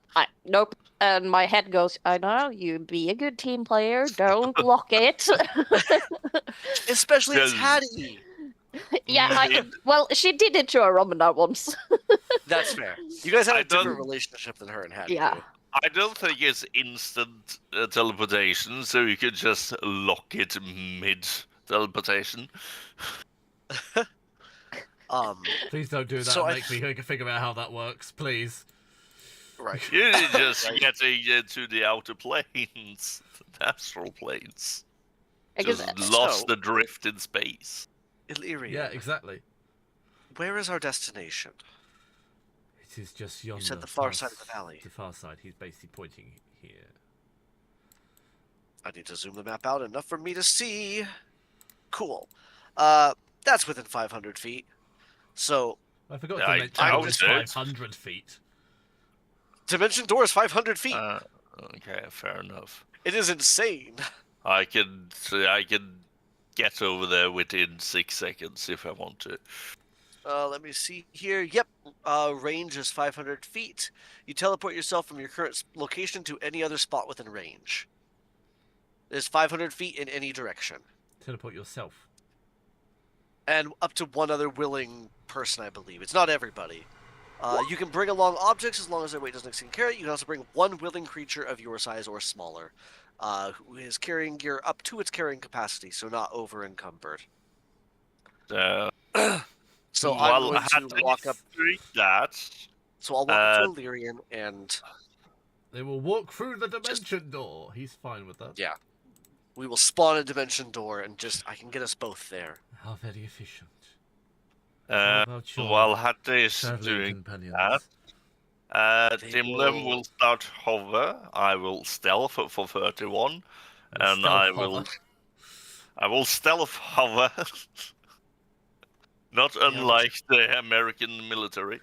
S2: nope. And my head goes, I know, you be a good team player, don't lock it.
S3: Especially
S4: Just
S3: Hattie.
S2: Yeah,
S4: mid-
S2: well, she did it to a Romana once.
S3: That's fair. You guys have
S4: I
S3: a different
S4: don't-
S3: relationship than her and Hattie
S2: Yeah.
S3: do.
S4: I don't think it's instant teleportation, so you could just lock it mid teleportation.
S1: Please don't do that
S3: So
S1: and
S3: I-
S1: make me figure out how that works, please.
S3: Right.
S4: You're just
S3: Right.
S4: getting into the outer planes, the astral planes.
S2: I guess
S4: Just lost
S3: So-
S4: the drift in space.
S3: Illyrian.
S1: Yeah, exactly.
S3: Where is our destination?
S1: It is just yonder.
S3: You said the far
S1: past
S3: side of the valley.
S1: The far side. He's basically pointing here.
S3: I need to zoom the map out enough for me to see. Cool. That's within 500 feet. So,
S1: I forgot
S4: I
S1: to mention
S3: doubt
S1: it was
S4: it.
S1: 500 feet.
S3: Dimension Door is 500 feet.
S4: Okay, fair enough.
S3: It is insane.
S4: I can get over there within 6 seconds if I want to.
S3: Let me see here. Yep. Range is 500 feet. You teleport yourself from your current location to any other spot within range. There's 500 feet in any direction.
S1: Teleport yourself.
S3: And up to one other willing person, I believe. It's not everybody. You can bring along objects as long as their weight doesn't exceed carry. You can also bring one willing creature of your size or smaller, who is carrying gear up to its carrying capacity, so not over encumbered. So I'm going to walk up.
S4: That.
S3: So I'll walk up to Illyrian and
S1: They will walk through the dimension door. He's fine with that.
S3: yeah, we will spawn a dimension door and I can get us both there.
S1: How very efficient. How about your
S4: While Hatte is
S1: traveling
S4: doing
S1: companions?
S4: that,
S3: They
S4: Dimlem
S3: will-
S4: will start hover. I will stealth for 31,
S1: Your
S4: and
S1: stealth
S4: I will stealth hover. Not unlike the American military.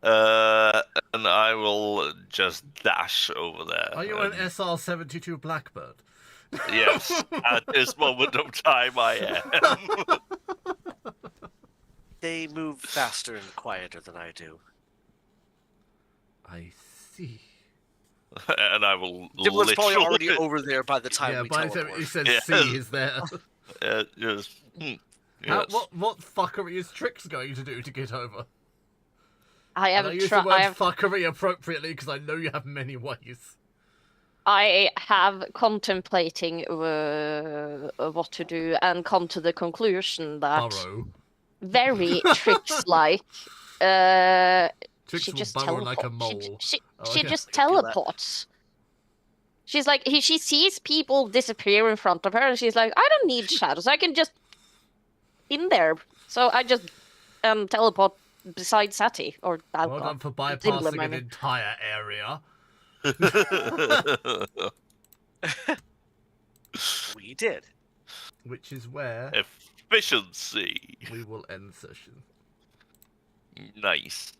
S4: And I will just dash over there.
S1: Are you an
S4: and-
S1: SR-72 Blackbird?
S4: Yes, at this moment of time I am.
S3: They move faster and quieter than I do.
S1: I see.
S4: And I will
S3: Dimlet's probably already
S4: literally-
S3: over there by the time
S1: Yeah,
S3: we
S1: by the time
S3: teleport.
S1: he says
S4: Yeah.
S1: C is there.
S4: Yes.
S1: How,
S4: Yes.
S1: what fuckery is Trix going to do to get over?
S2: I
S1: And
S2: have
S1: I use the word
S2: I have
S1: fuckery appropriately because I know you have many ways.
S2: I have contemplating what to do and come to the conclusion that
S1: Burrow.
S2: very Trix-like.
S1: Trix
S2: She
S1: will
S2: just
S1: burrow like a
S2: teleports.
S1: mole.
S2: She
S1: Oh,
S2: she
S1: okay.
S2: just
S3: I can feel that.
S2: teleports. She's like she sees people disappear in front of her, and she's like, I don't need shadows. I can just in there. So I just teleport beside Sati or
S1: Well
S2: Alka.
S1: done for bypassing
S2: Dimlem, I
S1: an
S2: mean.
S1: entire area.
S3: We did.
S1: Which is where
S4: Efficiency.
S1: we will end session.
S4: Nice.